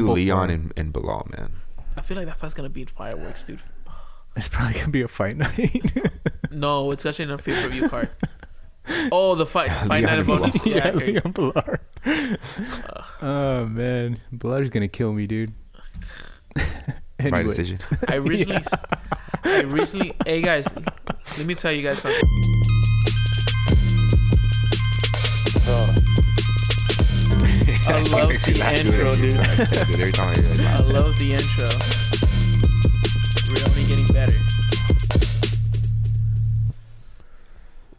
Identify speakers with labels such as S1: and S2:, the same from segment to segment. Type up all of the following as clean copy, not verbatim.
S1: Leon and Belal, man.
S2: I feel like that fight's gonna be fireworks, dude.
S3: It's probably gonna be a fight night.
S2: No, it's actually in a pay-per-view card. Oh, the fight night
S1: Leon
S2: of
S1: and
S2: bonus.
S1: Belal.
S2: Yeah,
S3: Leon Belal. Oh man, Belar's gonna kill me, dude.
S1: Right decision.
S2: I recently. Hey guys, let me tell you guys something. I love the intro, dude. I love the intro. We're only getting better.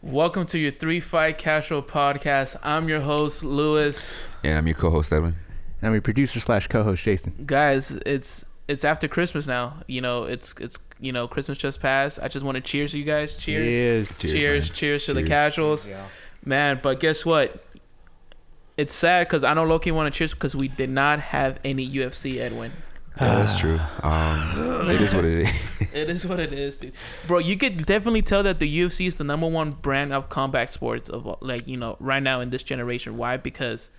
S2: Welcome to your 3-Fight Casual podcast. I'm your host, Lewis.
S1: And I'm your co-host, Edwin.
S3: And I'm your producer / co-host, Jason.
S2: Guys, it's after Christmas now. You know, it's Christmas just passed. I just want to cheers to you guys. Cheers to the casuals. Yeah. Man, but guess what? It's sad because I know Loki want to cheers because we did not have any UFC, Edwin.
S1: Yeah, that's true. It is what it is.
S2: It is what it is, dude. Bro, you could definitely tell that the UFC is the number one brand of combat sports of right now in this generation. Why? Because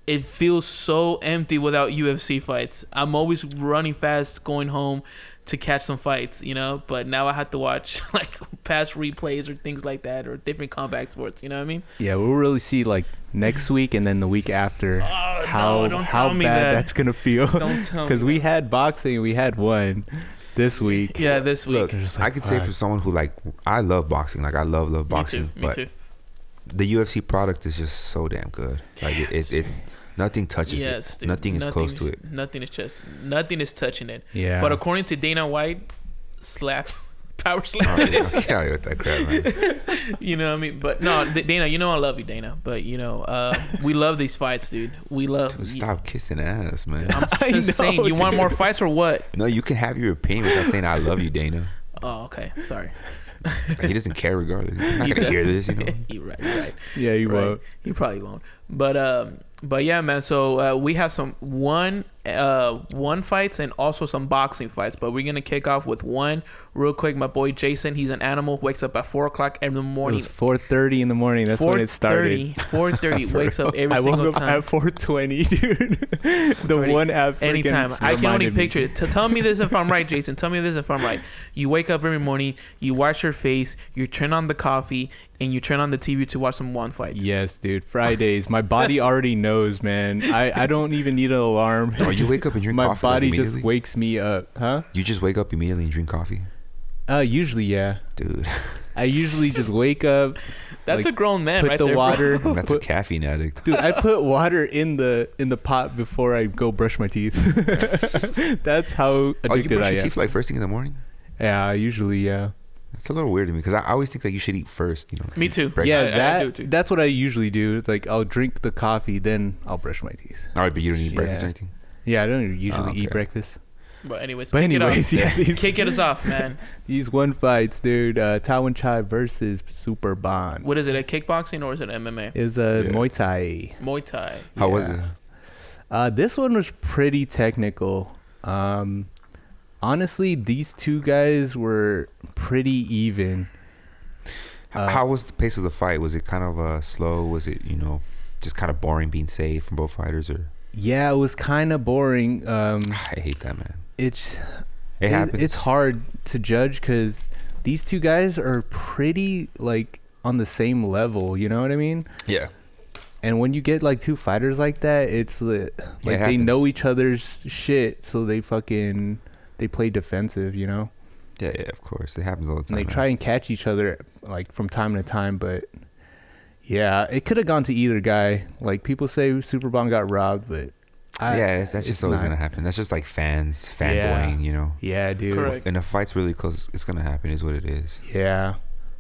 S2: it feels so empty without UFC fights. I'm always running fast, going home to catch some fights, but now I have to watch like past replays or things like that or different combat sports, you know what I mean?
S3: Yeah, we'll really see like next week and then the week after how bad that's gonna feel.
S2: Don't tell me
S3: because we had boxing, we had one this week.
S2: Yeah, this week.
S1: Look, I could say for someone who I love boxing, I love boxing.
S2: Me too.
S1: The UFC product is just so damn good. Like it nothing touches it. Dude, nothing is close to it.
S2: Nothing is touching it.
S3: Yeah.
S2: But according to Dana White, power slap.
S1: Get out with that crap, man.
S2: You know what I mean? But no, Dana, I love you, Dana. But we love these fights, dude. We love.
S1: Dude, stop kissing ass, man.
S2: I'm just saying. You want more fights or what?
S1: No, you can have your opinion without saying I love you, Dana.
S2: Oh, okay. Sorry.
S1: He doesn't care regardless. He's not gonna hear this,
S2: You're right.
S3: Yeah, he won't.
S2: He probably won't. But yeah, man. So we have some one fights and also some boxing fights. But we're gonna kick off with one real quick. My boy Jason, he's an animal. Wakes up at 4:00 in the morning.
S3: It was 4:30 in the morning. That's when it started.
S2: 4:30. Wakes up every single time.
S3: I woke up at 4:20, dude. The one app.
S2: Anytime. I can only picture it. Tell me this if I'm right, Jason. Tell me this if I'm right. You wake up every morning. You wash your face. You turn on the coffee. And you turn on the TV to watch some one fights.
S3: Yes, dude. Fridays. My body already knows, man. I don't even need an alarm.
S1: Oh, you wake up and drink
S3: my
S1: coffee?
S3: My body just wakes me up. Huh?
S1: You just wake up immediately and drink coffee?
S3: Usually, yeah.
S1: Dude.
S3: I usually just wake up.
S2: That's a grown man right
S3: there. Put the water.
S1: That's a caffeine addict.
S3: Dude, I put water in the pot before I go brush my teeth. That's how addicted I am.
S1: Oh, you brush your teeth first thing in the morning?
S3: Yeah, usually, yeah.
S1: It's a little weird to me because I always think that you should eat first.
S2: Me too.
S1: Breakfast.
S3: Yeah,
S2: I do too.
S3: That's what I usually do. It's like I'll drink the coffee, then I'll brush my teeth.
S1: All right, but you don't eat breakfast or anything?
S3: Yeah, I don't usually eat breakfast.
S2: But anyways, kick it us off, man.
S3: These one fights, dude. Tawanchai versus Superbon.
S2: What is it? A kickboxing or is it MMA?
S3: It's Muay Thai.
S2: Muay Thai.
S1: How was it?
S3: This one was pretty technical. Honestly, these two guys were pretty even.
S1: How was the pace of the fight? Was it kind of slow? Was it, just kind of boring being safe from both fighters? Or
S3: yeah, it was kind of boring.
S1: I hate that, man.
S3: It
S1: happens.
S3: It's hard to judge because these two guys are pretty on the same level. You know what I mean?
S1: Yeah.
S3: And when you get two fighters like that, it's they know each other's shit, so they play defensive, Yeah,
S1: of course. It happens all the time.
S3: And they try and catch each other from time to time, but yeah, it could have gone to either guy. People say Superbon got robbed, but
S1: that's just always gonna happen. That's just fanboying,
S3: Yeah, dude.
S2: Correct.
S1: And if a fight's really close, it's gonna happen. Is what it is.
S3: Yeah,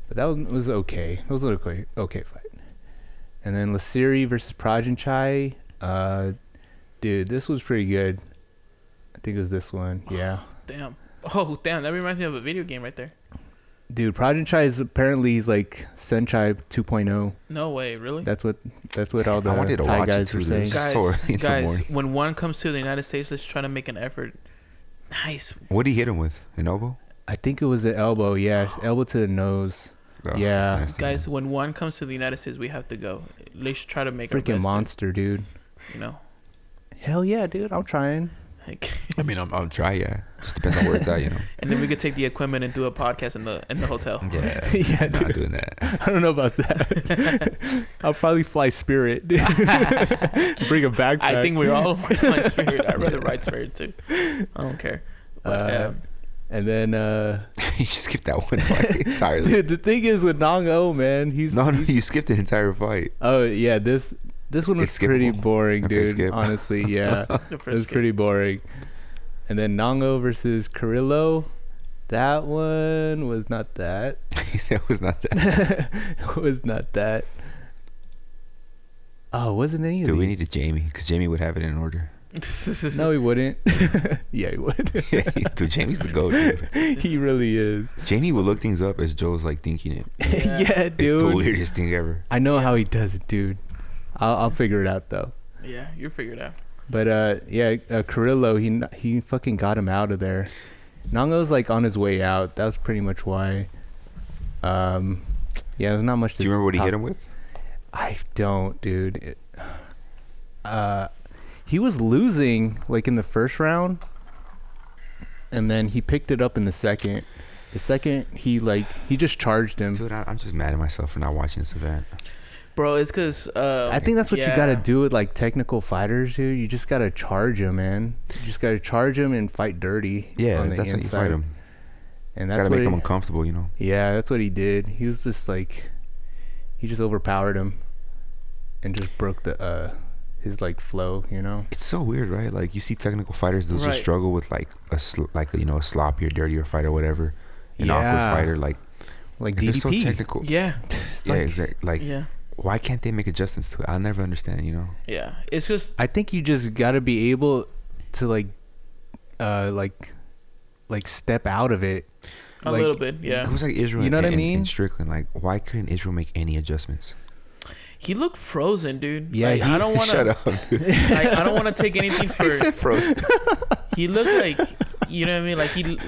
S3: but that was okay. It was an okay fight. And then Lasiri versus Prochazka. Dude, this was pretty good. I think it was this one. Yeah.
S2: Damn. That reminds me of a video game right there.
S3: Dude, Prochazka is apparently Senchai 2.0.
S2: No way, really?
S3: That's what all the Thai guys were saying.
S2: Guys, when one comes to the United States, let's try to make an effort. Nice.
S1: What did he hit him with? An elbow?
S3: I think it was the elbow. Yeah, elbow to the nose.
S1: Oh,
S3: yeah.
S1: Nasty,
S2: guys, when one comes to the United States, we have to go. Let's try to make
S3: freaking monster, dude. Hell yeah, dude. I'm trying.
S2: Like,
S1: I mean, I'm trying. Yeah, just depends on where it's at, you know.
S2: and then we could take the equipment and do a podcast in the hotel.
S1: Yeah,
S3: Yeah,
S1: not
S3: dude.
S1: doing that.
S3: I don't know about that. I'll probably fly Spirit. Dude. Bring a backpack.
S2: I think we're all flying Spirit. I'd rather ride Spirit too. I don't care. But,
S3: and then,
S1: You skipped that one fight entirely.
S3: dude, the thing is with Ngannou, man,
S1: No, you skipped the entire fight.
S3: Oh yeah, this one was
S1: It's
S3: pretty
S1: skippable.
S3: boring,
S1: Okay,
S3: dude.
S1: skip.
S3: Honestly, yeah,
S2: the
S3: it
S2: first
S3: was pretty boring. And then Ngannou versus Carrillo, that one was not that.
S1: He said it was not that.
S3: It was not that. Oh, wasn't any of
S1: Dude, we
S3: these?
S1: needed Jamie because Jamie would have it in order.
S3: No, he wouldn't. Yeah, he would.
S1: Dude, Jamie's the GOAT, dude.
S3: He really is.
S1: Jamie will look things up as Joe's like thinking it.
S3: Yeah, dude.
S1: It's the weirdest thing ever.
S3: I know how he does it, dude. I'll figure it out though.
S2: Yeah, you figured out.
S3: But Carrillo, he fucking got him out of there. Nganou's like on his way out. That was pretty much why. Yeah, there's not much.
S1: Do you remember what he hit him with?
S3: I don't, dude. He was losing like in the first round, and then he picked it up in the second. The second he just charged him.
S1: Dude, I'm just mad at myself for not watching this event.
S2: Bro, it's because
S3: I think that's what you gotta do with like technical fighters, dude. You just gotta charge them, man. You just gotta charge them and fight dirty.
S1: Yeah,
S3: on the
S1: that's
S3: inside.
S1: how you fight him.
S3: And that's
S1: Gotta
S3: what
S1: make him uncomfortable, you know.
S3: Yeah, that's what he did. He was just like, he just overpowered him, and just broke the his like flow, you know.
S1: It's so weird, right? Like you see technical fighters, they'll
S2: Right.
S1: just struggle with like a sloppier, dirtier fight or whatever. An awkward fighter, like
S3: DDP.
S1: they're so technical.
S2: Yeah.
S3: It's
S1: Yeah,
S3: like,
S1: exactly. Like,
S2: Yeah.
S1: why can't they make adjustments to it? I'll never understand, you know.
S2: Yeah. It's just
S3: I think you just gotta be able to like step out of it.
S2: a little bit. Yeah.
S1: It was like Israel.
S3: You know what I
S1: in
S3: mean?
S1: Strickland, like, why couldn't Israel make any adjustments?
S2: He looked frozen, dude.
S3: Yeah,
S2: Like, I don't want
S1: Shut
S2: to.
S1: up. Dude.
S2: Like, I don't want to take anything
S1: I
S2: for.
S1: said frozen.
S2: He looked like, you know what I mean? Like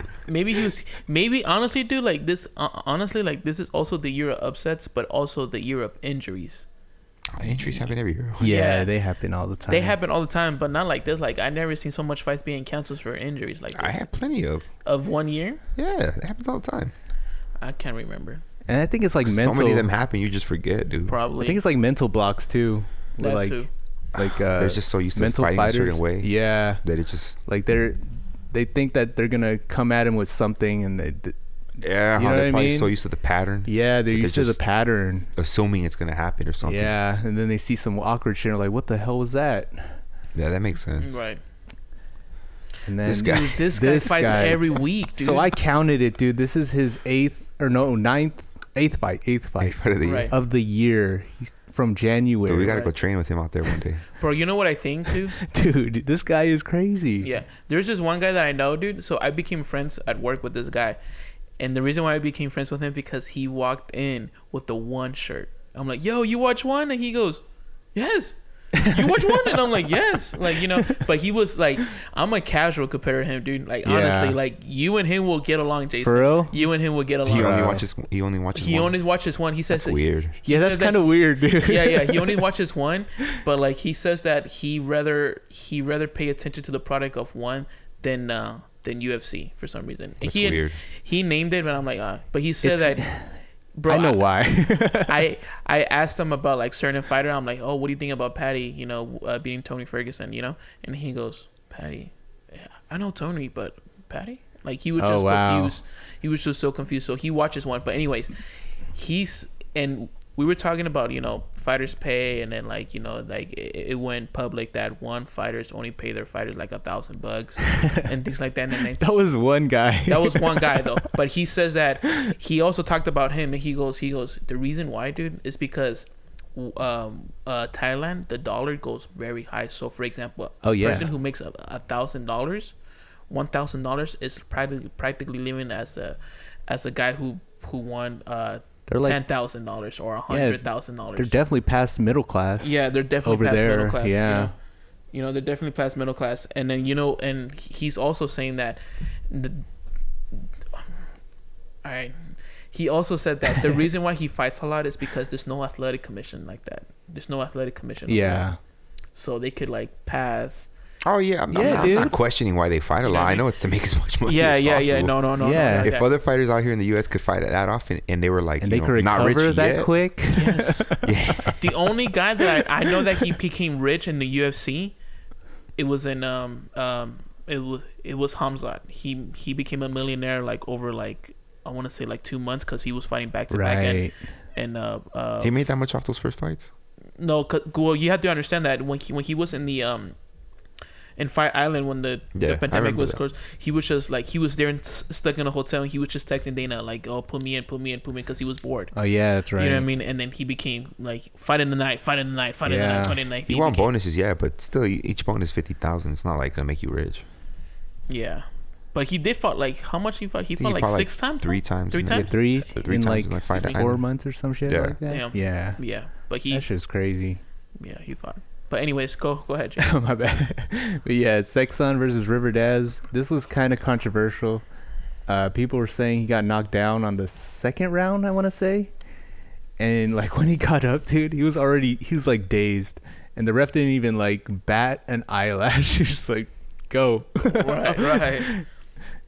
S2: maybe honestly, dude, like this. Honestly, like this is also the year of upsets, but also the year of injuries.
S1: Injuries happen every year.
S3: Yeah,
S2: Yeah.
S3: they happen all the time.
S2: They happen all the time, but not like this. Like I never seen so much fights being canceled for injuries like this.
S1: I have plenty of.
S2: Of 1 year.
S1: Yeah, it happens all the time.
S2: I can't remember.
S3: And I think it's like mental.
S1: So many of them happen, you just forget, dude.
S2: Probably.
S3: I think it's like mental blocks too.
S2: that
S3: like,
S2: too.
S3: Like
S1: They're just so used to
S3: mental
S1: fighting
S3: fighters.
S1: a certain way
S3: Yeah,
S1: that it just
S3: like they think that they're gonna come at him with something, and
S1: yeah.
S3: You
S1: How
S3: know
S1: they're
S3: what I
S1: probably
S3: mean?
S1: so used to the pattern,
S3: yeah, they're
S1: But
S3: used
S1: they're
S3: to the
S1: just-
S3: pattern.
S1: assuming it's gonna happen or something.
S3: Yeah, and then they see some awkward shit, and they're like, what the hell was that?
S1: Yeah, that makes sense.
S2: Right.
S3: And then
S1: This guy-
S2: Dude, this guy fights every week, dude.
S3: So I counted it, dude. This is his eighth fight
S1: Hey, fight of the year.
S2: Right.
S3: of the year. From January.
S1: Dude, we gotta go
S2: Right.
S1: train with him out there one day.
S2: Bro, you know what I think too?
S3: Dude, this guy is crazy.
S2: Yeah. There's this one guy that I know, dude. So I became friends at work with this guy. And the reason why I became friends with him because he walked in with the one shirt. I'm like, yo, you watch one? And he goes, yes. You watch one? And I'm like, yes. Like, you know, but he was like, I'm a casual compared to him, dude. Like,
S3: Yeah.
S2: honestly, like, you and him will get along, Jason.
S3: For real?
S2: You and him will get along.
S1: He only
S3: Wow.
S1: watches. He only watches.
S2: He
S1: one.
S2: only watches one. He says
S1: That's weird.
S2: he
S3: Yeah,
S2: says
S3: that's
S2: that
S3: kind of weird, dude.
S2: yeah, he only watches one, but like he says that he rather pay attention to the product of one than UFC for some reason.
S1: That's weird.
S2: He named it, but I'm like, but he said
S3: It's-
S2: that. Bro,
S3: I know why.
S2: I asked him about like certain fighter. I'm like, oh, what do you think about Patty? You know, beating Tony Ferguson. You know, and he goes, Patty. Yeah, I know Tony, but Patty. Like he was
S3: Oh,
S2: just
S3: wow.
S2: confused. He was just so confused. So he watches one. But anyways, and we were talking about, you know, fighters pay, and then like, you know, like it went public that one fighters only pay their fighters like $1,000 and things like that. And then
S3: That was one guy.
S2: that was one guy though. But he says that he also talked about him, and he goes, the reason why, dude, is because Thailand, the dollar goes very high. So for example,
S3: Oh, yeah.
S2: a person who makes $1,000, $1,000 is practically living as a guy who won
S3: They're like
S2: $10,000 or $100,000.
S3: they're definitely past middle class.
S2: Yeah, they're definitely
S3: over
S2: past
S3: there,
S2: middle class.
S3: yeah.
S2: You know, they're definitely past middle class. And then, you know, and he's also saying that all right. He also said that the reason why he fights a lot is because there's no athletic commission like that. There's no athletic commission.
S3: Yeah.
S2: So they could like pass
S1: Oh yeah, I'm not questioning why they fight a lot. I know it's to make as much money as possible.
S2: No.
S3: Yeah.
S1: If other fighters out here in the U.S. could fight that often and they were like,
S3: and they could recover that quick.
S2: Yes. The only guy that I know that he became rich in the UFC, it was in it was Hamzat. He became a millionaire like over like I want to say like 2 months because he was fighting back to back and
S1: he made that much off those first fights.
S2: No, well, you have to understand that when he was in the in Fight Island when the pandemic was closed, he was just like he was there and stuck in a hotel and he was just texting Dana like, "Oh, put me in," because he was bored.
S3: Oh yeah, that's right.
S2: You know what I mean? And then he became like fight in the night.
S1: He won bonuses, but still, each bonus 50,000. It's not like gonna make you rich.
S2: Yeah, but he did fought like how much he fought? He fought like 6 times.
S1: 3 times.
S2: 3 times.
S3: Three in
S1: times
S3: like
S1: 4
S3: months or some shit like that.
S2: Damn.
S3: Yeah.
S2: But
S3: that shit's crazy.
S2: Yeah, he fought. But anyways, go ahead, Jay.
S3: My bad. But yeah, it's Sexton versus River Daz. This was kind of controversial. People were saying he got knocked down on the second round, I want to say. And like when he got up, dude, he was like dazed. And the ref didn't even like bat an eyelash. He was just like, go.
S2: Right.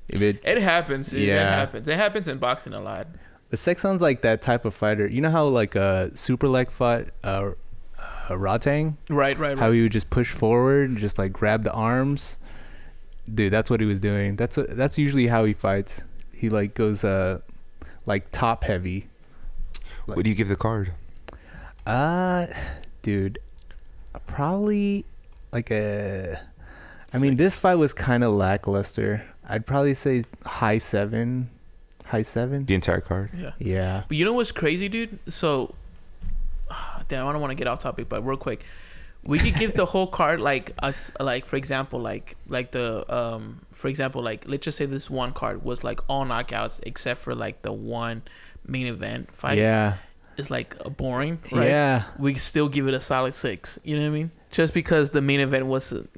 S2: It happens. Yeah. It happens in boxing a lot.
S3: But Sexton's like that type of fighter. You know how like Super Leg fought Ratang?
S2: Right.
S3: How he would just push forward, just like grab the arms. Dude, that's what he was doing. That's usually how he fights. He like goes like top heavy. Like,
S1: what do you give the card?
S3: Dude, probably like a. I mean, this fight was kind of lackluster. I'd probably say high 7.
S1: The entire card?
S3: Yeah.
S2: But you know what's crazy, dude? So, damn, I don't want to get off topic, but real quick, we could give the whole card like us, like for example, like let's just say this one card was like all knockouts except for like the one main event fight.
S3: Yeah.
S2: It's like boring, right?
S3: Yeah.
S2: We still give it a solid 6. You know what I mean? Just because the main event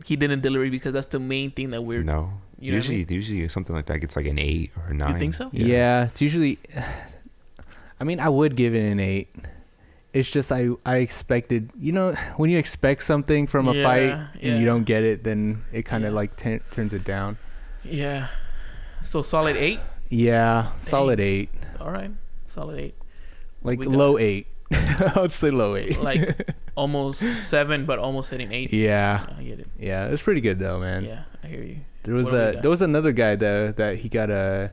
S2: he didn't deliver because that's the main thing that we're.
S1: No. Usually something like that gets like an 8 or a 9.
S2: You think so?
S3: Yeah, it's usually. I mean, I would give it an 8. It's just I expected, when you expect something from a fight and you don't get it, then it kind of like turns it down.
S2: Yeah. So solid 8.
S3: Yeah, solid 8.
S2: All right, solid 8.
S3: Like low 8. I'll say low 8.
S2: Like almost 7, but almost hitting 8.
S3: Yeah.
S2: I get it.
S3: Yeah, it's pretty good though, man.
S2: Yeah, I hear you.
S3: There was another guy that he got a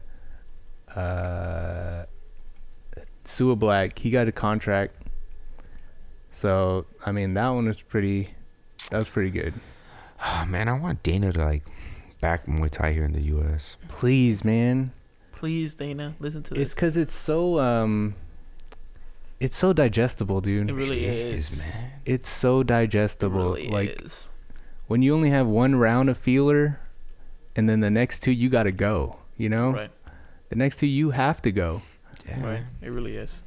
S3: Sua Black. He got a contract. So I mean that was pretty good.
S1: Oh, man, I want Dana to like back Muay Thai here in the U.S.
S3: Please, man.
S2: Please, Dana, listen to this.
S3: It's because it's so digestible, dude.
S2: It really is,
S1: man.
S3: It's so digestible.
S2: It really
S3: like
S2: is.
S3: When you only have one round of feeler, and then the next 2 you gotta go.
S2: Right.
S3: The next 2 you have to go.
S1: Yeah.
S2: Right. It really is.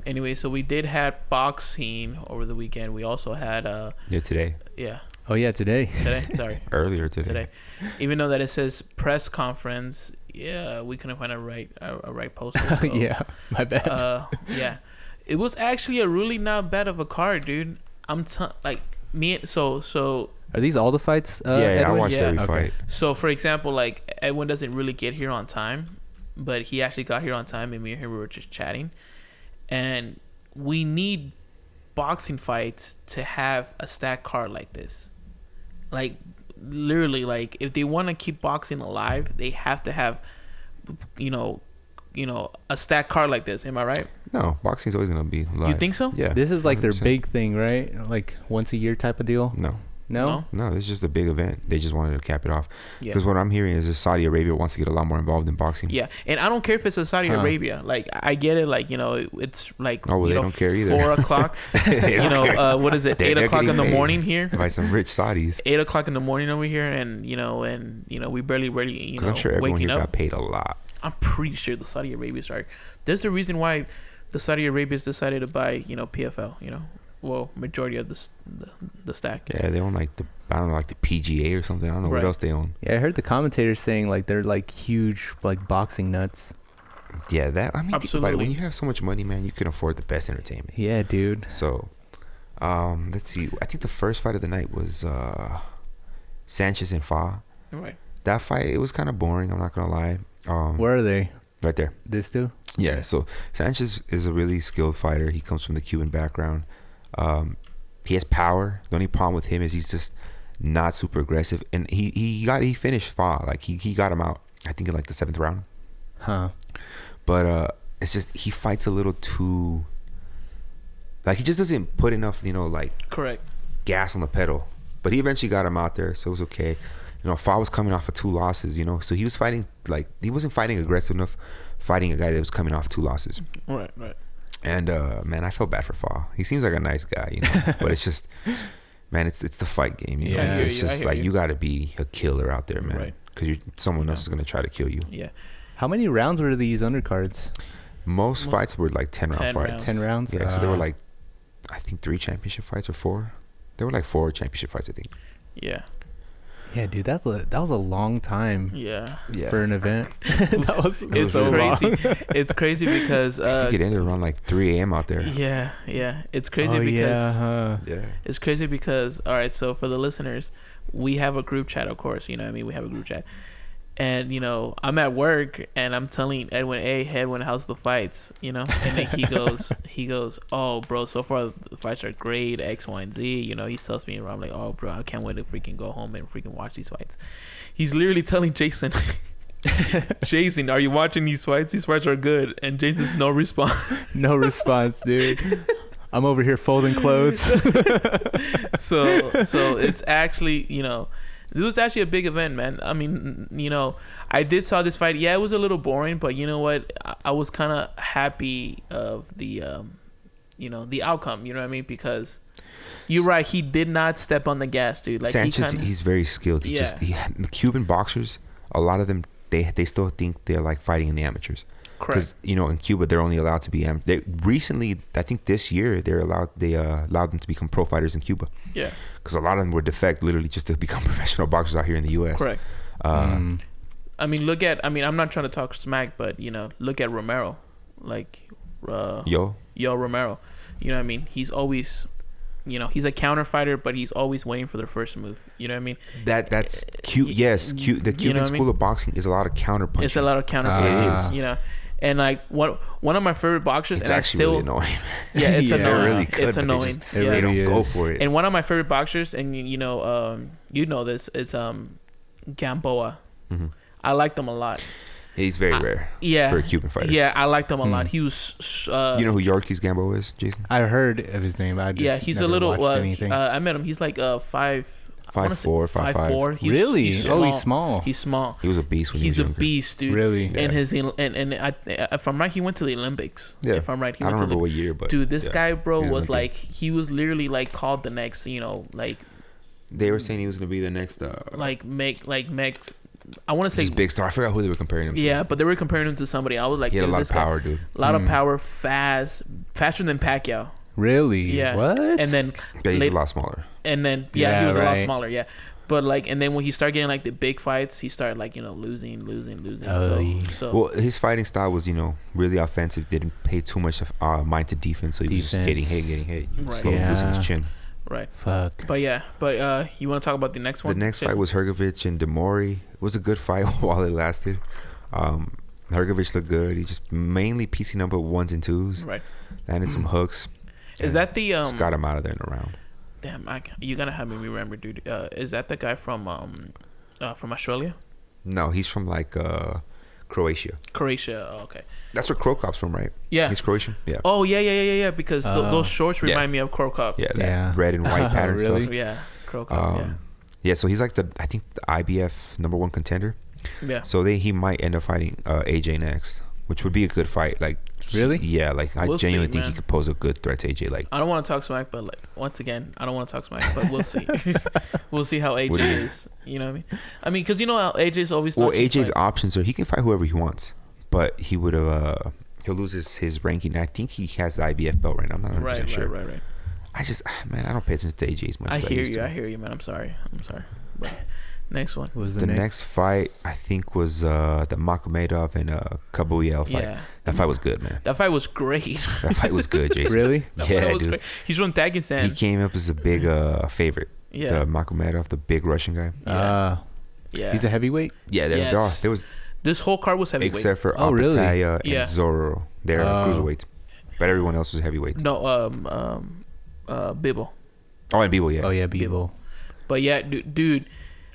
S2: Anyway, so we did have boxing over the weekend. We also had
S1: today.
S2: Yeah.
S3: Oh yeah, today.
S2: Sorry.
S1: Earlier today.
S2: Even though that it says press conference, we couldn't find a right poster. So,
S3: yeah, my bad.
S2: Yeah, it was actually a really not bad of a card, dude. So.
S3: Are these all the fights?
S1: I watched every fight.
S2: So for example, like Edwin doesn't really get here on time, but he actually got here on time, and me and him we were just chatting. And we need boxing fights to have a stacked card like this. Like, literally, like, if they want to keep boxing alive, they have to have, a stacked card like this. Am I right?
S1: No, boxing's always going to be alive.
S2: You think so?
S1: Yeah.
S3: This is like
S1: 100%.
S3: their big thing, right? Like once a year type of deal?
S1: No.
S3: No,
S1: this is just a big event. They just wanted to cap it off.
S2: Yeah.
S1: Because what I'm hearing is that Saudi Arabia wants to get a lot more involved in boxing.
S2: Yeah, and I don't care if it's in Saudi Arabia. Like, I get it. Like, it's like
S1: they don't care either.
S2: 4 o'clock. What is it? 8 o'clock in the morning here.
S1: By some rich Saudis.
S2: 8 o'clock in the morning over here, and we barely
S1: because I'm sure everyone here got paid a lot.
S2: I'm pretty sure the Saudi Arabians are. There's the reason why the Saudi Arabians decided to buy PFL. Well, majority of the stack.
S1: Yeah, they own like the PGA or something. I don't know what else they own.
S3: Yeah, I heard the commentators saying like they're like huge like boxing nuts.
S1: Yeah, think
S2: absolutely.
S1: about it. When you have so much money, man, you can afford the best entertainment.
S3: Yeah, dude.
S1: So, let's see. I think the first fight of the night was Sanchez and Fa.
S2: Right.
S1: That fight, it was kind of boring. I'm not gonna lie.
S3: Where are they?
S1: Right there.
S3: This too?
S1: Yeah. So Sanchez is a really skilled fighter. He comes from the Cuban background. He has power. The only problem with him is he's just not super aggressive. And he finished Fa. Like he got him out. I think in like the 7th round.
S3: Huh.
S1: But it's just he fights a little too. Like he just doesn't put enough, like
S2: Correct.
S1: gas on the pedal. But he eventually got him out there, so it was okay. Fa was coming off of 2 losses, so he was fighting like he wasn't fighting aggressive enough, fighting a guy that was coming off 2 losses.
S2: Right.
S1: And man, I felt bad for Fa. He seems like a nice guy, but it's just, man, it's the fight game.
S2: Yeah,
S1: it's just like you got to be a killer out there, man, because someone else is gonna try to kill you.
S2: Yeah.
S3: How many rounds were these undercards?
S1: Most fights were like 10-round fights.
S3: 10 rounds.
S1: Yeah, so there were like, I think 3 championship fights or 4. There were like 4 championship fights, I think.
S2: Yeah.
S3: Yeah, dude, that was a long time.
S2: Yeah.
S3: For an event. It's
S2: so crazy. It's crazy because
S1: I think it ended around like 3 a.m. out there.
S2: Yeah. It's crazy because
S1: yeah.
S2: It's crazy because all right, so for the listeners, we have a group chat, of course, we have a group chat. And I'm at work and I'm telling Edwin, "Hey, Edwin, how's the fights?" And then he goes, "Oh, bro, so far the fights are great, X, Y, and Z." He tells me, I'm like, "Oh, bro, I can't wait to freaking go home and freaking watch these fights." He's literally telling Jason, "Jason, are you watching these fights? These fights are good." And Jason's no response.
S3: No response, dude. I'm over here folding clothes.
S2: So it's actually, this was actually a big event, man. I mean, I did saw this fight. Yeah, it was a little boring, but you know what? I was kind of happy of the, the outcome. You know what I mean? Because you're right. He did not step on the gas, dude. Like
S1: Sanchez, he's very skilled. The Cuban boxers, a lot of them, they still think they're like fighting in the amateurs.
S2: Correct.
S1: Because in Cuba they're only allowed to be recently, I think this year they allowed them to become pro fighters in Cuba.
S2: Yeah.
S1: Because a lot of them were defect literally just to become professional boxers out here in the U.S.
S2: Correct. I mean, I'm not trying to talk smack, but look at Romero, like Yo Romero. You know what I mean? He's always, he's a counter fighter, but he's always waiting for their first move. You know what I mean?
S1: That's cute. Yes, cute. The Cuban school of boxing is a lot of counter punching.
S2: It's a lot of counter punching. And like one of my favorite boxers,
S1: it's
S2: and
S1: actually really annoying.
S2: Yeah, it's annoying.
S1: Really good,
S2: it's annoying.
S1: They don't go for it.
S2: And one of my favorite boxers, and this, it's Gamboa.
S1: Mm-hmm.
S2: I liked him a lot.
S1: He's very rare.
S2: Yeah,
S1: for a Cuban fighter.
S2: Yeah, I liked him a lot. He was.
S1: You know who Yorkie's Gamboa is, Jason?
S3: I heard of his name.
S2: He's a little. I met him. He's like 5'4",
S1: 5'4".
S2: Really?
S3: He's small.
S2: He's small.
S1: He was a beast when he was younger.
S2: He's a beast, dude.
S3: Really?
S2: And if I'm right, he went to the Olympics.
S1: Yeah.
S2: If I'm right,
S1: I don't remember what year, but
S2: dude, this guy, bro, was like, he was literally like called the next, like.
S1: They were saying he was gonna be the next.
S2: I want to say
S1: big star. I forgot who they were comparing him to.
S2: Yeah, but they were comparing him to somebody. I was like,
S1: he had a lot of power, dude.
S2: A lot of power, faster than Pacquiao.
S3: Really?
S2: Yeah.
S3: What?
S2: And then
S1: he's a lot smaller.
S2: And then he was a lot smaller. Yeah. But and then when he started getting like the big fights, he started losing. So
S1: well, his fighting style was really offensive. Didn't pay too much mind to defense, so he was just getting hit, slowly losing his chin.
S2: Right.
S3: Fuck.
S2: But you want to talk about the next one?
S1: The next fight was Hrgovic and Demori. It was a good fight while it lasted. Hrgovic looked good. He just mainly PC number 1s and 2s.
S2: Right.
S1: Landed some hooks.
S2: Is that the
S1: just got him out of there in a round.
S2: Damn, you gotta have me remember, dude. Is that the guy from Australia?
S1: No, he's from Croatia.
S2: Croatia. Oh, okay.
S1: That's where Krokop's from, right?
S2: Yeah.
S1: He's Croatian. Yeah.
S2: Oh yeah. Because those shorts remind me of Krokop.
S1: Yeah. Red and white pattern
S3: really?
S1: stuff.
S2: Yeah. Krokop.
S1: Yeah. So he's like the IBF number 1 contender.
S2: Yeah.
S1: So he might end up fighting AJ next, which would be a good fight. Like.
S3: Really?
S1: Yeah. I genuinely think
S2: man.
S1: he could pose a good threat to AJ.
S2: I don't want to talk smack, but once again, I don't want to talk smack, but we'll see. We'll see how AJ is. You know what I mean? Because how AJ's always.
S1: Well, AJ's options are he can fight whoever he wants, but he would have. He'll lose his ranking. I think he has the IBF belt right now. I'm not 100% sure.
S2: Right.
S1: I don't pay attention to AJ as much.
S2: I hear you, man. I'm sorry. But next one.
S3: Was
S1: the next fight I think was the Makhmedov and Kabuyev fight.
S2: Yeah.
S1: That fight was good, man.
S2: That fight was great.
S1: That fight was good, Jason.
S3: Really?
S2: That fight was great. He's from Dagestan.
S1: He came up as a big favorite.
S2: Yeah.
S1: The Makhmedov, the big Russian guy.
S2: Yeah.
S3: He's a heavyweight.
S1: Yeah, there was
S2: this whole card was heavyweight.
S1: except for
S3: really?
S1: Apataya and Zorro. They're cruiserweights, but everyone else was heavyweights.
S2: No, Bibble.
S1: Oh, and Bebo, yeah.
S3: Oh yeah, Bebo.
S2: But yeah, dude,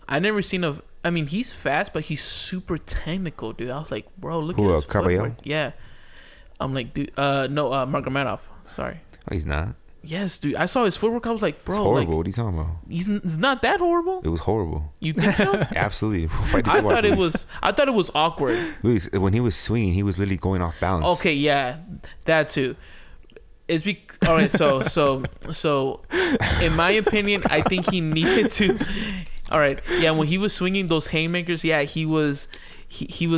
S2: I never seen of. I mean, he's fast, but he's super technical, dude. I was like, bro, look at his footwork. Yeah. I'm like, dude, no, Magomedov. Sorry.
S1: Oh, he's not.
S2: Yes, dude. I saw his footwork. I was like, bro,
S1: it's horrible.
S2: like,
S1: What are you talking about?
S2: It's not that horrible.
S1: It was horrible.
S2: You think so?
S1: Absolutely.
S2: I thought it was awkward.
S1: Luis, when he was swinging, he was literally going off balance.
S2: Okay, yeah, that too. All right. So, in my opinion, I think he needed to. All right, yeah. When he was swinging those haymakers, yeah, he was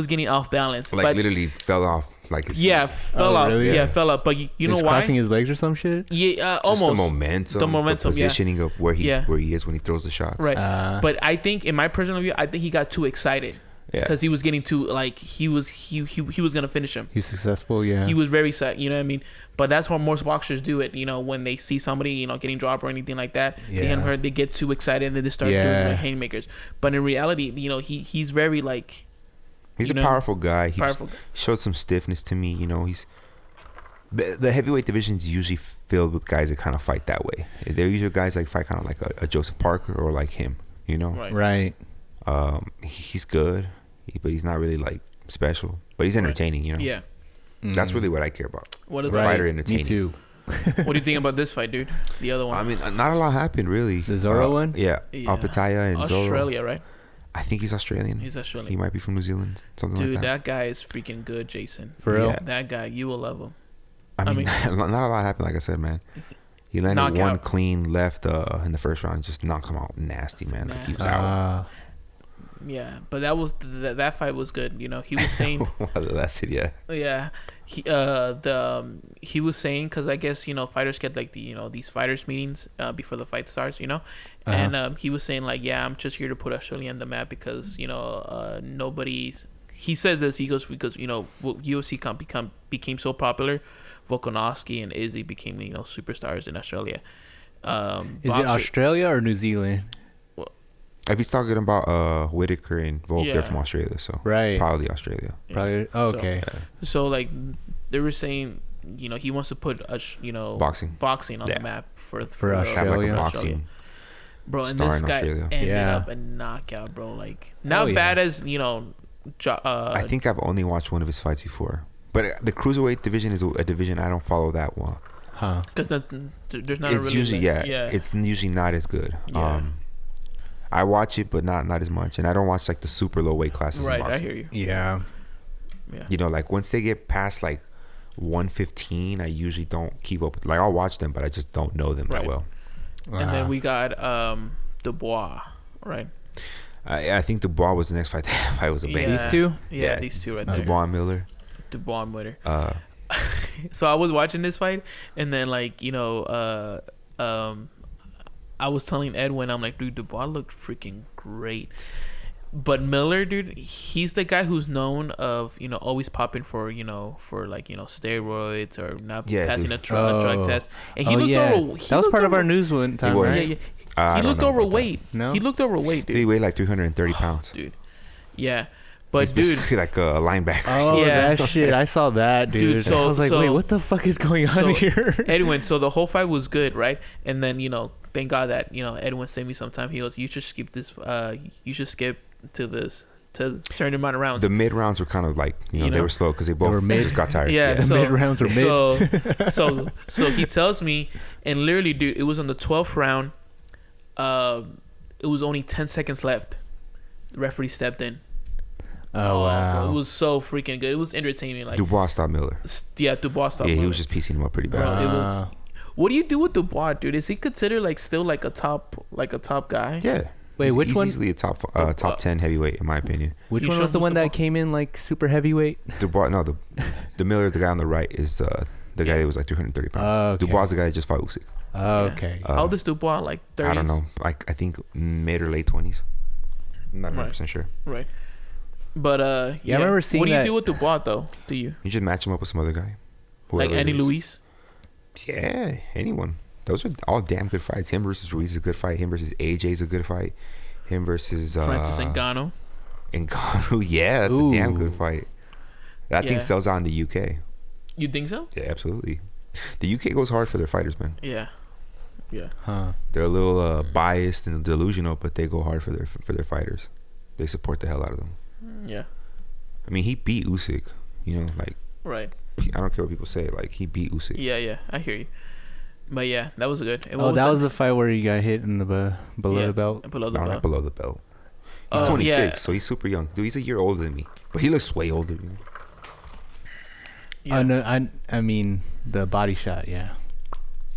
S2: getting off balance.
S1: Like, literally fell off. Like,
S2: fell off.
S3: Really?
S2: Yeah, fell off. But you know why?
S3: Crossing his legs or some shit.
S2: Yeah,
S1: just
S2: almost.
S1: the positioning of where he is when he throws the shots.
S2: Right. But I think, in my personal view, I think he got too excited.
S1: Yeah.
S2: Because he was getting too, like, he was gonna finish him.
S3: He's successful. Yeah.
S2: He was very set. You know what I mean? But that's how most boxers do it. You know, when they see somebody, you know, getting dropped or anything like that, they get too excited and then they start doing like haymakers. But in reality, you know, he's very like.
S1: He's a powerful guy. He showed some stiffness to me. You know, the heavyweight division is usually filled with guys that kind of fight that way. They're usually guys that fight kind of like a Joseph Parker or like him. You know,
S3: right.
S1: He's good, but he's not really like special. But he's entertaining. You know.
S2: Yeah.
S1: That's really what I care about.
S2: What is
S1: the fighter entertaining?
S3: Me too.
S2: What do you think about this fight, dude? The other one.
S1: I mean, not a lot happened really.
S3: The Zorro one.
S1: Yeah. Apataya and
S2: Australia,
S1: Zorro.
S2: right?
S1: I think he's Australian.
S2: He's Australian.
S1: He might be from New Zealand, something
S2: dude,
S1: like that.
S2: That guy is freaking good, Jason.
S3: For real?
S2: That guy, you will love him.
S1: I mean, not a lot happened, like I said, man. He landed one clean left in the first round, just knocked him out nasty, man. Like, he's out.
S2: Yeah, but that fight was good. You know, he was saying.
S1: While it lasted, yeah.
S2: Yeah, he was saying, because I guess, you know, fighters get like these fighters meetings before the fight starts, you know, and he was saying like, yeah, I'm just here to put Australia on the map because, you know, nobody's. He says this. He goes, because, you know, UFC became so popular, Volkanovski and Izzy became, you know, superstars in Australia.
S3: Is it Australia or New Zealand?
S1: If he's talking about Whittaker and Volk, they're from Australia, so probably Australia.
S3: Probably. Oh, okay.
S2: So like they were saying, you know, he wants to put boxing on the map for
S3: Australia.
S1: Like boxing,
S2: bro. And this guy ended up a knockout, bro. Like not bad as, you know.
S1: I think I've only watched one of his fights before, but the cruiserweight division is a division I don't follow that well.
S3: Huh?
S2: Because there's not.
S1: It's usually it's usually not as good.
S2: Yeah.
S1: I watch it, but not as much, and I don't watch like the super low weight classes.
S2: Right, I hear you.
S3: Yeah.
S1: You know, like once they get past like 115, I usually don't keep up. Like I'll watch them, but I just don't know them that well.
S2: And then we got Dubois, right?
S1: I think Dubois was the next fight. That fight was a bang.
S3: These two?
S2: Yeah, these two right there.
S1: Dubois and Miller.
S2: So I was watching this fight, and then like, you know, I was telling Edwin, I'm like, dude, Dubois looked freaking great. But Miller, dude, he's the guy who's known of, you know, always popping for, you know, like, you know, steroids or not passing a drug test. And he looked
S3: that was part of our news one time, right?
S2: He looked overweight.
S3: No?
S2: He looked overweight, dude.
S1: He weighed like 330 pounds.
S2: Dude. Yeah. But
S1: he's
S2: dude,
S1: like a linebacker.
S3: Oh, that shit! I saw that, dude. So I was like, wait, what the fuck is going on here?
S2: Edwin, so the whole fight was good, right? And then, you know, thank God that, you know, Edwin sent me some time. He goes, you should skip this. You should skip to a certain amount of rounds.
S1: The mid rounds were kind of like, you know, they were slow because they both just got tired.
S2: Yeah,
S3: the mid rounds are mid.
S2: So he tells me, and literally, dude, it was on the 12th round. It was only 10 seconds left. The referee stepped in.
S3: Oh, wow.
S2: It was so freaking good. It was entertaining. Like
S1: Dubois stopped Miller.
S2: Yeah, Dubois stopped Miller.
S1: Yeah, he was just piecing him up pretty bad.
S2: Bro, it was. What do you do with Dubois, dude? Is he considered like still like a top guy?
S1: Yeah.
S3: Wait, which one?
S1: He's easily a top 10 heavyweight in my opinion.
S3: Which one was the one that came in like super heavyweight?
S1: Dubois, no, the Miller, the guy on the right is the guy that was like 330 pounds.
S3: Okay.
S1: Dubois, the guy that just fought Usyk.
S3: Okay.
S2: How old is Dubois? Like 30s?
S1: I don't know. Like I think mid or late 20s. I'm not 100% sure.
S2: Right. But I
S3: remember seeing
S2: what do you do with Dubois though? Do you?
S1: You just match him up with some other guy.
S2: Like Andy Luis?
S1: Yeah, anyone. Those are all damn good fights. Him versus Ruiz is a good fight. Him versus AJ is a good fight. Him versus
S2: Francis Ngannou.
S1: Ngannou, yeah, that's a damn good fight. That thing sells out in the UK.
S2: You think so?
S1: Yeah, absolutely. The UK goes hard for their fighters, man.
S2: Yeah. Yeah.
S3: Huh.
S1: They're a little biased and delusional, but they go hard for their fighters. They support the hell out of them.
S2: Yeah.
S1: I mean, he beat Usyk. You know, like,
S2: Right.
S1: I don't care what people say. Like, he beat Usyk.
S2: Yeah. I hear you. But yeah, that was good.
S3: That was the fight where he got hit in the below the belt.
S2: Below the
S1: No,
S2: belt.
S1: not below the belt. He's 26, so he's super young. Dude, he's a year older than me, but he looks way older than me.
S2: Yeah.
S3: No, I mean the body shot. Yeah.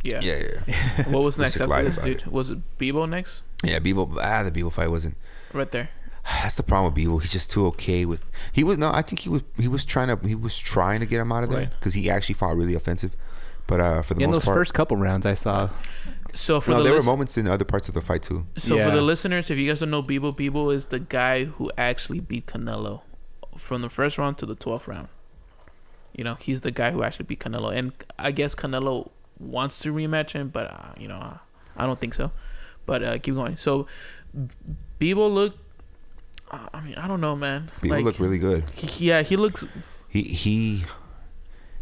S2: Yeah.
S1: Yeah.
S2: What was next
S1: Usyk
S2: after
S1: lied
S2: this,
S1: about
S2: dude? Was it Bebo next?
S1: Yeah, Bebo. The Bebo fight wasn't.
S2: Right there.
S1: That's the problem with Bebo. He's just too okay with. I think he was trying to get him out of there because he actually fought really offensive. But for the
S3: In
S1: most
S3: those
S1: part,
S3: first couple rounds, I saw.
S2: So for
S1: there were moments in other parts of the fight too.
S2: So for the listeners, if you guys don't know Bebo is the guy who actually beat Canelo from the first round to the 12th round. You know, he's the guy who actually beat Canelo, and I guess Canelo wants to rematch him, but I don't think so. But keep going. So Bebo looked. I mean, I don't know, man.
S1: Bebo looked really good.
S2: He looks.
S1: He.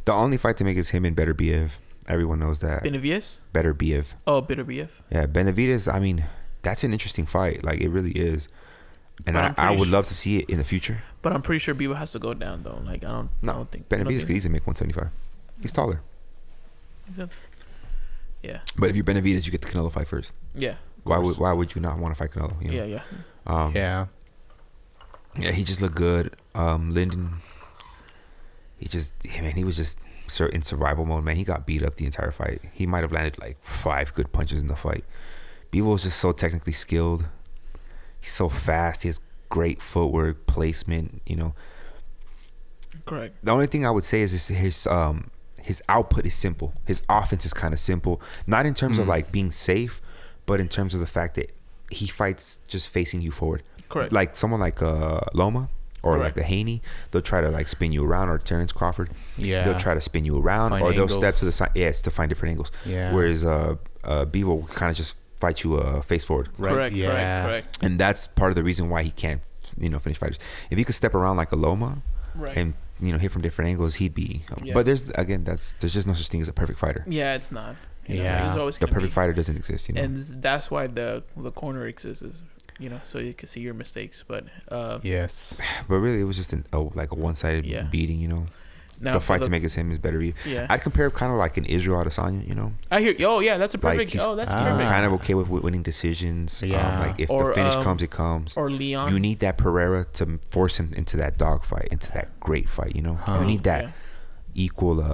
S1: The only fight to make is him and Beterbiev. Everyone knows that.
S2: Benavides?
S1: Beterbiev.
S2: Oh, Beterbiev.
S1: Yeah, Benavides. I mean, that's an interesting fight. Like, it really is. And I would love to see it in the future.
S2: But I'm pretty sure Bebo has to go down though. Like I don't think
S1: Benavides could easily make 175. He's taller.
S2: Yeah.
S1: But if you're Benavides, you get the Canelo fight first.
S2: Yeah.
S1: Why would you not want to fight Canelo? You know?
S2: Yeah.
S1: Yeah, he just looked good. Lyndon, he was just in survival mode, man. He got beat up the entire fight. He might have landed like 5 good punches in the fight. Bebo was just so technically skilled. He's so fast. He has great footwork, placement, you know.
S2: Correct.
S1: The only thing I would say is his output is simple. His offense is kind of simple. Not in terms of like being safe, but in terms of the fact that he fights just facing you forward.
S2: Correct.
S1: Like someone like Loma or
S2: Correct.
S1: like a Haney, they'll try to like spin you around, or Terrence Crawford.
S3: Yeah.
S1: They'll try to spin you around,
S3: Find
S1: or they'll
S3: angles.
S1: step to the side. Yeah, it's to find different angles.
S3: Yeah.
S1: Whereas Bebo will kind of just fight you face forward.
S2: Correct.
S3: Yeah.
S2: Correct.
S1: And that's part of the reason why he can't, finish fighters. If he could step around like a Loma
S2: Right.
S1: and hit from different angles, he'd be.
S2: Yeah.
S1: But there's just no such thing as a perfect fighter.
S2: Yeah, it's not.
S3: Yeah.
S2: He's always
S1: The
S2: gonna
S1: perfect
S2: be.
S1: fighter doesn't exist.
S2: And that's why the corner exists, is, so you can see your mistakes. But
S3: Yes.
S1: But really, it was just a one-sided
S2: Yeah.
S1: beating.
S2: now
S1: The
S2: for
S1: fight to make him is better.
S2: Yeah.
S1: I'd compare kind of like an Israel Adesanya.
S2: I hear. Oh yeah, that's a
S1: Like
S2: perfect.
S1: he's
S2: That's
S3: Ah.
S2: perfect.
S1: kind of okay with winning decisions.
S3: Yeah.
S1: Like if
S2: Or,
S1: the finish comes, it comes.
S2: Or Leon.
S1: You need that Pereira to force him into that dog fight, into that great fight. You need that equal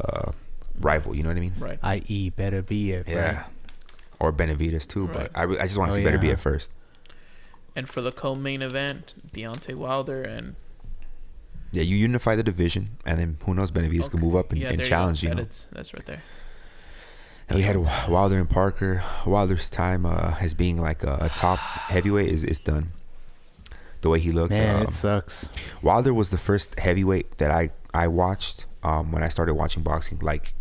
S1: rival. You know what I mean?
S2: Right.
S3: I.e. better be it.
S1: Yeah. Or Benavides too,
S2: Right.
S1: but I just want to see better be
S3: yeah.
S1: at first.
S2: And for the co-main event, Deontay Wilder and.
S1: Yeah, you unify the division, and then who knows, Benavides can move up and
S2: there
S1: challenge.
S2: you go. That's right there.
S1: And we had Wilder and Parker. Wilder's time as being like a top heavyweight is done. The way he looked,
S3: Man, it sucks.
S1: Wilder was the first heavyweight that I watched when I started watching boxing. Like,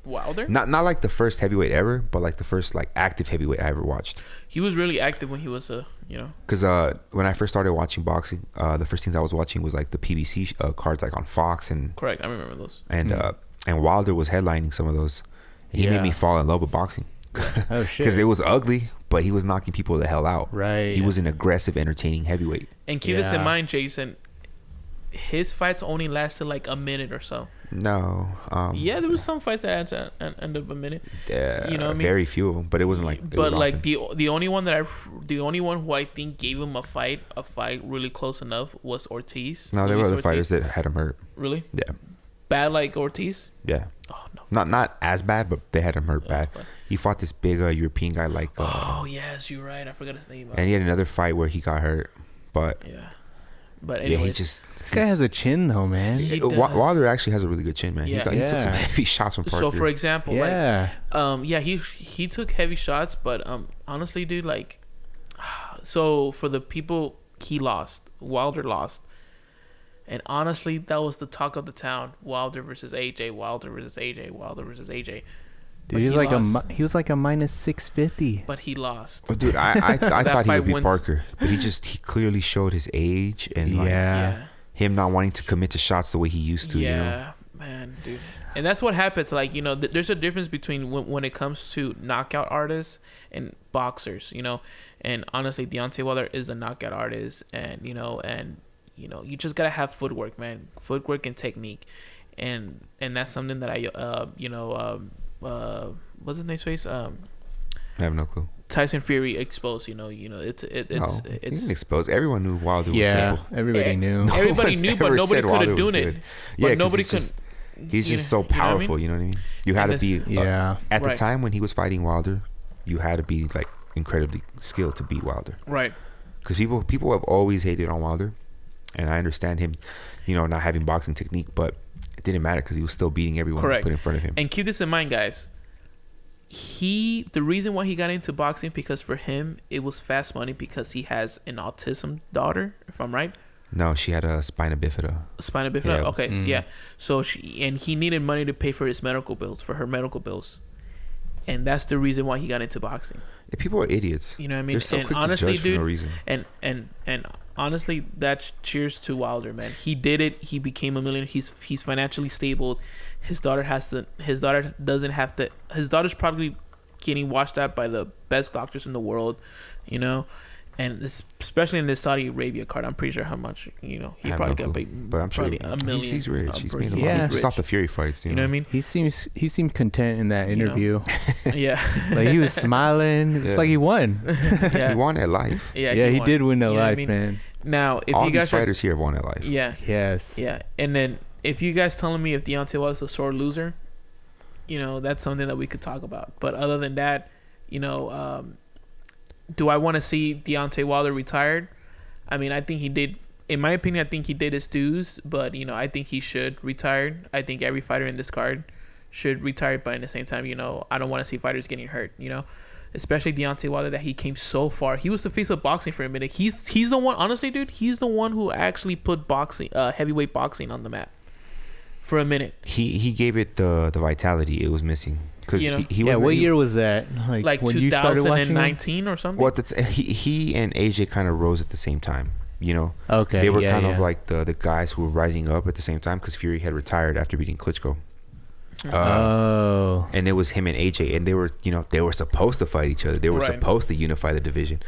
S2: Wilder.
S1: not like the first heavyweight ever, but like the first like active heavyweight I ever watched.
S2: He was really active when he was
S1: Because when I first started watching boxing, the first things I was watching was like the PBC cards, like on Fox and
S2: Correct. I remember those.
S1: and Wilder was headlining some of those. He made me fall in love with boxing.
S3: Oh shit.
S1: Because it was ugly, but he was knocking people the hell out.
S3: Right.
S1: He was an aggressive, entertaining heavyweight.
S2: And keep this in
S3: Yeah.
S2: mind, Jason. His fights only lasted like a minute or so.
S1: No.
S2: Yeah, there was some fights that ended up a minute. You know what I mean?
S1: Very few of them, but it wasn't like.
S2: But like the only one who I think gave him a fight really close enough was Ortiz.
S1: No, there were
S2: Luis
S1: other fighters
S2: Ortiz.
S1: that had him hurt.
S2: Really
S1: Yeah.
S2: bad like Ortiz.
S1: Yeah.
S2: Oh no.
S1: Not as bad, but they had him hurt bad.
S2: fine.
S1: He fought this big European guy like.
S2: Oh yes, you're right. I forgot his name.
S1: And he had another fight where he got hurt, but
S2: Yeah. But
S1: yeah,
S2: anyway,
S1: he just.
S3: This guy has a chin though, man.
S2: He does.
S1: Wilder actually has a really good chin, man.
S2: Yeah.
S1: He took some
S3: Yeah.
S1: heavy shots from Parker.
S2: So for example,
S3: Yeah.
S2: he took heavy shots, but honestly, dude, like, so for the people, Wilder lost, and honestly, that was the talk of the town: Wilder versus AJ, Wilder versus AJ, Wilder versus AJ.
S3: Dude, he was like a minus 650.
S2: But he lost.
S1: Oh, dude, I thought he would beat
S2: wins.
S1: Parker, but he clearly showed his age and
S2: Yeah.
S1: him not wanting to commit to shots the way he used to.
S2: Yeah, man, dude. And that's what happens. Like, there's a difference between when it comes to knockout artists and boxers, And honestly, Deontay Wilder is a knockout artist, and you just gotta have footwork, man. Footwork and technique, and that's something that what's his name's face?
S1: I have no clue.
S2: Tyson Fury exposed. It's
S1: he didn't expose. Everyone knew Wilder was simple.
S3: Everybody knew.
S2: Everybody knew, but nobody could have done it. But nobody could.
S1: He's just so powerful. You know what I mean? You had to be. At the time when he was fighting Wilder, you had to be like incredibly skilled to beat Wilder.
S2: Right.
S1: Because people have always hated on Wilder, and I understand him, not having boxing technique, but it didn't matter because he was still beating everyone put in front of him.
S2: And keep this in mind, guys. The reason why he got into boxing, because for him it was fast money, because he has an autism daughter, if I'm right.
S1: No, she had a spina bifida.
S2: Spina bifida.
S1: Yeah.
S2: Okay, yeah. So he needed money to pay for his medical bills, and that's the reason why he got into boxing.
S1: Yeah, people are idiots.
S2: You know what I mean?
S1: They're so
S2: and
S1: quick
S2: honestly,
S1: to judge
S2: dude,
S1: for no reason.
S2: And honestly, that's cheers to Wilder, man. He did it. He became a millionaire. He's financially stable. His daughter doesn't have to. His daughter's probably getting watched out by the best doctors in the world, and especially in this Saudi Arabia card, I'm pretty sure how much, he probably got paid.
S1: But I'm sure
S2: a million.
S1: He's rich. He's made a lot.
S3: Yeah.
S1: He's off the Fury fights.
S2: You know what I mean?
S3: He seemed content in that interview.
S2: Yeah.
S3: Like he was smiling. It's like he won.
S2: Yeah.
S1: He won at life.
S2: Yeah,
S3: he did win at
S2: You know what I
S3: life,
S2: mean?
S3: man.
S2: Now, if
S1: all
S2: you guys
S1: these fighters here have won at life.
S2: yeah,
S3: Yes.
S2: yeah, and then if you guys telling me if Deontay was a sore loser, that's something that we could talk about. But other than that, do I want to see Deontay Wilder retired? I mean, I think he did. In my opinion, I think he did his dues, but I think he should retire. I think every fighter in this card should retire, but at the same time, I don't want to see fighters getting hurt. Especially Deontay Wilder, that he came so far. He was the face of boxing for a minute. He's the one. Honestly, dude, he's the one who actually put boxing, heavyweight boxing, on the map for a minute.
S1: He gave it the vitality it was missing. Because he was.
S3: What year was that?
S2: Like
S3: when you started watching
S2: 2019 or something.
S1: Well, he and AJ kind of rose at the same time.
S3: Okay.
S1: They were kind of like the guys who were rising up at the same time, because Fury had retired after beating Klitschko. And it was him and AJ, and they were supposed to fight each other. They were supposed to unify the division,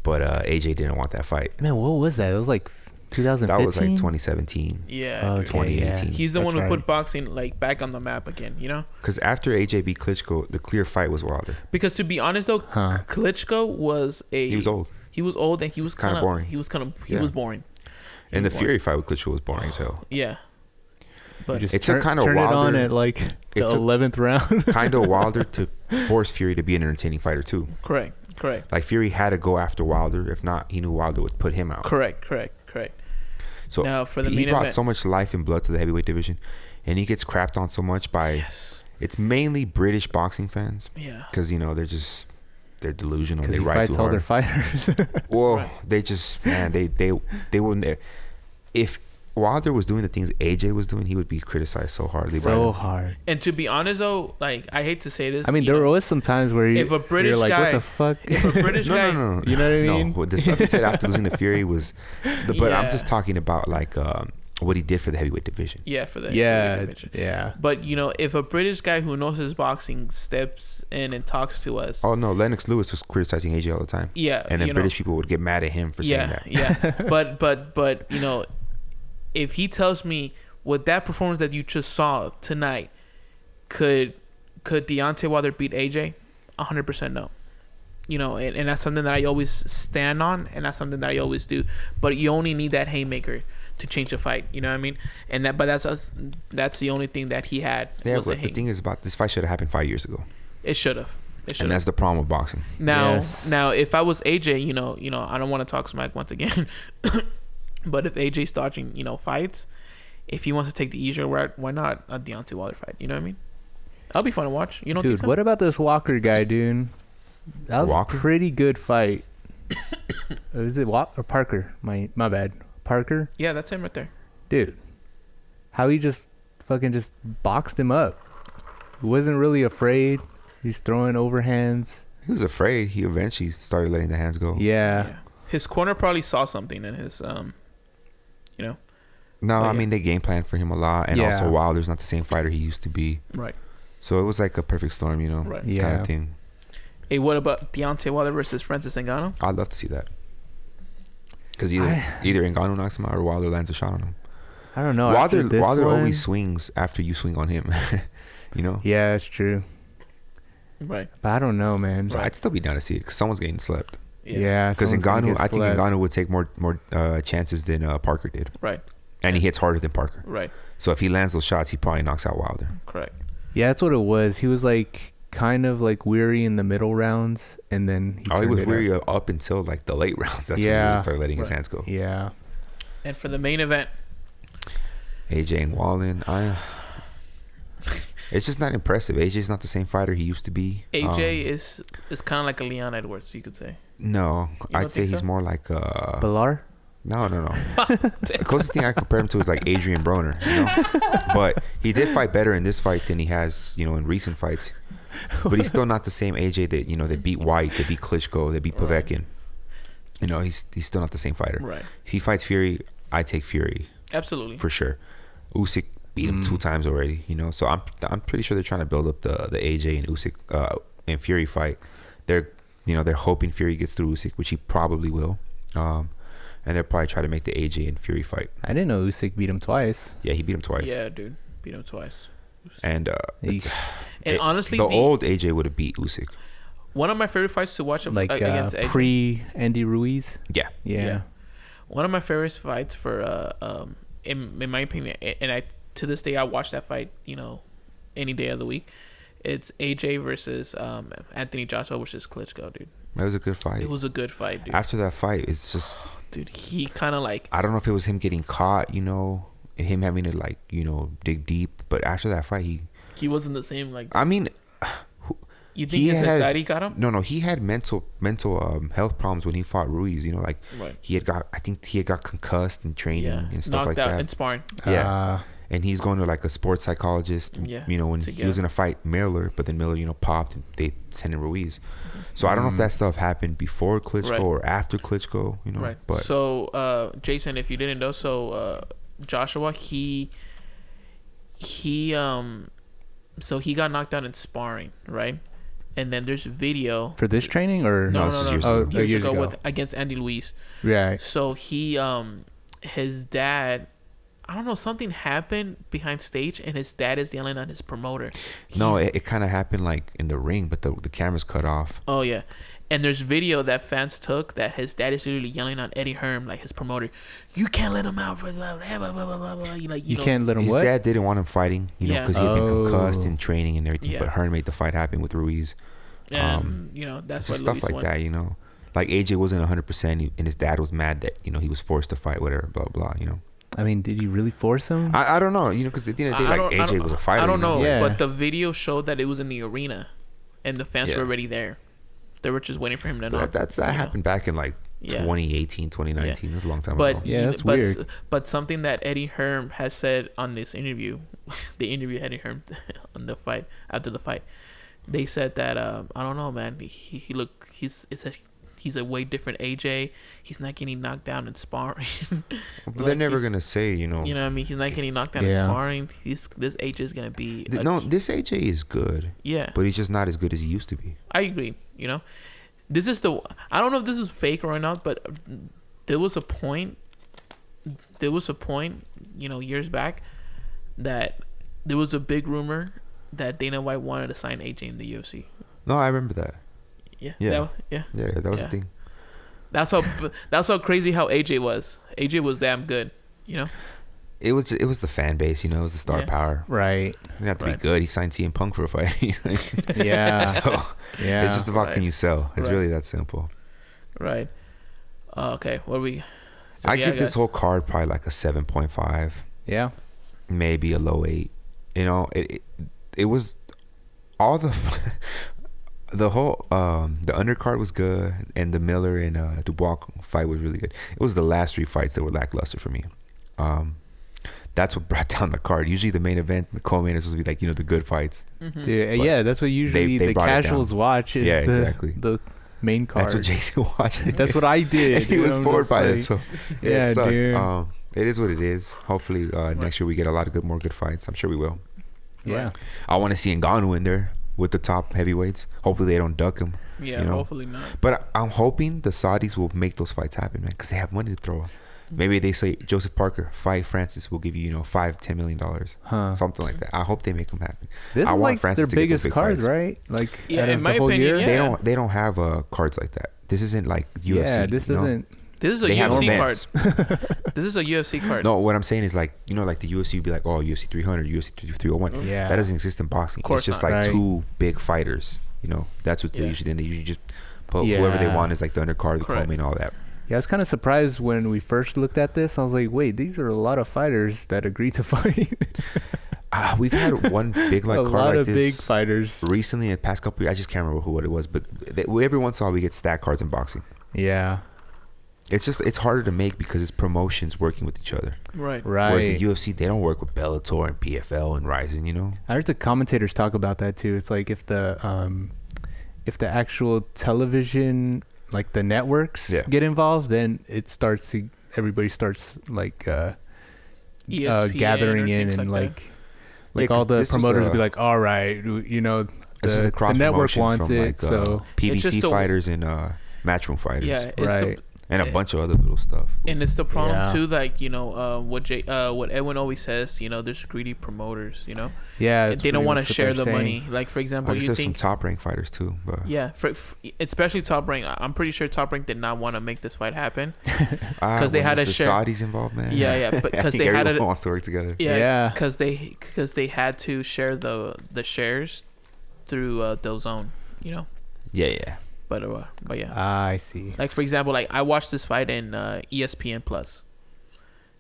S1: but AJ didn't want that fight.
S3: Man, what was that? It was like 2015.
S1: That was like 2017.
S2: Yeah,
S1: 2018.
S3: Yeah.
S2: He's the one who put boxing back on the map again.
S1: Because after AJ beat Klitschko, the clear fight was Wilder.
S2: Because to be honest though, Klitschko was
S1: he was old.
S2: He was old, and he was kind of boring. He was boring.
S1: And the Fury fight with Klitschko was boring as hell.
S2: Yeah. But
S1: it took kind of
S3: Wilder. Turn it on
S1: Wilder
S3: at like the 11th round.
S1: Kind of Wilder to force Fury to be an entertaining fighter too.
S2: Correct.
S1: Like Fury had to go after Wilder. If not, he knew Wilder would put him out.
S2: Correct.
S1: So
S2: now for the
S1: he brought so much life and blood to the heavyweight division, and he gets crapped on so much by.
S2: Yes.
S1: It's mainly British boxing fans.
S2: Yeah.
S1: Because they're delusional. They
S3: he
S1: ride
S3: fights
S1: too
S3: all
S1: hard.
S3: their fighters.
S1: Well, they just they wouldn't. If Wilder was doing the things AJ was doing, he would be criticized so hardly.
S3: Hard.
S2: And to be honest though, like, I hate to say this.
S3: I mean, there was some times where
S2: if a British
S3: like,
S2: guy,
S3: what the fuck?
S2: If a British guy,
S1: no.
S3: You know what I mean?
S1: No, the stuff he said after losing to Fury was, but I'm just talking about like what he did for the heavyweight division.
S2: Yeah, for the
S3: yeah.
S2: But if a British guy who knows his boxing steps in and talks to us.
S1: Oh no, Lennox Lewis was criticizing AJ all the time.
S2: Yeah,
S1: and then British people would get mad at him for saying that.
S2: Yeah, but if he tells me with that performance that you just saw tonight, could Deontay Wilder beat AJ? 100% no. And that's something that I always stand on, and that's something that I always do. But you only need that haymaker to change the fight. You know what I mean? And that's the only thing that he had.
S1: Yeah, but the thing is about this fight should have happened 5 years ago.
S2: It should have.
S1: And that's the problem with boxing.
S2: Now, if I was AJ, I don't want to talk smack once again. But if AJ's dodging, fights, if he wants to take the easier route, why not a Deontay Wilder fight? You know what I mean? That'll be fun to watch. You don't
S3: Dude,
S2: think so?
S3: what about this Walker guy, dude? That was a pretty good fight. Is it Walker or Parker? My bad. Parker?
S2: Yeah, that's him right there.
S3: Dude, how he just fucking just boxed him up. He wasn't really afraid. He's throwing overhands.
S1: He was afraid. He eventually started letting the hands go.
S3: Yeah.
S2: His corner probably saw something in his, you know.
S1: No,
S2: But
S1: I
S2: yeah.
S1: mean, they game plan for him a lot. And
S3: Yeah.
S1: also, Wilder's not the same fighter he used to be.
S2: Right.
S1: So it was like a perfect storm, you know,
S2: Right.
S1: kind
S3: Yeah.
S1: of thing.
S2: Hey, what about Deontay Wilder versus Francis Ngannou?
S1: I'd love to see that. Because either Ngannou knocks him out or Wilder lands a shot on him.
S3: I don't know.
S1: Wilder
S3: After this one,
S1: always swings after you swing on him, you know?
S3: Yeah, that's true.
S2: Right.
S3: But I don't know, man.
S1: So I'd still be down to see it because someone's getting slept.
S3: Yeah.
S1: Because
S3: someone's gonna
S1: Ngannou,
S3: get
S1: I think
S3: slept.
S1: Ngannou would take more chances than Parker did.
S2: Right.
S1: And he hits harder than Parker.
S2: Right.
S1: So if he lands those shots, he probably knocks out Wilder.
S2: Correct.
S3: Yeah, that's what it was. He was like kind of like weary in the middle rounds, and then
S1: He
S3: turned
S1: was
S3: it
S1: weary
S3: up.
S1: up until like the late rounds. That's when he
S3: Yeah.
S1: really started letting his
S2: Right.
S1: hands go.
S3: Yeah.
S2: And for the main event,
S1: AJ and Wallin, it's just not impressive. AJ's not the same fighter he used to be.
S2: AJ is kind of like a Leon Edwards, you could say.
S1: No,
S2: don't
S1: I'd say
S2: think
S1: he's
S2: so?
S1: more like
S3: Bilar?
S1: No. The closest thing I compare him to is like Adrian Broner, you know. But he did fight better in this fight than he has, you know, in recent fights. But he's still not the same AJ that, you know, that beat White, that beat Klitschko, that beat Povetkin. You know, he's still not the same fighter.
S2: Right.
S1: If he fights Fury, I take Fury
S2: Absolutely.
S1: for sure. Usyk beat him 2 times already, you know. So I'm pretty sure they're trying to build up the AJ and Usyk and Fury fight. They're hoping Fury gets through Usyk, which he probably will. And they'll probably try to make the AJ and Fury fight.
S3: I didn't know Usyk beat him twice.
S1: Yeah, he beat him twice.
S2: Yeah, dude. Beat him twice.
S1: And
S2: And honestly,
S1: the old AJ would have beat Usyk.
S2: one of my favorite fights to watch
S3: Like
S2: against AJ.
S3: pre-Andy Ruiz.
S1: Yeah.
S3: Yeah.
S2: One of my favorite fights for in my opinion, and to this day I watch that fight, you know, any day of the week. It's AJ versus Anthony Joshua versus Klitschko, dude.
S1: That was a good fight.
S2: It was a good fight, dude.
S1: After that fight, it's just,
S2: Dude, he kind of like,
S1: I don't know if it was him getting caught, you know, him having to like, you know, dig deep. But after that fight,
S2: he wasn't the same. Like,
S1: I mean,
S2: you think
S1: he
S2: his
S1: had-
S2: anxiety got him?
S1: no, he had mental health problems when he fought Ruiz. You know, like
S2: Right.
S1: I think he had got concussed in training
S2: Yeah,
S1: and stuff
S2: knocked
S1: like
S2: out
S1: that.
S2: in sparring.
S1: Yeah. And he's going to like a sports psychologist.
S2: Yeah,
S1: You know, when
S2: to
S1: he
S2: get
S1: was
S2: him.
S1: gonna fight Miller, but then Miller, you know, popped and they sent in Ruiz. So I don't know if that stuff happened before Klitschko
S2: Right.
S1: or after Klitschko. You know,
S2: Right.
S1: but
S2: So, Jason, if you didn't know, Joshua, he so he got knocked out in sparring, right? And then there's video.
S3: For this training or
S1: No,
S2: No,
S1: this
S2: no,
S1: is
S2: no.
S1: years
S3: Oh,
S1: ago.
S2: Years ago against Andy Luiz.
S3: Right.
S2: So he, his dad, I don't know, something happened behind stage, and his dad is yelling at his promoter.
S1: no,
S2: He's-
S1: it kind of happened like in the ring, but the camera's cut off.
S2: Oh yeah, and there's video that fans took that his dad is literally yelling at Eddie Hearn, like his promoter, "You can't let him out for blah blah blah blah blah blah." You
S3: You
S2: know,
S3: can't let him
S1: His
S3: what?
S1: dad didn't want him fighting, you know,
S2: Yeah.
S1: because he had been concussed
S3: Oh.
S1: in training and everything.
S2: Yeah.
S1: But Hearn made the fight happen with Ruiz.
S2: and you know that's what
S1: Just stuff
S2: Luis
S1: like
S2: won.
S1: that, you know. Like AJ wasn't 100%, and his dad was mad that, you know, he was forced to fight, whatever, blah blah. You know,
S3: I mean, did he really force him?
S1: I don't know, you know, because at the end of the day, like AJ was a fighter.
S2: I don't
S1: you
S2: know,
S3: Yeah.
S2: but the video showed that it was in the arena, and the fans
S1: Yeah.
S2: were already there. They were just waiting for him to knock.
S1: But that
S2: you know.
S1: happened back in like
S2: Yeah.
S1: 2018, 2019. That's a long time
S2: But
S1: ago.
S3: Yeah, that's
S2: but,
S3: weird.
S2: But something that Eddie Hearn has said on this interview, they interviewed Eddie Hearn on the fight after the fight. They said that I don't know, man. He's a way different AJ. He's not getting knocked down in sparring.
S1: But
S2: Like,
S1: they're never
S2: he's-
S1: gonna say, you know.
S2: You know what I mean? He's not getting knocked down in
S3: Yeah.
S2: sparring. This AJ is gonna be
S1: No, this AJ is good,
S2: yeah.
S1: but he's just not as good as he used to be.
S2: I agree. You know, this is I don't know if this is fake or not, but there was a point. You know, years back, that there was a big rumor that Dana White wanted to sign AJ in the UFC.
S1: No, I remember that.
S2: Yeah.
S1: Yeah.
S2: Yeah.
S1: Yeah, that was
S2: Yeah.
S1: the thing.
S2: That's how crazy how AJ was. AJ was damn good. You know.
S1: It was the fan base, you know, it was the star
S2: Yeah.
S1: power.
S3: Right.
S1: It didn't have to
S2: Right.
S1: be good. He signed CM Punk for a fight. You know?
S3: Yeah.
S1: So
S3: Yeah.
S1: it's just about
S2: Right.
S1: can you sell. It's
S2: Right.
S1: really that simple.
S2: Right. Okay. What are we? So,
S1: I
S2: yeah,
S1: give this
S2: guys.
S1: whole card probably like a 7.5,
S3: Yeah.
S1: maybe a low 8. You know, it was all the the whole the undercard was good, and the Miller and Dubois fight was really good. It was the last 3 fights that were lackluster for me. that's what brought down the card. Usually the main event, the co-main is supposed to be like, you know, the good fights.
S2: Mm-hmm.
S3: Yeah, that's what usually
S1: they
S3: the
S1: brought it
S3: casuals
S1: down.
S3: watch is the main card.
S1: That's what Jason watched.
S3: That's what I did.
S1: He was bored by it, so
S3: yeah,
S1: it sucked.
S3: dude.
S1: It is what it is. Hopefully next year we get a lot of more good fights. I'm sure we will.
S3: Yeah.
S1: I want to see Ngannou in there with the top heavyweights. Hopefully they don't duck him.
S2: Yeah,
S1: you know?
S2: hopefully not.
S1: But I'm hoping the Saudis will make those fights happen, man, because they have money to throw. Maybe they say, Joseph Parker, fight Francis. We'll give you, $5-10 million, something like that. I hope they make them happen.
S3: This
S1: I
S3: is
S1: want
S3: like
S1: Francis
S3: their
S1: to get those
S3: biggest
S1: big
S3: cards,
S1: fights.
S3: right? Like,
S2: Yeah,
S3: out
S2: in
S3: of
S2: my
S3: the whole
S2: opinion,
S3: year?
S2: yeah.
S1: They don't have cards like that. This isn't like UFC.
S3: Yeah, this isn't.
S2: This is a
S1: They have
S2: UFC
S1: events.
S2: card. This is a UFC card.
S1: No, what I'm saying is like, like the UFC would be like, UFC 300, UFC 301.
S3: Yeah.
S1: That doesn't exist in boxing.
S2: Of course
S1: It's just
S2: not.
S1: like
S3: Right.
S1: two big fighters. That's what they usually. Then they usually just put whoever they
S3: Yeah.
S1: want as like the undercard, the
S2: Correct.
S1: co-main, all that.
S3: Yeah, I was kind of surprised when we first looked at this. I was like, wait, these are a lot of fighters that agreed to fight.
S1: We've had one big like
S3: a
S1: card
S3: lot
S1: like
S3: of
S1: this
S3: big fighters.
S1: recently in the past couple years. I just can't remember what it was, but every once in a while we get stack cards in boxing.
S3: Yeah.
S1: It's harder to make because it's promotions working with each other.
S2: Right.
S1: Whereas the
S3: Right.
S1: UFC, they don't work with Bellator and PFL and Ryzen.
S3: I heard the commentators talk about that too. It's like if the actual television, like the networks, get involved, then everybody starts like
S2: ESPN
S3: gathering
S2: or
S3: in
S2: things
S3: and
S2: like
S3: like
S1: 'cause
S3: all the
S1: this was
S3: promoters
S1: a-
S3: be like, all right,
S1: This is a
S3: the network
S1: cross-promotion
S3: wants
S1: from,
S3: it,
S1: like,
S3: so
S2: It's
S1: PBC
S2: just a-
S1: fighters and Matchroom fighters.
S2: Yeah, it's
S3: right.
S1: And a bunch of other little stuff.
S2: and it's the problem
S3: Yeah.
S2: too. Like what Edwin always says. There's greedy promoters.
S3: Yeah, that's
S2: They don't
S3: pretty
S2: want
S3: much
S2: to
S3: what
S2: share
S3: they're
S2: the
S3: saying.
S2: money. Like for
S1: I
S2: example,
S1: guess
S2: you
S1: there's some
S2: think
S1: top rank fighters too, but
S2: especially Top Rank. I'm pretty sure Top Rank did not want to make this fight happen.
S1: because
S2: they had to
S1: the
S2: share-
S1: Saudis involved, man.
S2: Yeah, but
S1: I
S2: because
S1: think
S2: they had
S1: everyone
S2: to.
S1: wants to work together.
S3: Yeah.
S2: because they had to share the shares through DAZN.
S1: Yeah.
S2: But yeah.
S3: I see.
S2: Like for example, like I watched this fight in ESPN Plus.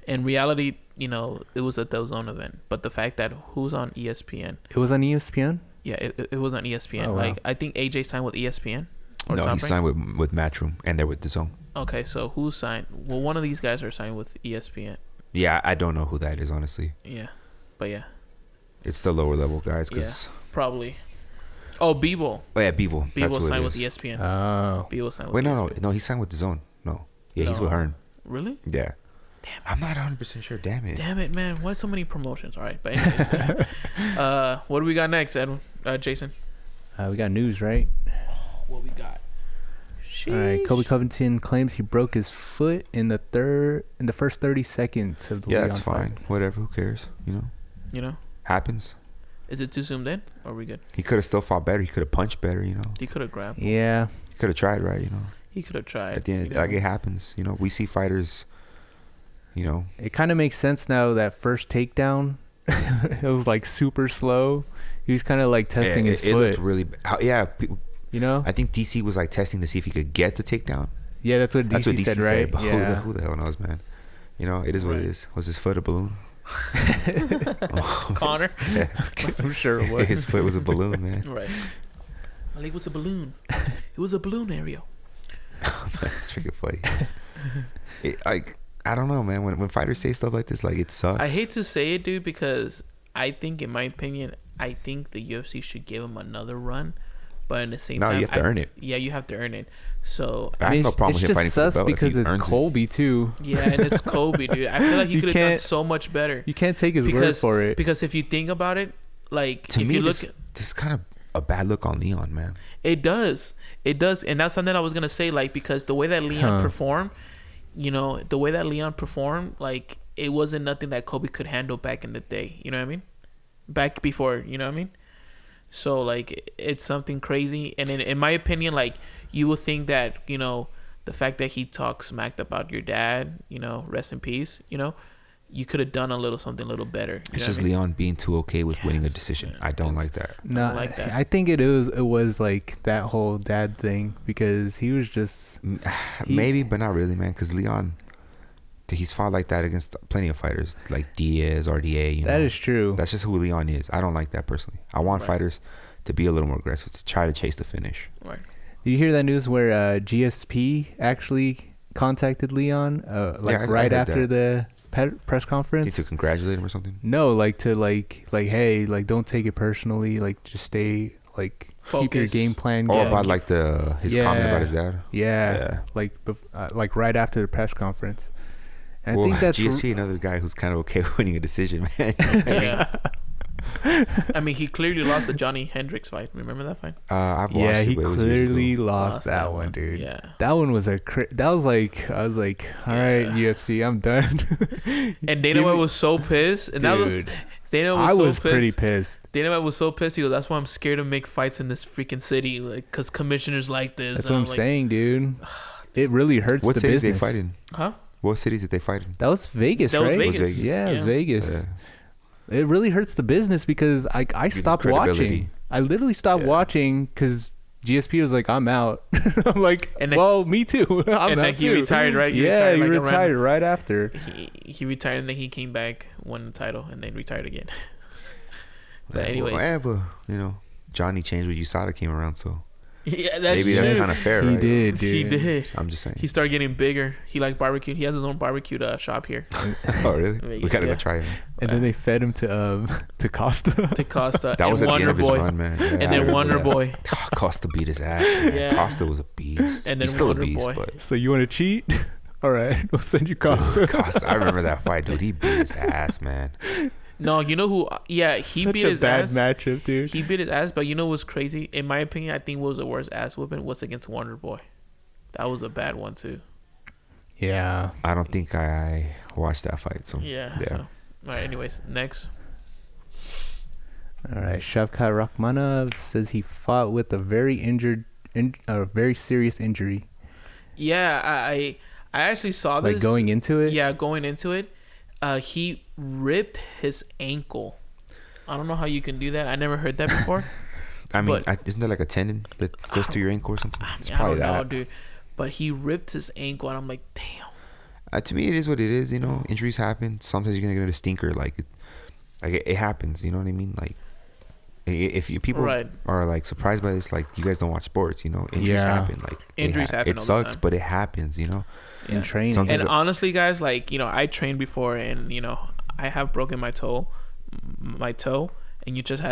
S2: In reality, it was a DAZN event, but the fact that who's on ESPN,
S3: It was on ESPN.
S2: yeah, it was on ESPN.
S3: Oh, wow.
S2: Like I think AJ signed with ESPN. Or
S1: No,
S2: Top
S1: he
S2: Rank?
S1: signed with Matchroom, and they're with DAZN.
S2: Okay, so who signed? Well, one of these guys are signed with ESPN.
S1: Yeah, I don't know who that is, honestly.
S2: Yeah, but yeah,
S1: It's the lower level guys.
S2: probably. Oh, Bebo.
S1: Oh yeah, Bevel. That's
S2: Bebo
S1: who
S2: signed
S1: it
S2: with
S1: is.
S2: ESPN.
S3: Oh.
S2: Bebo signed with
S1: Wait,
S2: ESPN.
S1: no, he signed with DAZN. No, yeah, he's
S2: No.
S1: with Hearn.
S2: Really?
S1: Yeah. Damn, I'm not 100% sure. Damn it.
S2: Damn it, man! Why so many promotions? All right, but anyways, what do we got next, Edwin? Jason?
S3: We got news, right?
S2: What we got?
S3: All right. Colby Covington claims he broke his foot in the first 30 seconds of the
S1: Yeah,
S3: Leon
S1: that's
S3: fight.
S1: fine. Whatever. Who cares? Happens.
S2: Is it too soon then? Or are we good?
S1: He could have still fought better. He could have punched better.
S2: He could have grabbed.
S3: Yeah.
S1: He could have tried, right?
S2: He could have tried.
S1: At the end, like it happens. We see fighters.
S3: It kind of makes sense now. That first takedown, it was like super slow. He was kind of like testing his
S1: it
S3: foot.
S1: looked really. Yeah.
S3: I
S1: I think DC was like testing to see if he could get the takedown.
S3: Yeah, that's what DC said, right?
S1: But
S3: Yeah.
S1: who the hell knows, man? It is what it is. Was his foot a balloon?
S2: Connor.
S1: Yeah.
S3: I'm sure it was.
S1: His foot was a balloon, man.
S2: Right. Well, it was a balloon. It was a balloon, Ariel.
S1: That's freaking funny. I don't know, man. When fighters say stuff like this, like it sucks.
S2: I hate to say it, dude, because I think, in my opinion, I think the UFC should give him another run. But in the same time,
S1: you have to earn it.
S2: Yeah, you have to earn it. So
S1: I have no problem with him fighting
S3: it's
S1: for the
S3: just
S1: belt if
S3: because
S1: he
S3: it's
S1: earns it.
S3: Colby too.
S2: yeah, and it's Kobe, dude. I feel like he
S3: You
S2: could have done
S3: can't-
S2: so much better.
S3: You can't take his word for it.
S2: Because if you think about it, like
S1: To
S2: if
S1: me,
S2: you look,
S1: this is kind of a bad look on Leon, man.
S2: it does, and that's something I was gonna say. Like because the way that Leon performed, like it wasn't nothing that Kobe could handle back in the day. You know what I mean? Back before, you know what I mean? So like it's something crazy, and in my opinion, like you would think that the fact that he talks smacked about your dad, rest in peace, you could have done something a little better.
S1: It's just Leon being too okay with winning a decision.
S2: man.
S1: I don't like that.
S3: No,
S2: like that.
S3: I think it was like that whole dad thing because he was just
S1: Maybe, but not really, man. Because Leon, he's fought like that against plenty of fighters, like Diaz, RDA.
S3: that is true.
S1: That's just who Leon is. I don't like that personally. I want fighters to be a little more aggressive, to try to chase the finish.
S2: Right.
S3: Did you hear that news where GSP actually contacted Leon
S1: I
S3: right
S1: heard
S3: after
S1: that.
S3: press conference.
S1: To congratulate him or something.
S3: No, like to like hey, like don't take it personally. Like just stay like keep your
S2: Focus.
S3: game plan.
S1: Oh,
S3: going.
S1: about like his comment about his dad.
S3: Yeah. Like right after the press conference. And
S1: Well,
S3: I think that's
S1: GSP, another guy who's kind of okay with winning a decision, man.
S2: Yeah. I mean, he clearly lost the Johnny Hendricks fight. Remember that fight?
S1: I've watched
S3: yeah,
S1: it,
S3: he
S1: but it was years
S3: clearly
S1: ago.
S3: lost that one, dude.
S2: Yeah.
S3: That one was that was like, I was like, all right, UFC, I'm done.
S2: And Dana White was so pissed, and that was
S3: Dude,
S2: Dana was
S3: I
S2: so
S3: was
S2: pissed.
S3: pretty pissed.
S2: Dana White was so pissed. He goes, "That's why I'm scared to make fights in this freaking city, like, cause commissioners like this."
S3: That's
S2: And
S3: what I'm
S2: like,
S3: saying, dude. It really hurts
S1: What
S3: the
S1: cities
S3: business.
S1: they fight in?
S2: Huh?
S1: What cities did they fight in?
S3: That was Vegas,
S2: That was
S3: right?
S2: Vegas.
S3: Yeah, it was
S2: Yeah.
S3: Vegas. It really hurts the business because I stopped
S1: credibility.
S3: watching. I literally stopped watching because GSP was like, I'm out. I'm like,
S2: And then-
S3: well, me too. I'm
S2: and
S3: out
S2: then he
S3: too.
S2: retired, right? He
S3: Yeah, he
S2: like,
S3: retired right after.
S2: He retired, and then he came back, won the title, and then retired again. But anyways,
S1: But Johnny changed when USADA came around, so
S2: yeah, that's
S1: maybe
S2: true.
S1: that's kind of fair,
S3: He
S1: right?
S3: did, dude.
S2: He did.
S1: I'm just saying.
S2: He started getting bigger. He liked barbecue. He has his own barbecue shop here.
S1: Oh, really?
S2: Vegas,
S1: We gotta
S2: yeah.
S1: go try it.
S3: And then they fed him to Costa.
S2: To Costa
S1: That
S2: and
S1: was at the end
S2: Wonder
S1: of his
S2: Boy,
S1: run, man. Yeah, I
S2: and then
S1: remember
S2: Wonder
S1: that.
S2: Boy,
S1: Oh, Costa beat his ass. Man.
S2: Yeah.
S1: Costa was a beast.
S2: And then
S1: He's still
S2: Wonder
S1: a beast,
S2: Boy.
S1: but
S3: So you want to cheat? All right, we'll send you Costa.
S1: Costa, I remember that fight, dude. He beat his ass, man.
S2: No, you know who? Yeah, he
S3: Such
S2: beat
S3: a
S2: his
S3: bad
S2: ass.
S3: matchup, dude.
S2: He beat his ass, but you know what's crazy? In my opinion, I think what was the worst ass whooping was against Wonder Boy. That was a bad one too.
S3: Yeah.
S1: I don't think I watched that fight. So
S2: Yeah. So, all right. Anyways, next.
S3: All right, Shavkat Rakmanov says he fought with a very very serious injury.
S2: Yeah, I actually saw this.
S3: Like going into it?
S2: Yeah, going into it, he ripped his ankle. I don't know how you can do that. I never heard that before.
S1: I mean,
S2: But-
S1: isn't there like a tendon that goes to your ankle or something? It's
S2: I
S1: probably
S2: don't know,
S1: that.
S2: dude. But he ripped his ankle, and I'm like, damn.
S1: To me, it is what it is. Injuries happen. Sometimes you're gonna get a stinker. It happens. You know what I mean? Like, if you people
S2: Right.
S1: are like surprised by this, like you guys don't watch sports. Injuries
S3: Yeah.
S1: happen. Like
S2: Injuries happen
S1: It
S2: all the
S1: sucks,
S2: time.
S1: but it happens.
S2: Yeah.
S3: In training.
S1: Sometimes-
S2: And honestly, guys, like, I trained before, and I have broken my toe, and you just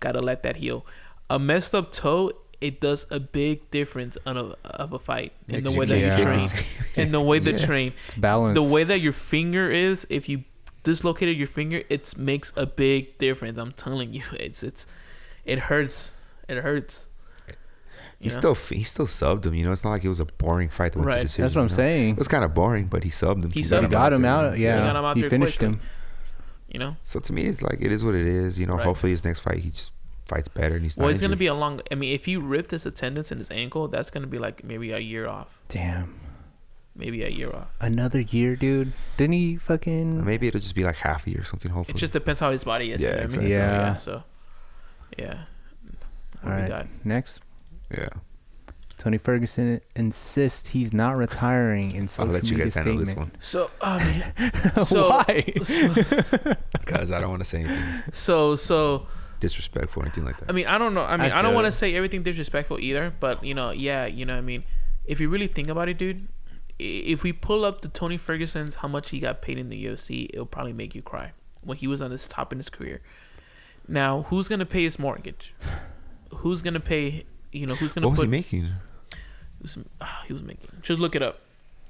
S2: gotta let that heal. A messed up toe, it does a big difference of a fight in the way that you train, and the way that train,
S3: It's balance.
S2: the way that your finger is. If you dislocated your finger, it makes a big difference. I'm telling you, it hurts. It hurts.
S1: He still subbed him. It's not like it was a boring fight that went to
S2: Right.
S1: decision.
S3: That's what I'm saying.
S1: It was kind of boring, but he subbed him.
S2: He subbed him.
S3: Got him
S1: there.
S3: out. Yeah.
S2: He got him out
S3: He
S2: there
S3: finished
S2: quickly.
S3: him.
S1: So to me, it's like it is what it is.
S2: Right.
S1: Hopefully his next fight he just fights better and he's not.
S2: Well, it's gonna
S1: injured.
S2: be a long. I mean, if he ripped his tendons in his ankle, that's gonna be like maybe a year off.
S3: Damn.
S2: Maybe a year off.
S3: Another year, dude. Didn't he fucking...
S1: Maybe it'll just be like half a year or something. Hopefully,
S2: It just depends how his body is.
S1: Yeah,
S2: you know what I
S1: exactly.
S2: mean?
S3: Yeah.
S2: So, yeah.
S3: All
S2: What we
S3: right.
S2: got?
S3: Next.
S1: yeah.
S3: Tony Ferguson insists he's not retiring in
S1: I'll
S3: social
S1: let you
S3: media
S1: guys handle this
S3: statement.
S1: one
S2: So, so
S3: Why?
S1: because I don't want to say anything
S2: so
S1: disrespectful or anything like that.
S2: I mean, I don't know. I mean,
S3: I
S2: I don't
S3: feel
S2: want to
S3: it.
S2: say everything disrespectful either, but yeah, I mean, if you really think about it, dude, if we pull up the Tony Ferguson's how much he got paid in the UFC, it'll probably make you cry when he was on his top in his career. Now, who's gonna pay his mortgage? Who's gonna pay? Who's gonna
S1: What was
S2: put?
S1: he making?
S2: He was making. Just look it up.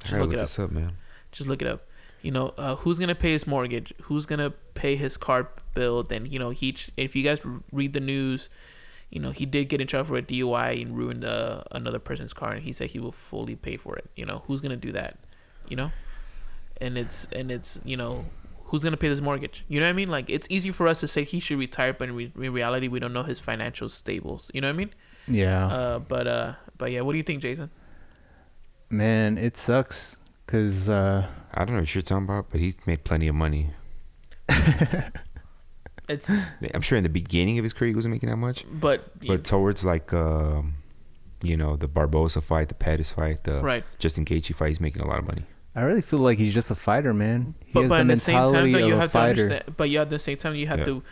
S1: I
S2: Just
S1: gotta
S2: look
S1: look
S2: it up.
S1: this up, man.
S2: Just look it up. Who's gonna pay his mortgage? Who's gonna pay his car bill? Then if you guys read the news, he did get in trouble for a DUI and ruined another person's car, and he said he will fully pay for it. Who's gonna do that? And it's who's gonna pay this mortgage? You know what I mean? Like, it's easy for us to say he should retire, but in reality, we don't know his financial stables. You know what I mean?
S3: Yeah.
S2: But yeah, what do you think, Jason?
S3: Man, it sucks because
S1: I don't know what you're talking about, but he's made plenty of money.
S2: It's
S1: I'm sure in the beginning of his career he wasn't making that much,
S2: but
S1: towards like the Barbosa fight, the Pettis fight, the
S2: right.
S1: Justin Gaethje fight, he's making a lot of money.
S3: I really feel like he's just a fighter, man. He has
S2: But
S3: the
S2: at the same time,
S3: mentality
S2: though, you
S3: of a
S2: have to
S3: fighter.
S2: understand. But at the same time, you have
S1: Yeah.
S2: to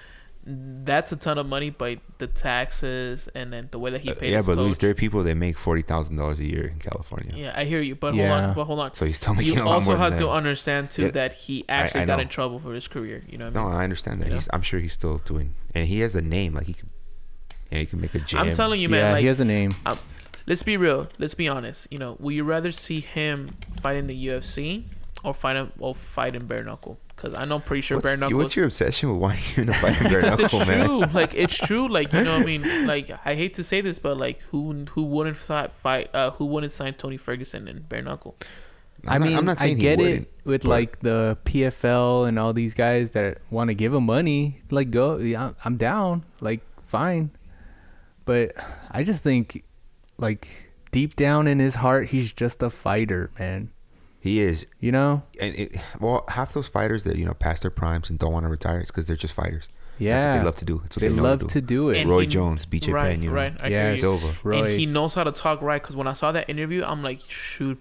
S2: that's a ton of money, but the taxes and then the way that he paid.
S1: Yeah,
S2: his
S1: but
S2: coach,
S1: Luis, there are people that make $40,000 a year in California.
S2: Yeah, I hear you, but
S3: Yeah.
S2: hold on.
S1: So he's still making
S2: You
S1: a lot
S2: also
S1: more
S2: have
S1: than
S2: to
S1: that.
S2: understand too
S1: Yeah.
S2: that he actually
S1: I
S2: got
S1: know.
S2: in trouble for his career. You know what I
S1: No,
S2: mean?
S1: I understand that.
S2: You know?
S1: I'm sure he's still doing, and he has a name. Like he could, he can make a gym.
S2: I'm telling you, man.
S3: Yeah,
S2: like,
S3: he has a name.
S2: let's be real. Let's be honest. You know, would you rather see him fight in the UFC or fight in bare knuckle? Because I know, pretty sure bare knuckle.
S1: What's your obsession with wanting him to fight in bare
S2: Because
S1: knuckle,
S2: it's
S1: man?
S2: true. Like it's true. Like, you know what I mean? Like, I hate to say this, but like who wouldn't fight? Who wouldn't sign Tony Ferguson in bare knuckle?
S3: I mean,
S1: I'm not saying
S3: I get
S1: he
S3: it
S1: wouldn't,
S3: with
S1: but-
S3: like the PFL and all these guys that want to give him money. Like, go, yeah, I'm down. Like, fine. But I just think, like, deep down in his heart, he's just a fighter, man.
S1: He is,
S3: You know?
S1: and well, half those fighters that past their primes and don't want to retire, it's because they're just fighters.
S3: Yeah.
S1: That's what they love to do. That's what
S3: They
S1: know
S3: love to do it.
S2: And
S1: Roy
S2: he-
S1: Jones, BJ
S2: right,
S1: Penn,
S2: right. I hear
S3: Yeah,
S2: you.
S1: Silva.
S3: Roy.
S2: And he knows how to talk right. Because when I saw that interview, I'm like, shoot,